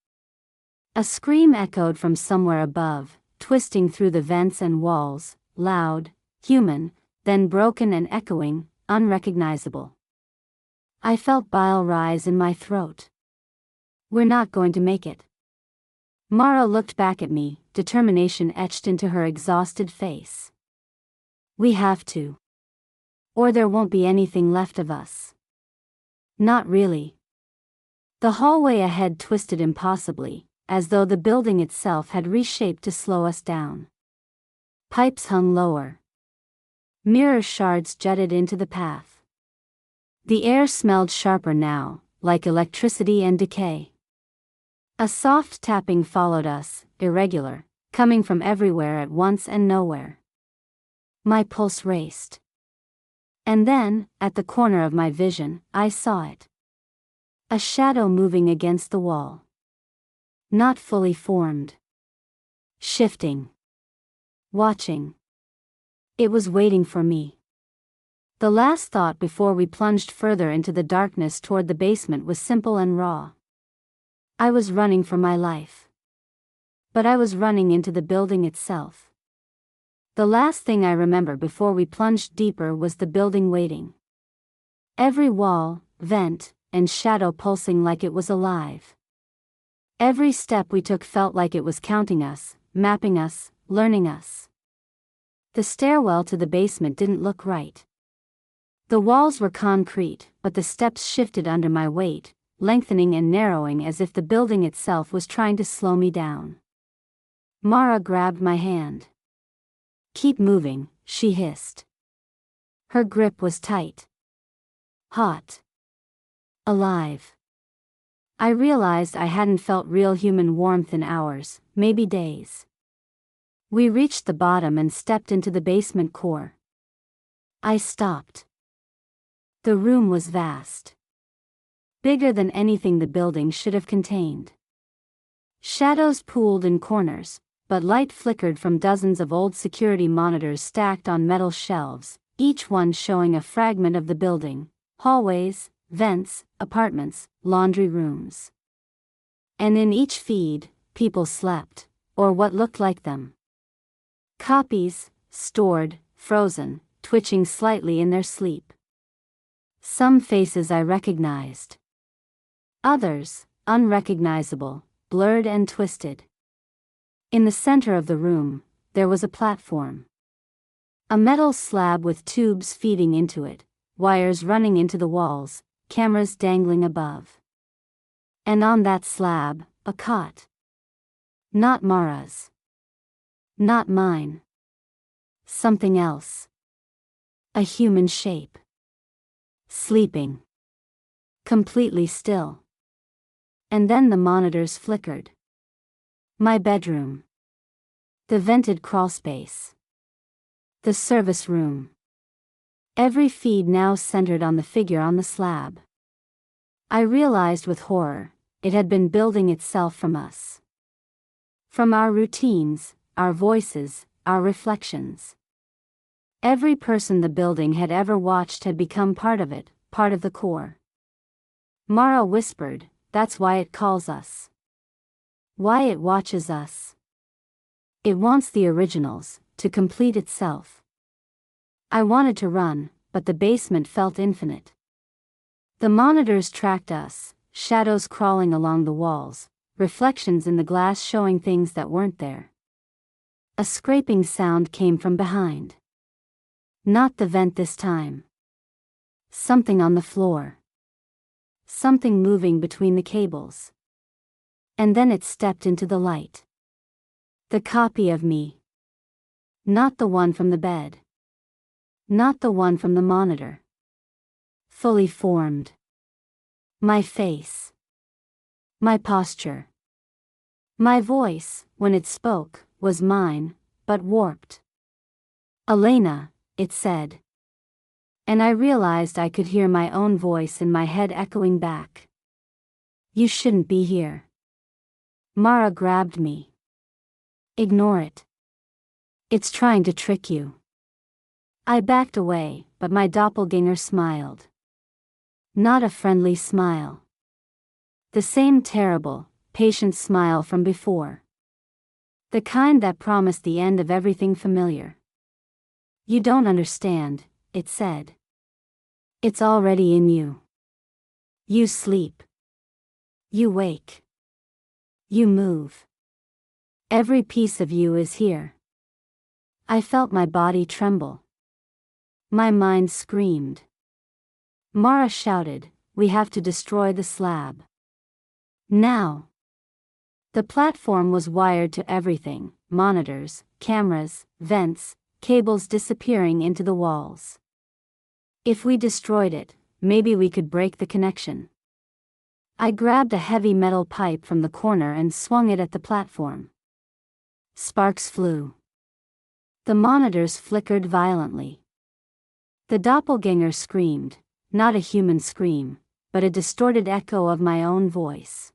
A scream echoed from somewhere above, twisting through the vents and walls, loud, human, then broken and echoing, unrecognizable. I felt bile rise in my throat. "We're not going to make it." Mara looked back at me, determination etched into her exhausted face. "We have to. Or there won't be anything left of us." Not really. The hallway ahead twisted impossibly, as though the building itself had reshaped to slow us down. Pipes hung lower. Mirror shards jutted into the path. The air smelled sharper now, like electricity and decay. A soft tapping followed us, irregular, coming from everywhere at once and nowhere. My pulse raced. And then, at the corner of my vision, I saw it. A shadow moving against the wall. Not fully formed. Shifting. Watching. It was waiting for me. The last thought before we plunged further into the darkness toward the basement was simple and raw. I was running for my life. But I was running into the building itself. The last thing I remember before we plunged deeper was the building waiting. Every wall, vent, and shadow pulsing like it was alive. Every step we took felt like it was counting us, mapping us, learning us. The stairwell to the basement didn't look right. The walls were concrete, but the steps shifted under my weight, lengthening and narrowing as if the building itself was trying to slow me down. Mara grabbed my hand. "Keep moving," she hissed. Her grip was tight. Hot. Alive. I realized I hadn't felt real human warmth in hours, maybe days. We reached the bottom and stepped into the basement core. I stopped. The room was vast. Bigger than anything the building should have contained. Shadows pooled in corners, but light flickered from dozens of old security monitors stacked on metal shelves, each one showing a fragment of the building: hallways, vents, apartments, laundry rooms. And in each feed, people slept, or what looked like them. Copies, stored, frozen, twitching slightly in their sleep. Some faces I recognized. Others, unrecognizable, blurred and twisted. In the center of the room, there was a platform. A metal slab with tubes feeding into it, wires running into the walls, cameras dangling above. And on that slab, a cot. Not Mara's. Not mine. Something else. A human shape. Sleeping. Completely still. And then the monitors flickered. My bedroom. The vented crawlspace. The service room. Every feed now centered on the figure on the slab. I realized with horror, it had been building itself from us. From our routines, our voices, our reflections. Every person the building had ever watched had become part of it, part of the core. Mara whispered, "That's why it calls us. Why it watches us. It wants the originals, to complete itself." I wanted to run, but the basement felt infinite. The monitors tracked us, shadows crawling along the walls, reflections in the glass showing things that weren't there. A scraping sound came from behind. Not the vent this time. Something on the floor. Something moving between the cables. And then it stepped into the light. The copy of me. Not the one from the bed. Not the one from the monitor. Fully formed. My face. My posture. My voice, when it spoke, was mine, but warped. "Elena," it said. And I realized I could hear my own voice in my head echoing back. "You shouldn't be here." Mara grabbed me. "Ignore it. It's trying to trick you." I backed away, but my doppelganger smiled. Not a friendly smile. The same terrible, patient smile from before. The kind that promised the end of everything familiar. "You don't understand," it said. "It's already in you. You sleep. You wake. You move. Every piece of you is here." I felt my body tremble. My mind screamed. Mara shouted, "We have to destroy the slab. Now." The platform was wired to everything: monitors, cameras, vents, cables disappearing into the walls. If we destroyed it, maybe we could break the connection. I grabbed a heavy metal pipe from the corner and swung it at the platform. Sparks flew. The monitors flickered violently. The doppelganger screamed, not a human scream, but a distorted echo of my own voice.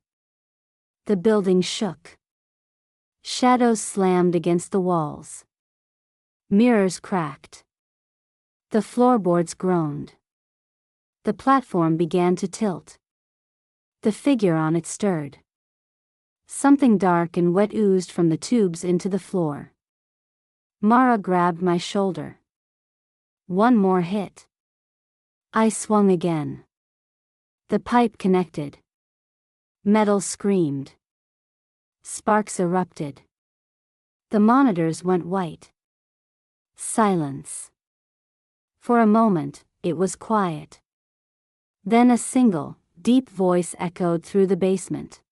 The building shook. Shadows slammed against the walls. Mirrors cracked. The floorboards groaned. The platform began to tilt. The figure on it stirred. Something dark and wet oozed from the tubes into the floor. Mara grabbed my shoulder. One more hit. I swung again. The pipe connected. Metal screamed. Sparks erupted. The monitors went white. Silence. For a moment, it was quiet. Then a single, deep voice echoed through the basement.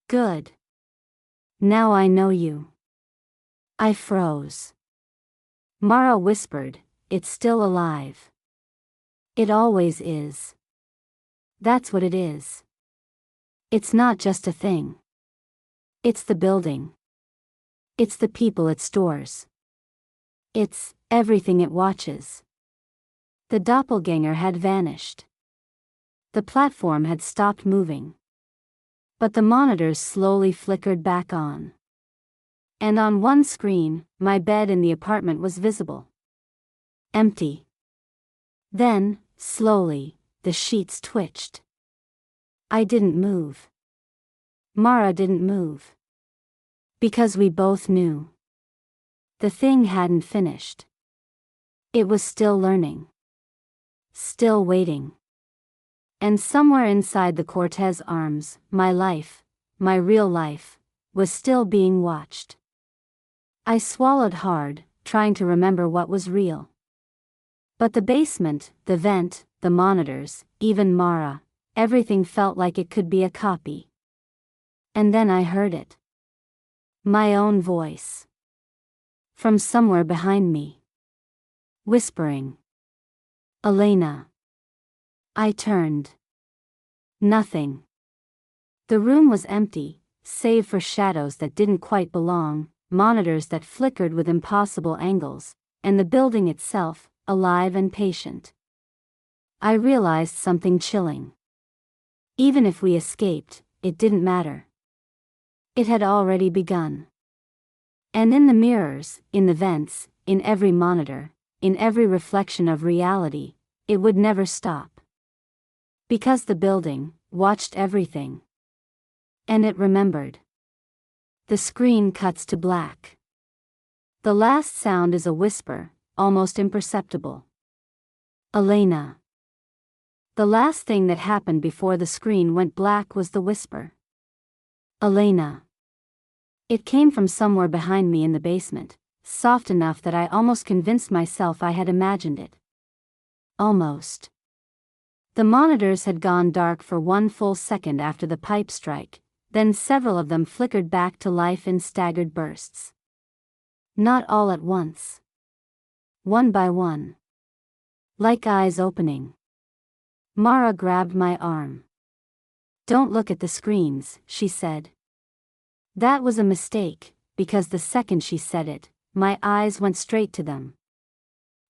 Good. Now I know you. I froze. Mara whispered, "It's still alive." It always is. That's what it is. It's not just a thing. It's the building. It's the people it stores. It's everything it watches. The doppelganger had vanished. The platform had stopped moving. But the monitors slowly flickered back on. And on one screen, my bed in the apartment was visible. Empty. Then, slowly, the sheets twitched. I didn't move. Mara didn't move. Because we both knew. The thing hadn't finished. It was still learning. Still waiting. And somewhere inside the Cortez arms, my life, my real life, was still being watched. I swallowed hard, trying to remember what was real. But the basement, the vent, the monitors, even Mara, everything felt like it could be a copy. And then I heard it. My own voice. From somewhere behind me. Whispering. Elena. I turned. Nothing. The room was empty, save for shadows that didn't quite belong, monitors that flickered with impossible angles, and the building itself, alive and patient. I realized something chilling. Even if we escaped, it didn't matter. It had already begun. And in the mirrors, in the vents, in every monitor, in every reflection of reality, it would never stop. Because the building watched everything. And it remembered. The screen cuts to black. The last sound is a whisper, almost imperceptible. Elena. The last thing that happened before the screen went black was the whisper. Elena. It came from somewhere behind me in the basement, soft enough that I almost convinced myself I had imagined it. Almost. The monitors had gone dark for one full second after the pipe strike, then several of them flickered back to life in staggered bursts. Not all at once. One by one. Like eyes opening. Mara grabbed my arm. "Don't look at the screens," she said. That was a mistake, because the second she said it, my eyes went straight to them.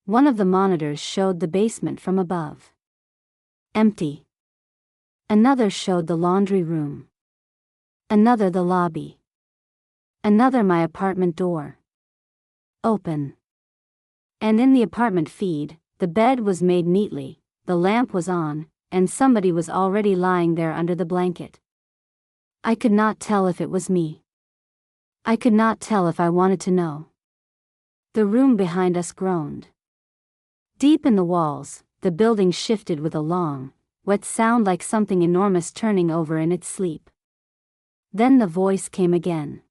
One of the monitors showed the basement from above. Empty. Another showed the laundry room. Another the lobby. Another my apartment door. Open. And in the apartment feed, the bed was made neatly, the lamp was on, and somebody was already lying there under the blanket. I could not tell if it was me. I could not tell if I wanted to know. The room behind us groaned. Deep in the walls, the building shifted with a long, wet sound like something enormous turning over in its sleep. Then the voice came again.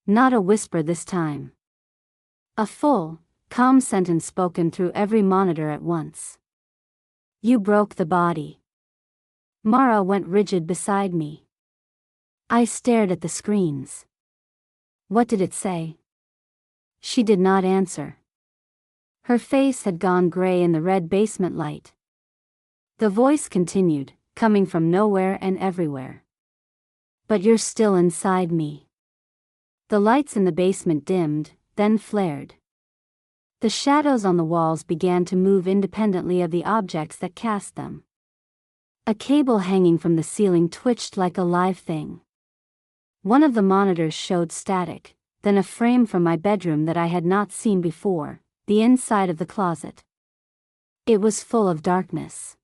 Not a whisper this time. A full, calm sentence spoken through every monitor at once. "You broke the body." Mara went rigid beside me. I stared at the screens. What did it say? She did not answer. Her face had gone gray in the red basement light. The voice continued, coming from nowhere and everywhere. "But you're still inside me." The lights in the basement dimmed, then flared. The shadows on the walls began to move independently of the objects that cast them. A cable hanging from the ceiling twitched like a live thing. One of the monitors showed static, then a frame from my bedroom that I had not seen before, the inside of the closet. It was full of darkness.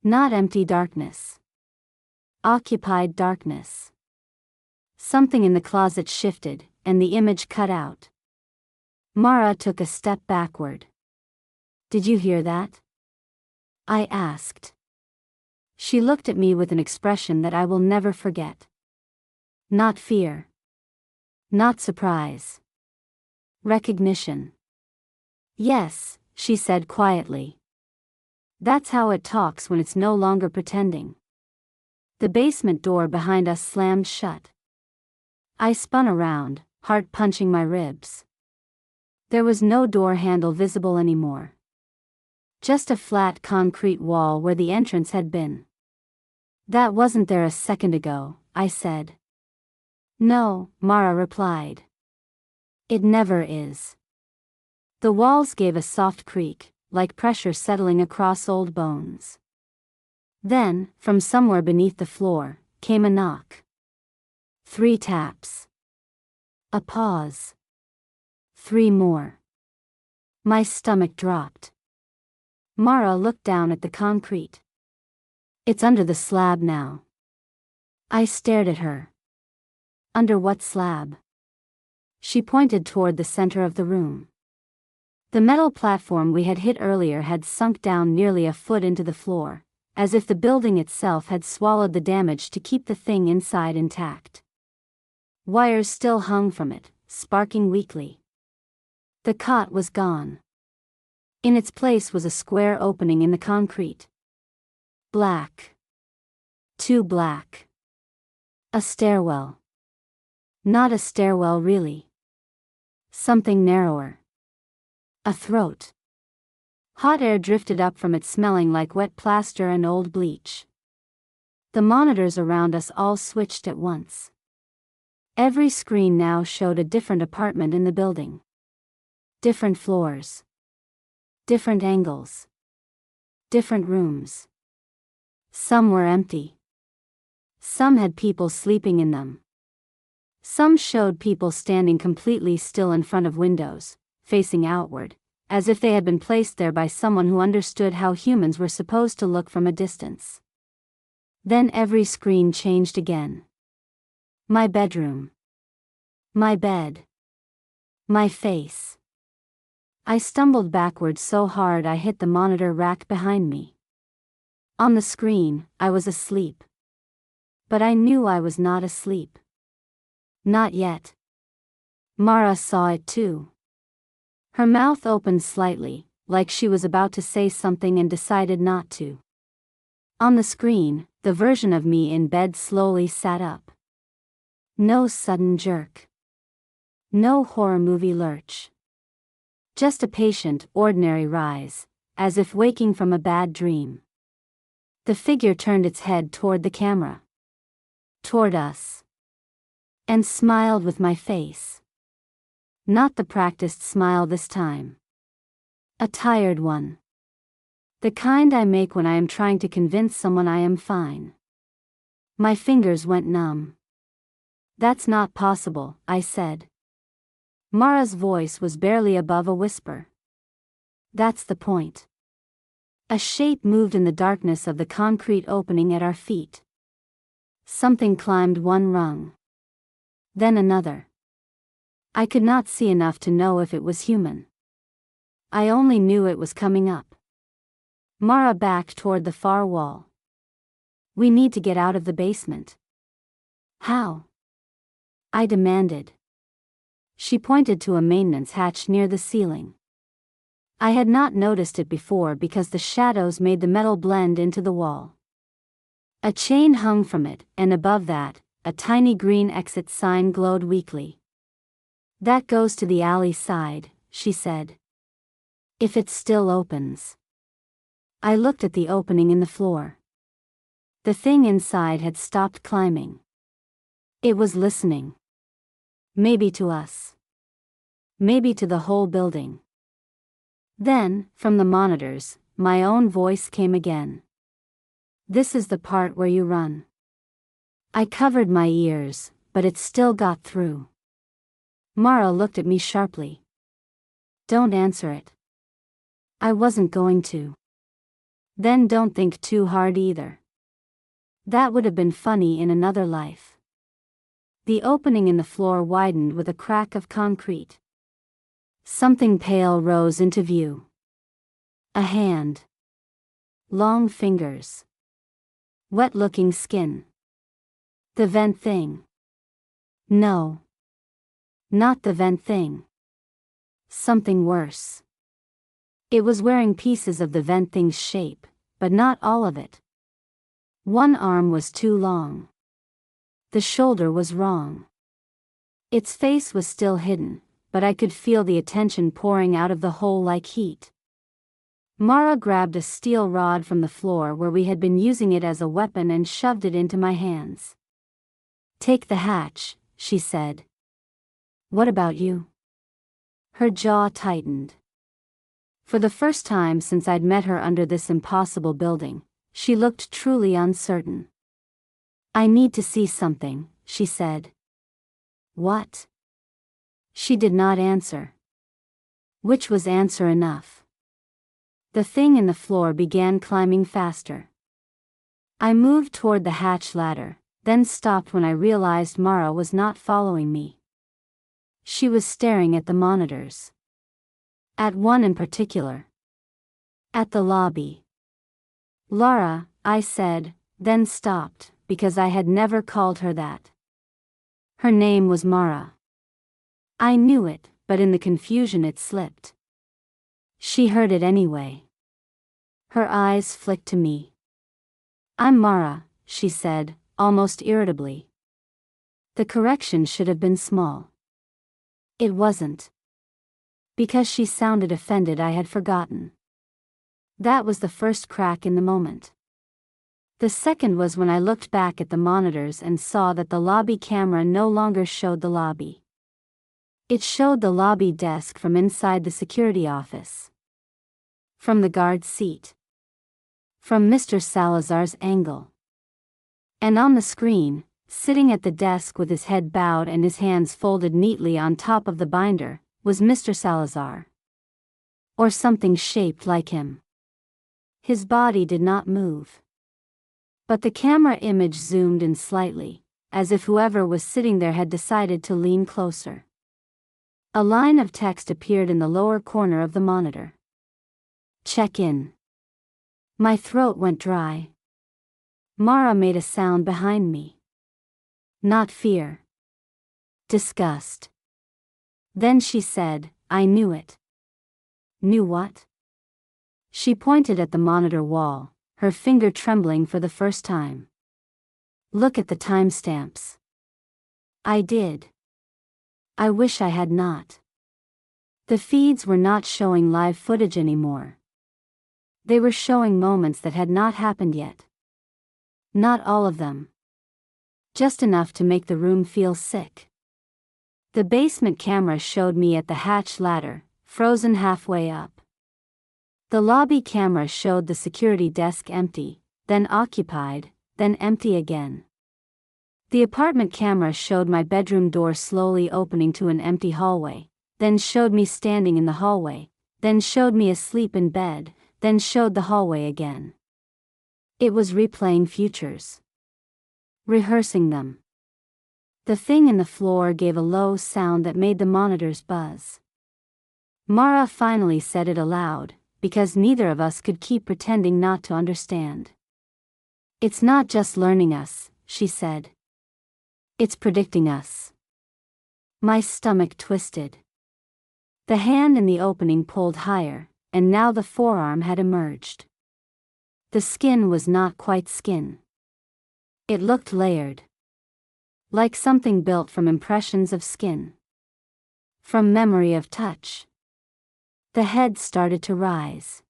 Not empty darkness. Occupied darkness. Something in the closet shifted, and the image cut out. Mara took a step backward. "Did you hear that?" I asked. She looked at me with an expression that I will never forget. Not fear. Not surprise. Recognition. "Yes," she said quietly. That's how it talks when it's no longer pretending. The basement door behind us slammed shut. I spun around, heart punching my ribs. There was no door handle visible anymore. Just a flat concrete wall where the entrance had been. That wasn't there a second ago, I said. No, Mara replied. It never is. The walls gave a soft creak, like pressure settling across old bones. Then, from somewhere beneath the floor, came a knock. 3 taps. A pause. 3 more. My stomach dropped. Mara looked down at the concrete. It's under the slab now. I stared at her. Under what slab? She pointed toward the center of the room. The metal platform we had hit earlier had sunk down nearly a foot into the floor, as if the building itself had swallowed the damage to keep the thing inside intact. Wires still hung from it, sparking weakly. The cot was gone. In its place was a square opening in the concrete. Black. Too black. A stairwell. Not a stairwell really. Something narrower. A throat. Hot air drifted up from it, smelling like wet plaster and old bleach. The monitors around us all switched at once. Every screen now showed a different apartment in the building. Different floors. Different angles. Different rooms. Some were empty. Some had people sleeping in them. Some showed people standing completely still in front of windows, facing outward, as if they had been placed there by someone who understood how humans were supposed to look from a distance. Then every screen changed again. My bedroom. My bed. My face. I stumbled backwards so hard I hit the monitor rack behind me. On the screen, I was asleep. But I knew I was not asleep. Not yet. Mara saw it too. Her mouth opened slightly, like she was about to say something and decided not to. On the screen, the version of me in bed slowly sat up. No sudden jerk. No horror movie lurch. Just a patient, ordinary rise, as if waking from a bad dream. The figure turned its head toward the camera. Toward us. And smiled with my face. Not the practiced smile this time. A tired one. The kind I make when I am trying to convince someone I am fine. My fingers went numb. That's not possible, I said. Mara's voice was barely above a whisper. That's the point. A shape moved in the darkness of the concrete opening at our feet. Something climbed one rung. Then another. I could not see enough to know if it was human. I only knew it was coming up. Mara backed toward the far wall. We need to get out of the basement. How? I demanded. She pointed to a maintenance hatch near the ceiling. I had not noticed it before because the shadows made the metal blend into the wall. A chain hung from it, and above that, a tiny green exit sign glowed weakly. That goes to the alley side, she said. If it still opens. I looked at the opening in the floor. The thing inside had stopped climbing. It was listening. Maybe to us. Maybe to the whole building. Then, from the monitors, my own voice came again. This is the part where you run. I covered my ears, but it still got through. Mara looked at me sharply. Don't answer it. I wasn't going to. Then don't think too hard either. That would have been funny in another life. The opening in the floor widened with a crack of concrete. Something pale rose into view. A hand. Long fingers. Wet-looking skin. The vent thing. No. Not the vent thing. Something worse. It was wearing pieces of the vent thing's shape, but not all of it. One arm was too long. The shoulder was wrong. Its face was still hidden, but I could feel the attention pouring out of the hole like heat. Mara grabbed a steel rod from the floor where we had been using it as a weapon and shoved it into my hands. "Take the hatch," she said. "What about you?" Her jaw tightened. For the first time since I'd met her under this impossible building, she looked truly uncertain. "I need to see something," she said. "What?" She did not answer. Which was answer enough. The thing in the floor began climbing faster. I moved toward the hatch ladder, then stopped when I realized Mara was not following me. She was staring at the monitors. At one in particular. At the lobby. "Lara," I said, then stopped, because I had never called her that. Her name was Mara. I knew it, but in the confusion it slipped. She heard it anyway. Her eyes flicked to me. "I'm Mara," she said, almost irritably. The correction should have been small. It wasn't. Because she sounded offended, I had forgotten. That was the first crack in the moment. The second was when I looked back at the monitors and saw that the lobby camera no longer showed the lobby. It showed the lobby desk from inside the security office. From the guard's seat. From Mr. Salazar's angle. And on the screen, sitting at the desk with his head bowed and his hands folded neatly on top of the binder, was Mr. Salazar. Or something shaped like him. His body did not move. But the camera image zoomed in slightly, as if whoever was sitting there had decided to lean closer. A line of text appeared in the lower corner of the monitor. "Check in." My throat went dry. Mara made a sound behind me. Not fear. Disgust. Then she said, "I knew it." "Knew what?" She pointed at the monitor wall, her finger trembling for the first time. "Look at the timestamps." I did. I wish I had not. The feeds were not showing live footage anymore. They were showing moments that had not happened yet. Not all of them. Just enough to make the room feel sick. The basement camera showed me at the hatch ladder, frozen halfway up. The lobby camera showed the security desk empty, then occupied, then empty again. The apartment camera showed my bedroom door slowly opening to an empty hallway, then showed me standing in the hallway, then showed me asleep in bed, then showed the hallway again. It was replaying futures. Rehearsing them. The thing in the floor gave a low sound that made the monitors buzz. Mara finally said it aloud, because neither of us could keep pretending not to understand. "It's not just learning us," she said. "It's predicting us." My stomach twisted. The hand in the opening pulled higher, and now the forearm had emerged. The skin was not quite skin. It looked layered. Like something built from impressions of skin. From memory of touch. The head started to rise.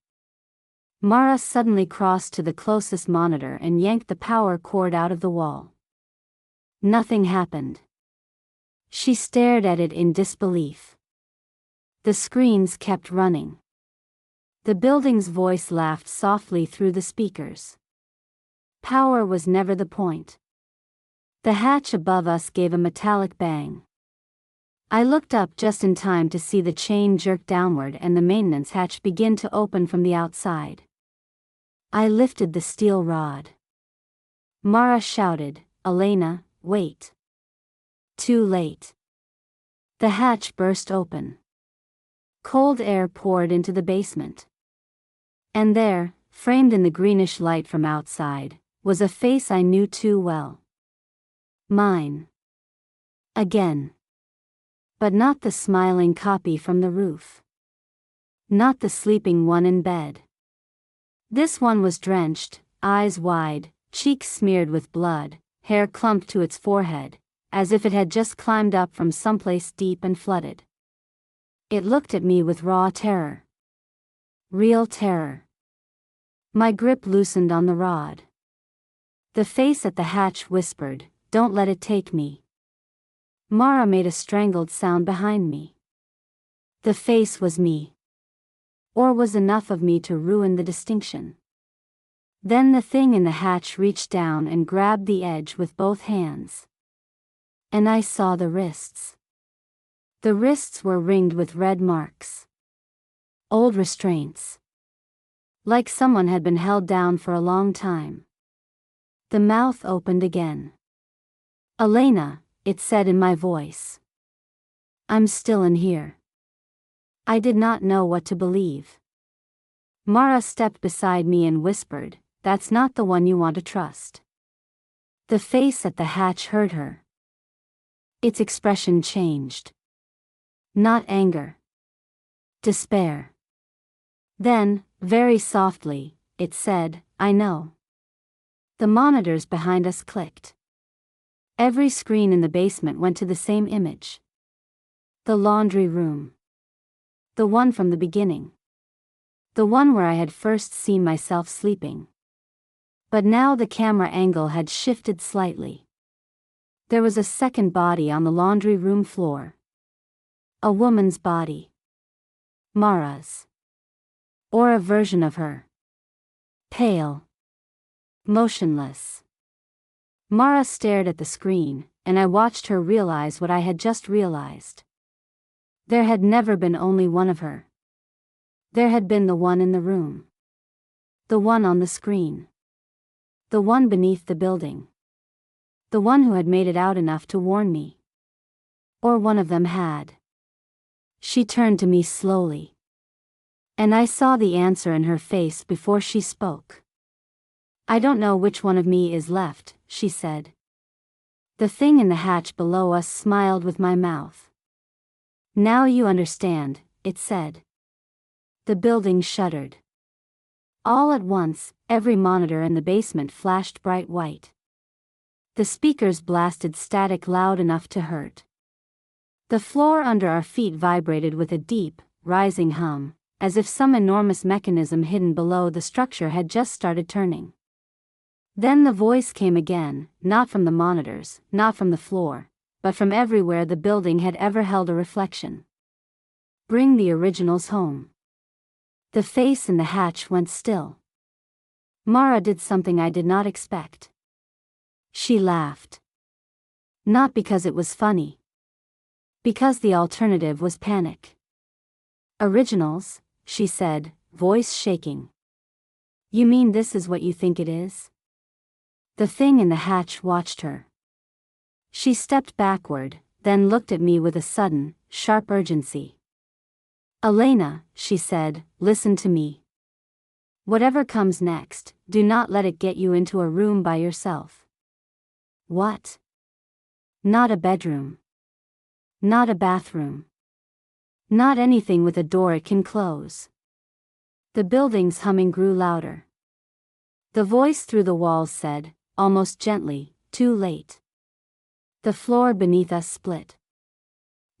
Mara suddenly crossed to the closest monitor and yanked the power cord out of the wall. Nothing happened. She stared at it in disbelief. The screens kept running. The building's voice laughed softly through the speakers. Power was never the point. The hatch above us gave a metallic bang. I looked up just in time to see the chain jerk downward and the maintenance hatch begin to open from the outside. I lifted the steel rod. Mara shouted, "Elena, wait." Too late. The hatch burst open. Cold air poured into the basement. And there, framed in the greenish light from outside, was a face I knew too well. Mine. Again. But not the smiling copy from the roof. Not the sleeping one in bed. This one was drenched, eyes wide, cheeks smeared with blood, hair clumped to its forehead, as if it had just climbed up from someplace deep and flooded. It looked at me with raw terror. Real terror. My grip loosened on the rod. The face at the hatch whispered, "Don't let it take me." Mara made a strangled sound behind me. The face was me. Or was enough of me to ruin the distinction. Then the thing in the hatch reached down and grabbed the edge with both hands. And I saw the wrists. The wrists were ringed with red marks. Old restraints. Like someone had been held down for a long time. The mouth opened again. "Elena," it said in my voice. "I'm still in here." I did not know what to believe. Mara stepped beside me and whispered, "That's not the one you want to trust." The face at the hatch heard her. Its expression changed. Not anger. Despair. Then, very softly, it said, "I know." The monitors behind us clicked. Every screen in the basement went to the same image. The laundry room. The one from the beginning. The one where I had first seen myself sleeping. But now the camera angle had shifted slightly. There was a second body on the laundry room floor. A woman's body. Mara's. Or a version of her. Pale. Motionless. Mara stared at the screen, and I watched her realize what I had just realized. There had never been only one of her. There had been the one in the room. The one on the screen. The one beneath the building. The one who had made it out enough to warn me. Or one of them had. She turned to me slowly. And I saw the answer in her face before she spoke. "I don't know which one of me is left," she said. The thing in the hatch below us smiled with my mouth. "Now you understand," it said. The building shuddered. All at once, every monitor in the basement flashed bright white. The speakers blasted static loud enough to hurt. The floor under our feet vibrated with a deep, rising hum, as if some enormous mechanism hidden below the structure had just started turning. Then the voice came again, not from the monitors, not from the floor, but from everywhere the building had ever held a reflection. "Bring the originals home." The face in the hatch went still. Mara did something I did not expect. She laughed. Not because it was funny. Because the alternative was panic. "Originals," she said, voice shaking. "You mean this is what you think it is?" The thing in the hatch watched her. She stepped backward, then looked at me with a sudden, sharp urgency. "Elena," she said, "listen to me. Whatever comes next, do not let it get you into a room by yourself." "What?" "Not a bedroom. Not a bathroom. Not anything with a door it can close." The building's humming grew louder. The voice through the walls said, almost gently, "Too late." The floor beneath us split.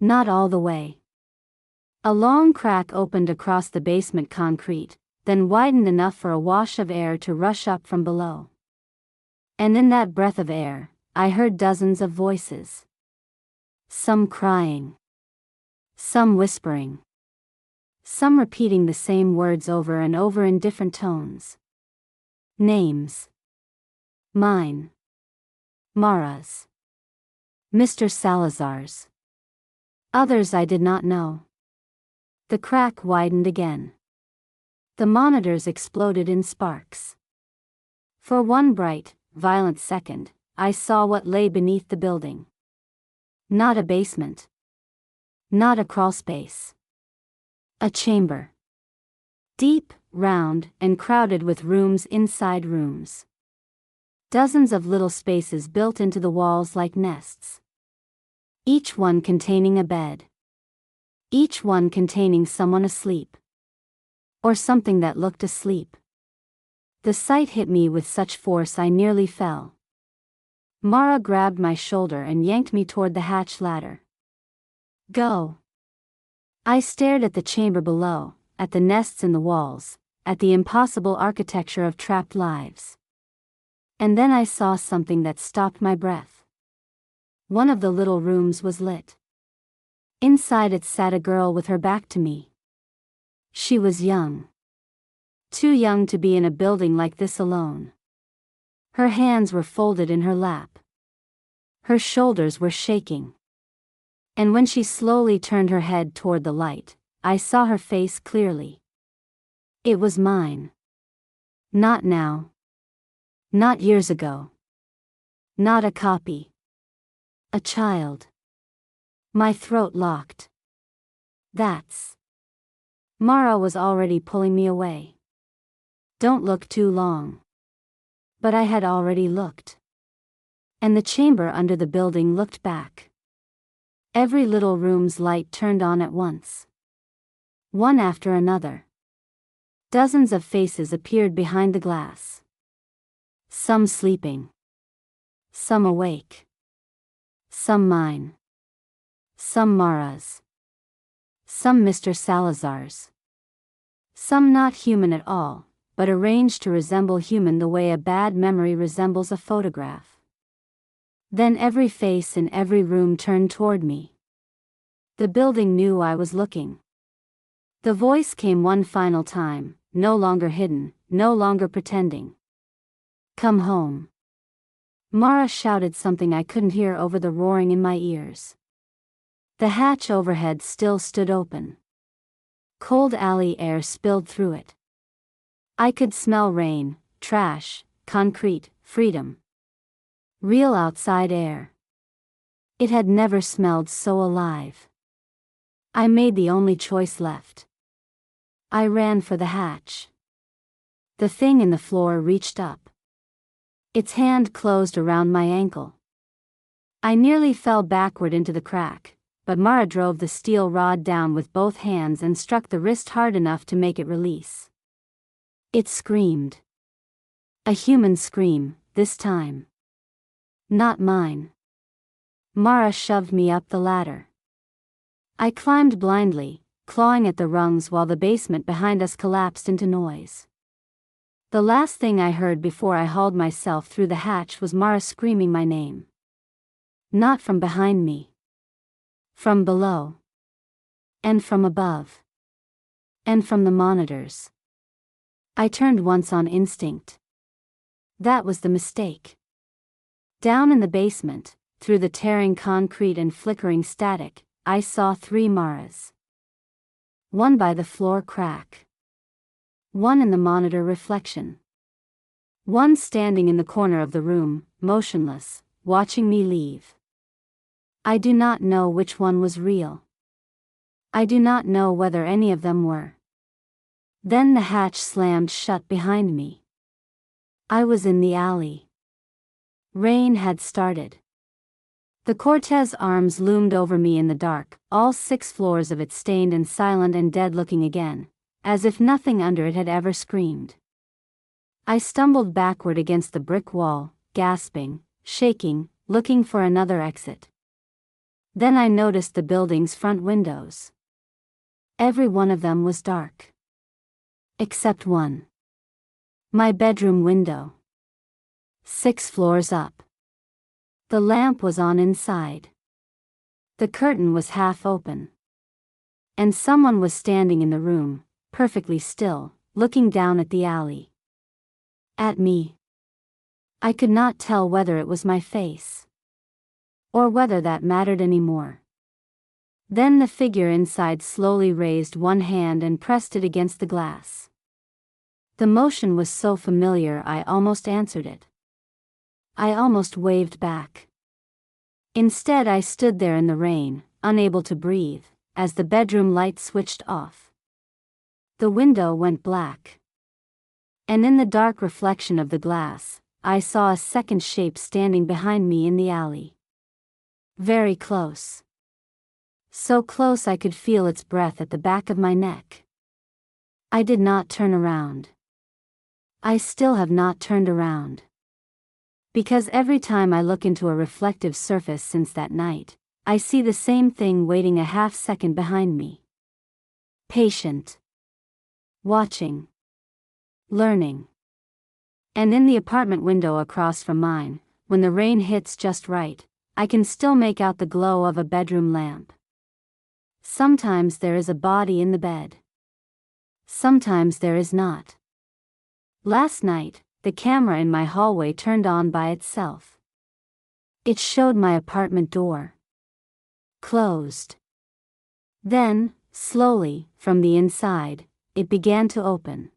Not all the way. A long crack opened across the basement concrete, then widened enough for a wash of air to rush up from below. And in that breath of air, I heard dozens of voices. Some crying. Some whispering. Some repeating the same words over and over in different tones. Names. Mine. Mara's. Mr. Salazar's. Others I did not know. The crack widened again. The monitors exploded in sparks. For one bright, violent second, I saw what lay beneath the building. Not a basement. Not a crawlspace. A chamber. Deep, round, and crowded with rooms inside rooms. Dozens of little spaces built into the walls like nests. Each one containing a bed. Each one containing someone asleep. Or something that looked asleep. The sight hit me with such force I nearly fell. Mara grabbed my shoulder and yanked me toward the hatch ladder. Go! I stared at the chamber below, at the nests in the walls, at the impossible architecture of trapped lives. And then I saw something that stopped my breath. One of the little rooms was lit. Inside it sat a girl with her back to me. She was young. Too young to be in a building like this alone. Her hands were folded in her lap. Her shoulders were shaking. And when she slowly turned her head toward the light, I saw her face clearly. It was mine. Not now. Not years ago. Not a copy. A child. My throat locked. That's... Mara was already pulling me away. Don't look too long. But I had already looked. And the chamber under the building looked back. Every little room's light turned on at once. One after another. Dozens of faces appeared behind the glass. Some sleeping. Some awake. Some mine. Some Mara's. Some Mr. Salazar's. Some not human at all, but arranged to resemble human the way a bad memory resembles a photograph. Then every face in every room turned toward me. The building knew I was looking. The voice came one final time, no longer hidden, no longer pretending. Come home. Mara shouted something I couldn't hear over the roaring in my ears. The hatch overhead still stood open. Cold alley air spilled through it. I could smell rain, trash, concrete, freedom. Real outside air. It had never smelled so alive. I made the only choice left. I ran for the hatch. The thing in the floor reached up. Its hand closed around my ankle. I nearly fell backward into the crack, but Mara drove the steel rod down with both hands and struck the wrist hard enough to make it release. It screamed. A human scream, this time. Not mine. Mara shoved me up the ladder. I climbed blindly, clawing at the rungs while the basement behind us collapsed into noise. The last thing I heard before I hauled myself through the hatch was Mara screaming my name. Not from behind me. From below. And from above. And from the monitors. I turned once on instinct. That was the mistake. Down in the basement, through the tearing concrete and flickering static, I saw 3 Maras. One by the floor crack. One in the monitor reflection. One standing in the corner of the room, motionless, watching me leave. I do not know which one was real. I do not know whether any of them were. Then the hatch slammed shut behind me. I was in the alley. Rain had started. The Cortez Arms loomed over me in the dark, all 6 floors of it stained and silent and dead-looking again, as if nothing under it had ever screamed. I stumbled backward against the brick wall, gasping, shaking, looking for another exit. Then I noticed the building's front windows. Every one of them was dark. Except one. My bedroom window. 6 floors up. The lamp was on inside. The curtain was half open. And someone was standing in the room, perfectly still, looking down at the alley. At me. I could not tell whether it was my face. Or whether that mattered anymore. Then the figure inside slowly raised one hand and pressed it against the glass. The motion was so familiar I almost answered it. I almost waved back. Instead I stood there in the rain, unable to breathe, as the bedroom light switched off. The window went black. And in the dark reflection of the glass, I saw a second shape standing behind me in the alley. Very close. So close I could feel its breath at the back of my neck. I did not turn around. I still have not turned around. Because every time I look into a reflective surface since that night, I see the same thing waiting a half second behind me. Patient. Watching. Learning. And in the apartment window across from mine, when the rain hits just right, I can still make out the glow of a bedroom lamp. Sometimes there is a body in the bed. Sometimes there is not. Last night, the camera in my hallway turned on by itself. It showed my apartment door. Closed. Then, slowly, from the inside, it began to open.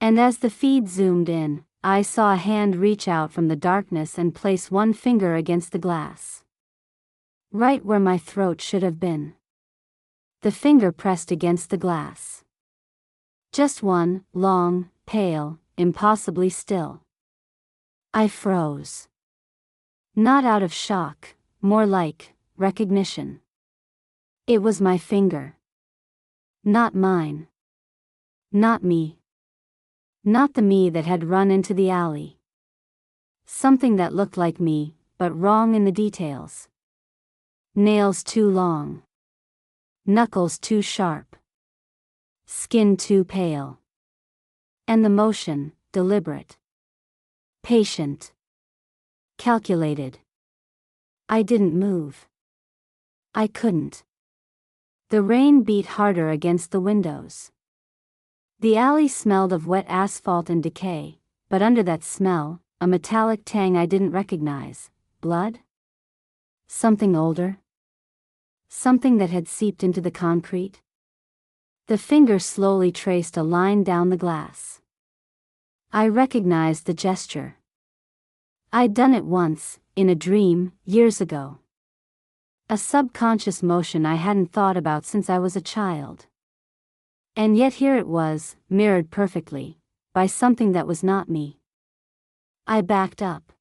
And as the feed zoomed in, I saw a hand reach out from the darkness and place one finger against the glass. Right where my throat should have been. The finger pressed against the glass. Just one, long, pale, impossibly still. I froze. Not out of shock, more like recognition. It was my finger. Not mine. Not me. Not the me that had run into the alley. Something that looked like me, but wrong in the details. Nails too long. Knuckles too sharp. Skin too pale. And the motion, deliberate. Patient. Calculated. I didn't move. I couldn't. The rain beat harder against the windows. The alley smelled of wet asphalt and decay, but under that smell, a metallic tang I didn't recognize. Blood? Something older? Something that had seeped into the concrete? The finger slowly traced a line down the glass. I recognized the gesture. I'd done it once, in a dream, years ago. A subconscious motion I hadn't thought about since I was a child. And yet here it was, mirrored perfectly, by something that was not me. I backed up.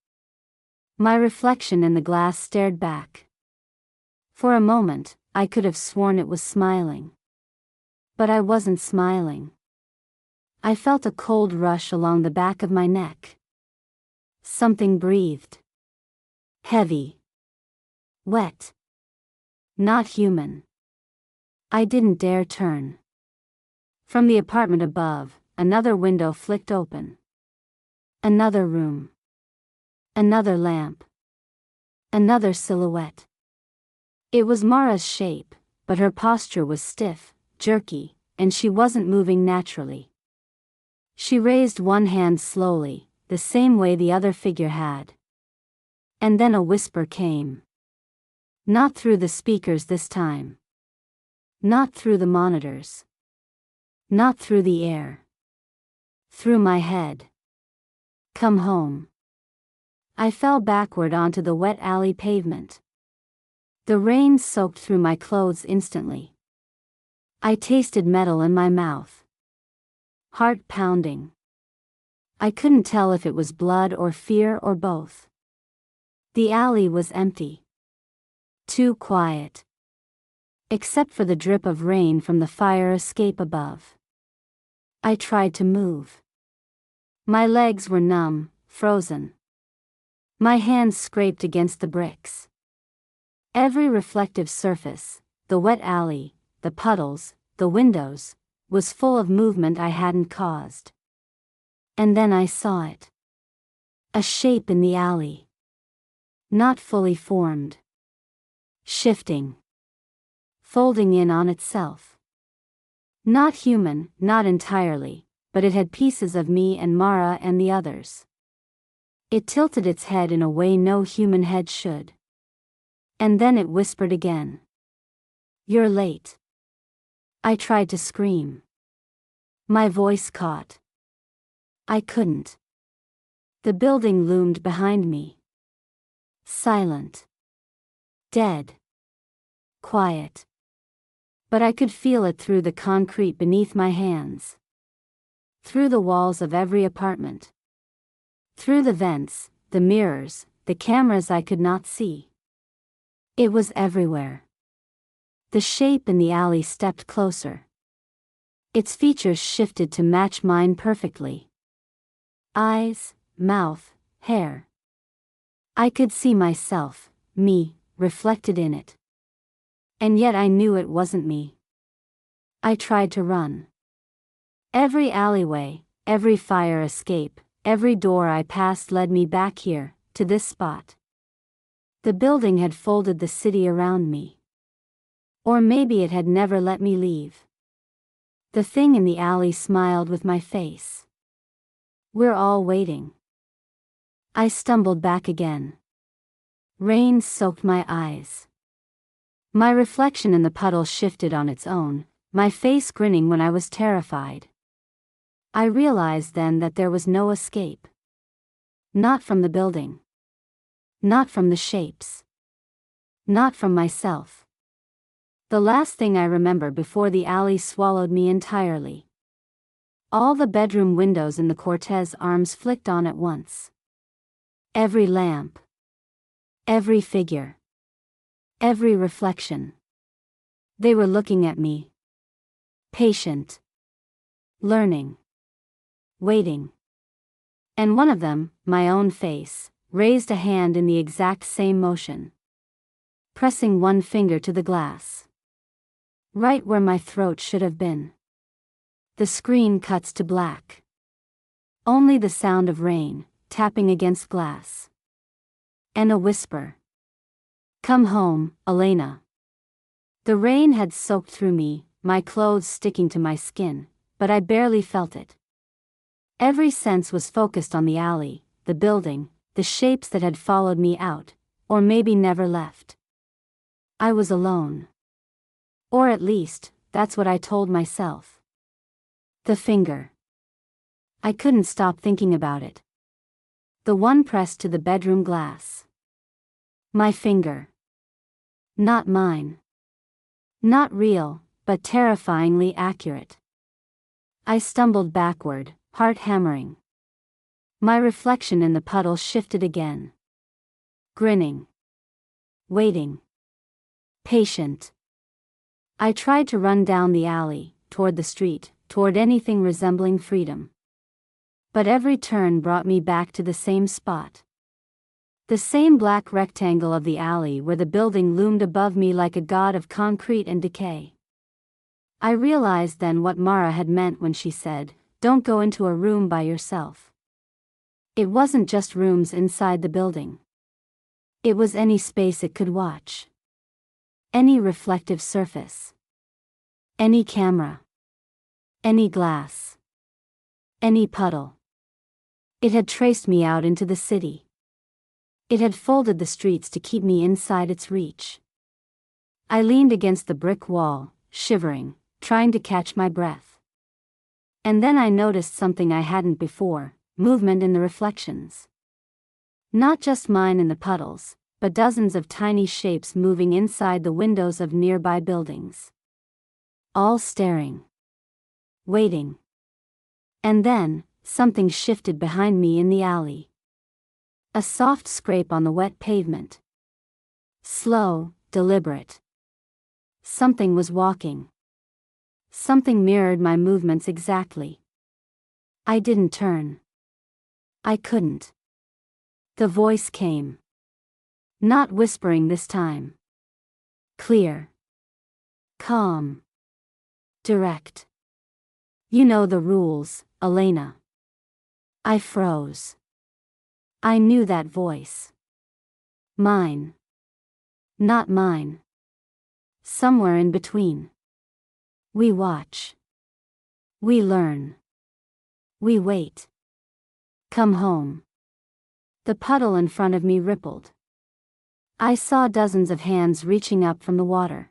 My reflection in the glass stared back. For a moment, I could have sworn it was smiling. But I wasn't smiling. I felt a cold rush along the back of my neck. Something breathed. Heavy. Wet. Not human. I didn't dare turn. From the apartment above, another window flicked open. Another room. Another lamp. Another silhouette. It was Mara's shape, but her posture was stiff, jerky, and she wasn't moving naturally. She raised one hand slowly, the same way the other figure had. And then a whisper came. Not through the speakers this time. Not through the monitors. Not through the air. Through my head. Come home. I fell backward onto the wet alley pavement. The rain soaked through my clothes instantly. I tasted metal in my mouth. Heart pounding. I couldn't tell if it was blood or fear or both. The alley was empty. Too quiet. Except for the drip of rain from the fire escape above. I tried to move. My legs were numb, frozen. My hands scraped against the bricks. Every reflective surface, the wet alley, the puddles, the windows, was full of movement I hadn't caused. And then I saw it. A shape in the alley. Not fully formed. Shifting. Folding in on itself. Not human, not entirely, but it had pieces of me and Mara and the others. It tilted its head in a way no human head should. And then it whispered again. You're late. I tried to scream. My voice caught. I couldn't. The building loomed behind me. Silent. Dead. Quiet. But I could feel it through the concrete beneath my hands. Through the walls of every apartment. Through the vents, the mirrors, the cameras I could not see. It was everywhere. The shape in the alley stepped closer. Its features shifted to match mine perfectly. Eyes, mouth, hair. I could see myself, me, reflected in it. And yet I knew it wasn't me. I tried to run. Every alleyway, every fire escape, every door I passed led me back here, to this spot. The building had folded the city around me. Or maybe it had never let me leave. The thing in the alley smiled with my face. We're all waiting. I stumbled back again. Rain soaked my eyes. My reflection in the puddle shifted on its own, my face grinning when I was terrified. I realized then that there was no escape. Not from the building. Not from the shapes. Not from myself. The last thing I remember before the alley swallowed me entirely. All the bedroom windows in the Cortez Arms flicked on at once. Every lamp. Every figure. Every reflection. They were looking at me. Patient. Learning. Waiting. And one of them, my own face, raised a hand in the exact same motion. Pressing one finger to the glass. Right where my throat should have been. The screen cuts to black. Only the sound of rain, tapping against glass. And a whisper. Come home, Elena. The rain had soaked through me, my clothes sticking to my skin, but I barely felt it. Every sense was focused on the alley, the building, the shapes that had followed me out, or maybe never left. I was alone. Or at least, that's what I told myself. The finger. I couldn't stop thinking about it. The one pressed to the bedroom glass. My finger. Not mine. Not real, but terrifyingly accurate. I stumbled backward, heart hammering. My reflection in the puddle shifted again. Grinning. Waiting. Patient. I tried to run down the alley, toward the street, toward anything resembling freedom. But every turn brought me back to the same spot. The same black rectangle of the alley where the building loomed above me like a god of concrete and decay. I realized then what Mara had meant when she said, "Don't go into a room by yourself." It wasn't just rooms inside the building. It was any space it could watch. Any reflective surface. Any camera. Any glass. Any puddle. It had traced me out into the city. It had folded the streets to keep me inside its reach. I leaned against the brick wall, shivering, trying to catch my breath. And then I noticed something I hadn't before, movement in the reflections. Not just mine in the puddles, but dozens of tiny shapes moving inside the windows of nearby buildings. All staring. Waiting. And then, something shifted behind me in the alley. A soft scrape on the wet pavement. Slow, deliberate. Something was walking. Something mirrored my movements exactly. I didn't turn. I couldn't. The voice came. Not whispering this time. Clear. Calm. Direct. You know the rules, Elena. I froze. I knew that voice. Mine. Not mine. Somewhere in between. We watch. We learn. We wait. Come home. The puddle in front of me rippled. I saw dozens of hands reaching up from the water.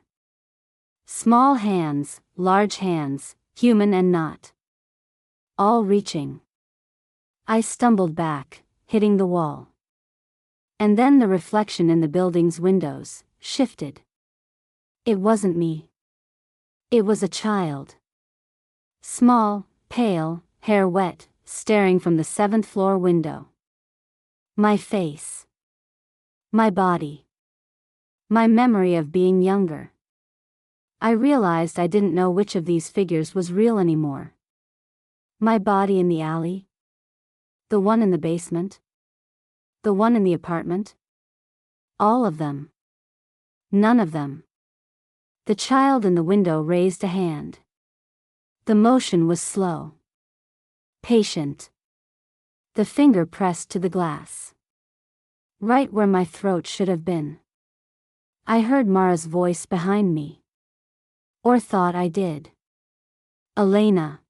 Small hands, large hands, human and not. All reaching. I stumbled back, hitting the wall. And then the reflection in the building's windows shifted. It wasn't me. It was a child. Small, pale, hair wet, staring from the 7th floor window. My face. My body. My memory of being younger. I realized I didn't know which of these figures was real anymore. My body in the alley? The one in the basement? The one in the apartment? All of them. None of them. The child in the window raised a hand. The motion was slow. Patient. The finger pressed to the glass. Right where my throat should have been. I heard Mara's voice behind me. Or thought I did. Elena.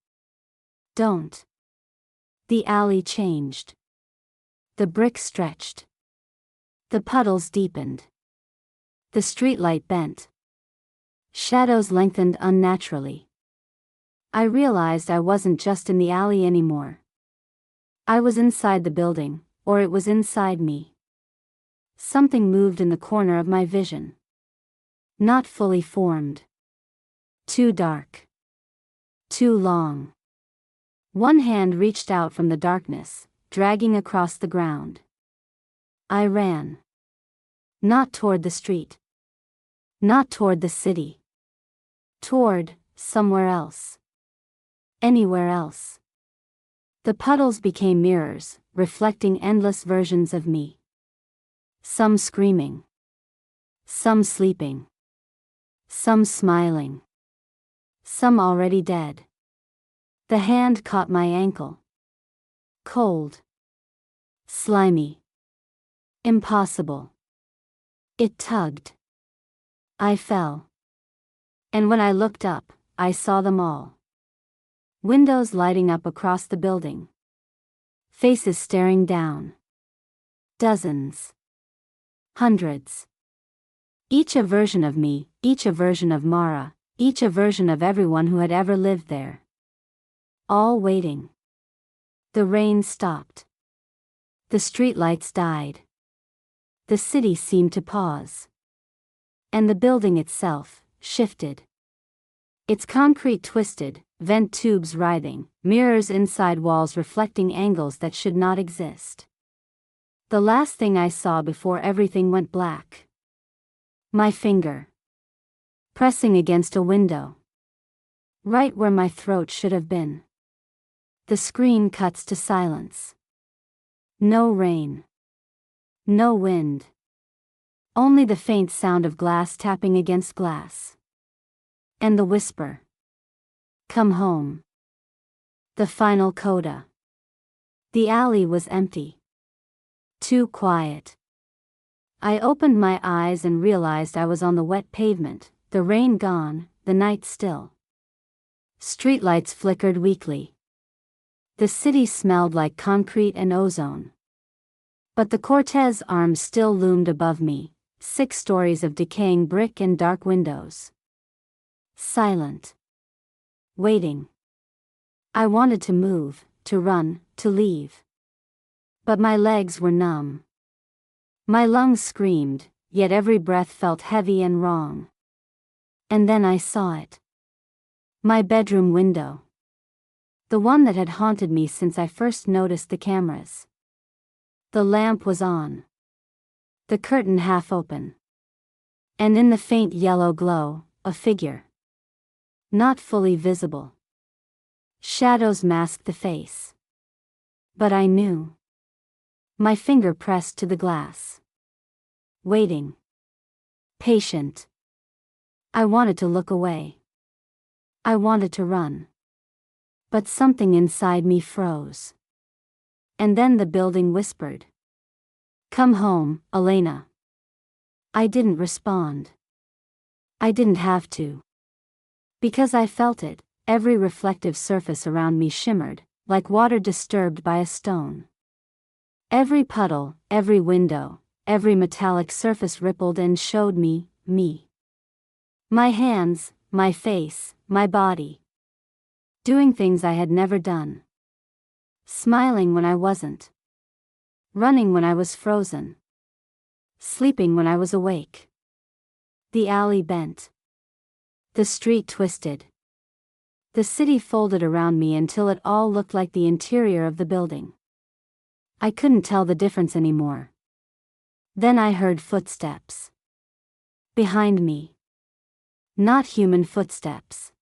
Don't. The alley changed. The brick stretched. The puddles deepened. The streetlight bent. Shadows lengthened unnaturally. I realized I wasn't just in the alley anymore. I was inside the building, or it was inside me. Something moved in the corner of my vision. Not fully formed. Too dark. Too long. One hand reached out from the darkness, dragging across the ground. I ran. Not toward the street. Not toward the city. Toward somewhere else. Anywhere else. The puddles became mirrors, reflecting endless versions of me. Some screaming. Some sleeping. Some smiling. Some already dead. The hand caught my ankle. Cold. Slimy. Impossible. It tugged. I fell. And when I looked up, I saw them all. Windows lighting up across the building. Faces staring down. Dozens. Hundreds. Each a version of me, each a version of Mara, each a version of everyone who had ever lived there. All waiting. The rain stopped. The streetlights died. The city seemed to pause. And the building itself shifted. Its concrete twisted, vent tubes writhing, mirrors inside walls reflecting angles that should not exist. The last thing I saw before everything went black. My finger. Pressing against a window. Right where my throat should have been. The screen cuts to silence. No rain. No wind. Only the faint sound of glass tapping against glass. And the whisper. Come home. The final coda. The alley was empty. Too quiet. I opened my eyes and realized I was on the wet pavement, the rain gone, the night still. Streetlights flickered weakly. The city smelled like concrete and ozone. But the Cortez arms still loomed above me, 6 stories of decaying brick and dark windows. Silent. Waiting. I wanted to move, to run, to leave. But my legs were numb. My lungs screamed, yet every breath felt heavy and wrong. And then I saw it. My bedroom window. The one that had haunted me since I first noticed the cameras. The lamp was on. The curtain half open. And in the faint yellow glow, a figure. Not fully visible. Shadows masked the face. But I knew. My finger pressed to the glass. Waiting. Patient. I wanted to look away. I wanted to run. But something inside me froze. And then the building whispered. Come home, Elena. I didn't respond. I didn't have to. Because I felt it, every reflective surface around me shimmered, like water disturbed by a stone. Every puddle, every window, every metallic surface rippled and showed me. My hands, my face, my body. Doing things I had never done. Smiling when I wasn't. Running when I was frozen. Sleeping when I was awake. The alley bent. The street twisted. The city folded around me until it all looked like the interior of the building. I couldn't tell the difference anymore. Then I heard footsteps. Behind me. Not human footsteps.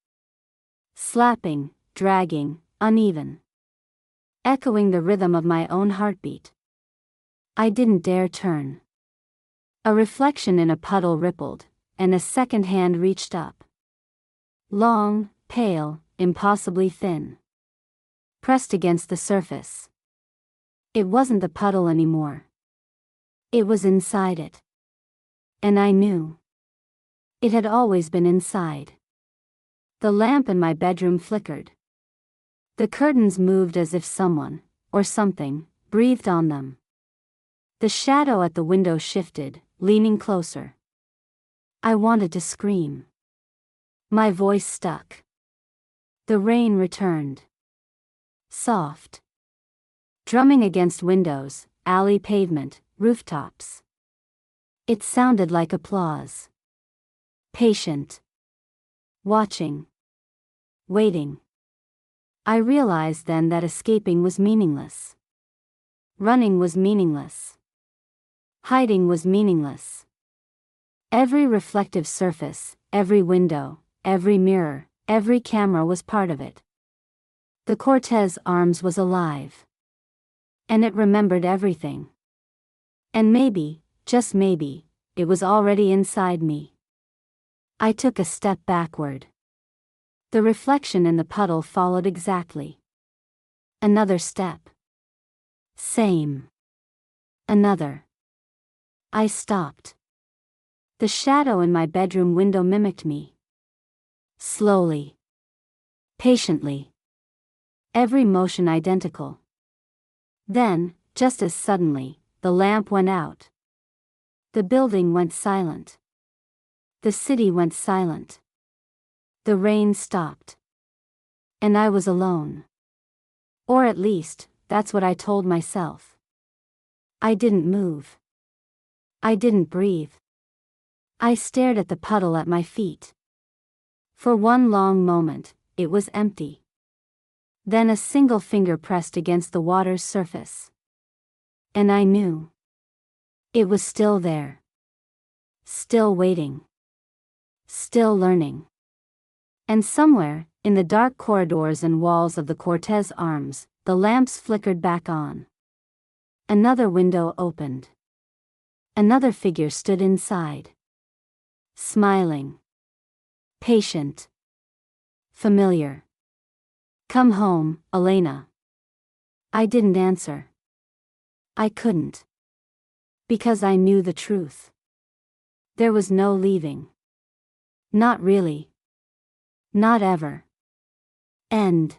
Slapping, dragging, uneven. echoing the rhythm of my own heartbeat. I didn't dare turn. A reflection in a puddle rippled, and a second hand reached up. Long, pale, impossibly thin. Pressed against the surface. It wasn't the puddle anymore. It was inside it. And I knew. It had always been inside. The lamp in my bedroom flickered. The curtains moved as if someone, or something, breathed on them. The shadow at the window shifted, leaning closer. I wanted to scream. My voice stuck. The rain returned. Soft. Drumming against windows, alley pavement, rooftops. It sounded like applause. Patient. Watching. Waiting. I realized then that escaping was meaningless. Running was meaningless. Hiding was meaningless. Every reflective surface, every window, every mirror, every camera was part of it. The Cortez Arms was alive. And it remembered everything. And maybe, just maybe, it was already inside me. I took a step backward. The reflection in the puddle followed exactly. Another step. Same. Another. I stopped. The shadow in my bedroom window mimicked me. Slowly. Patiently. Every motion identical. Then, just as suddenly, the lamp went out. The building went silent. The city went silent. The rain stopped. And I was alone. Or at least, that's what I told myself. I didn't move. I didn't breathe. I stared at the puddle at my feet. For one long moment, it was empty. Then a single finger pressed against the water's surface. And I knew. It was still there. Still waiting. Still learning. And somewhere, in the dark corridors and walls of the Cortez Arms, the lamps flickered back on. Another window opened. Another figure stood inside. Smiling. Patient. Familiar. Come home, Elena. I didn't answer. I couldn't. Because I knew the truth. There was no leaving. Not really. Not ever. End.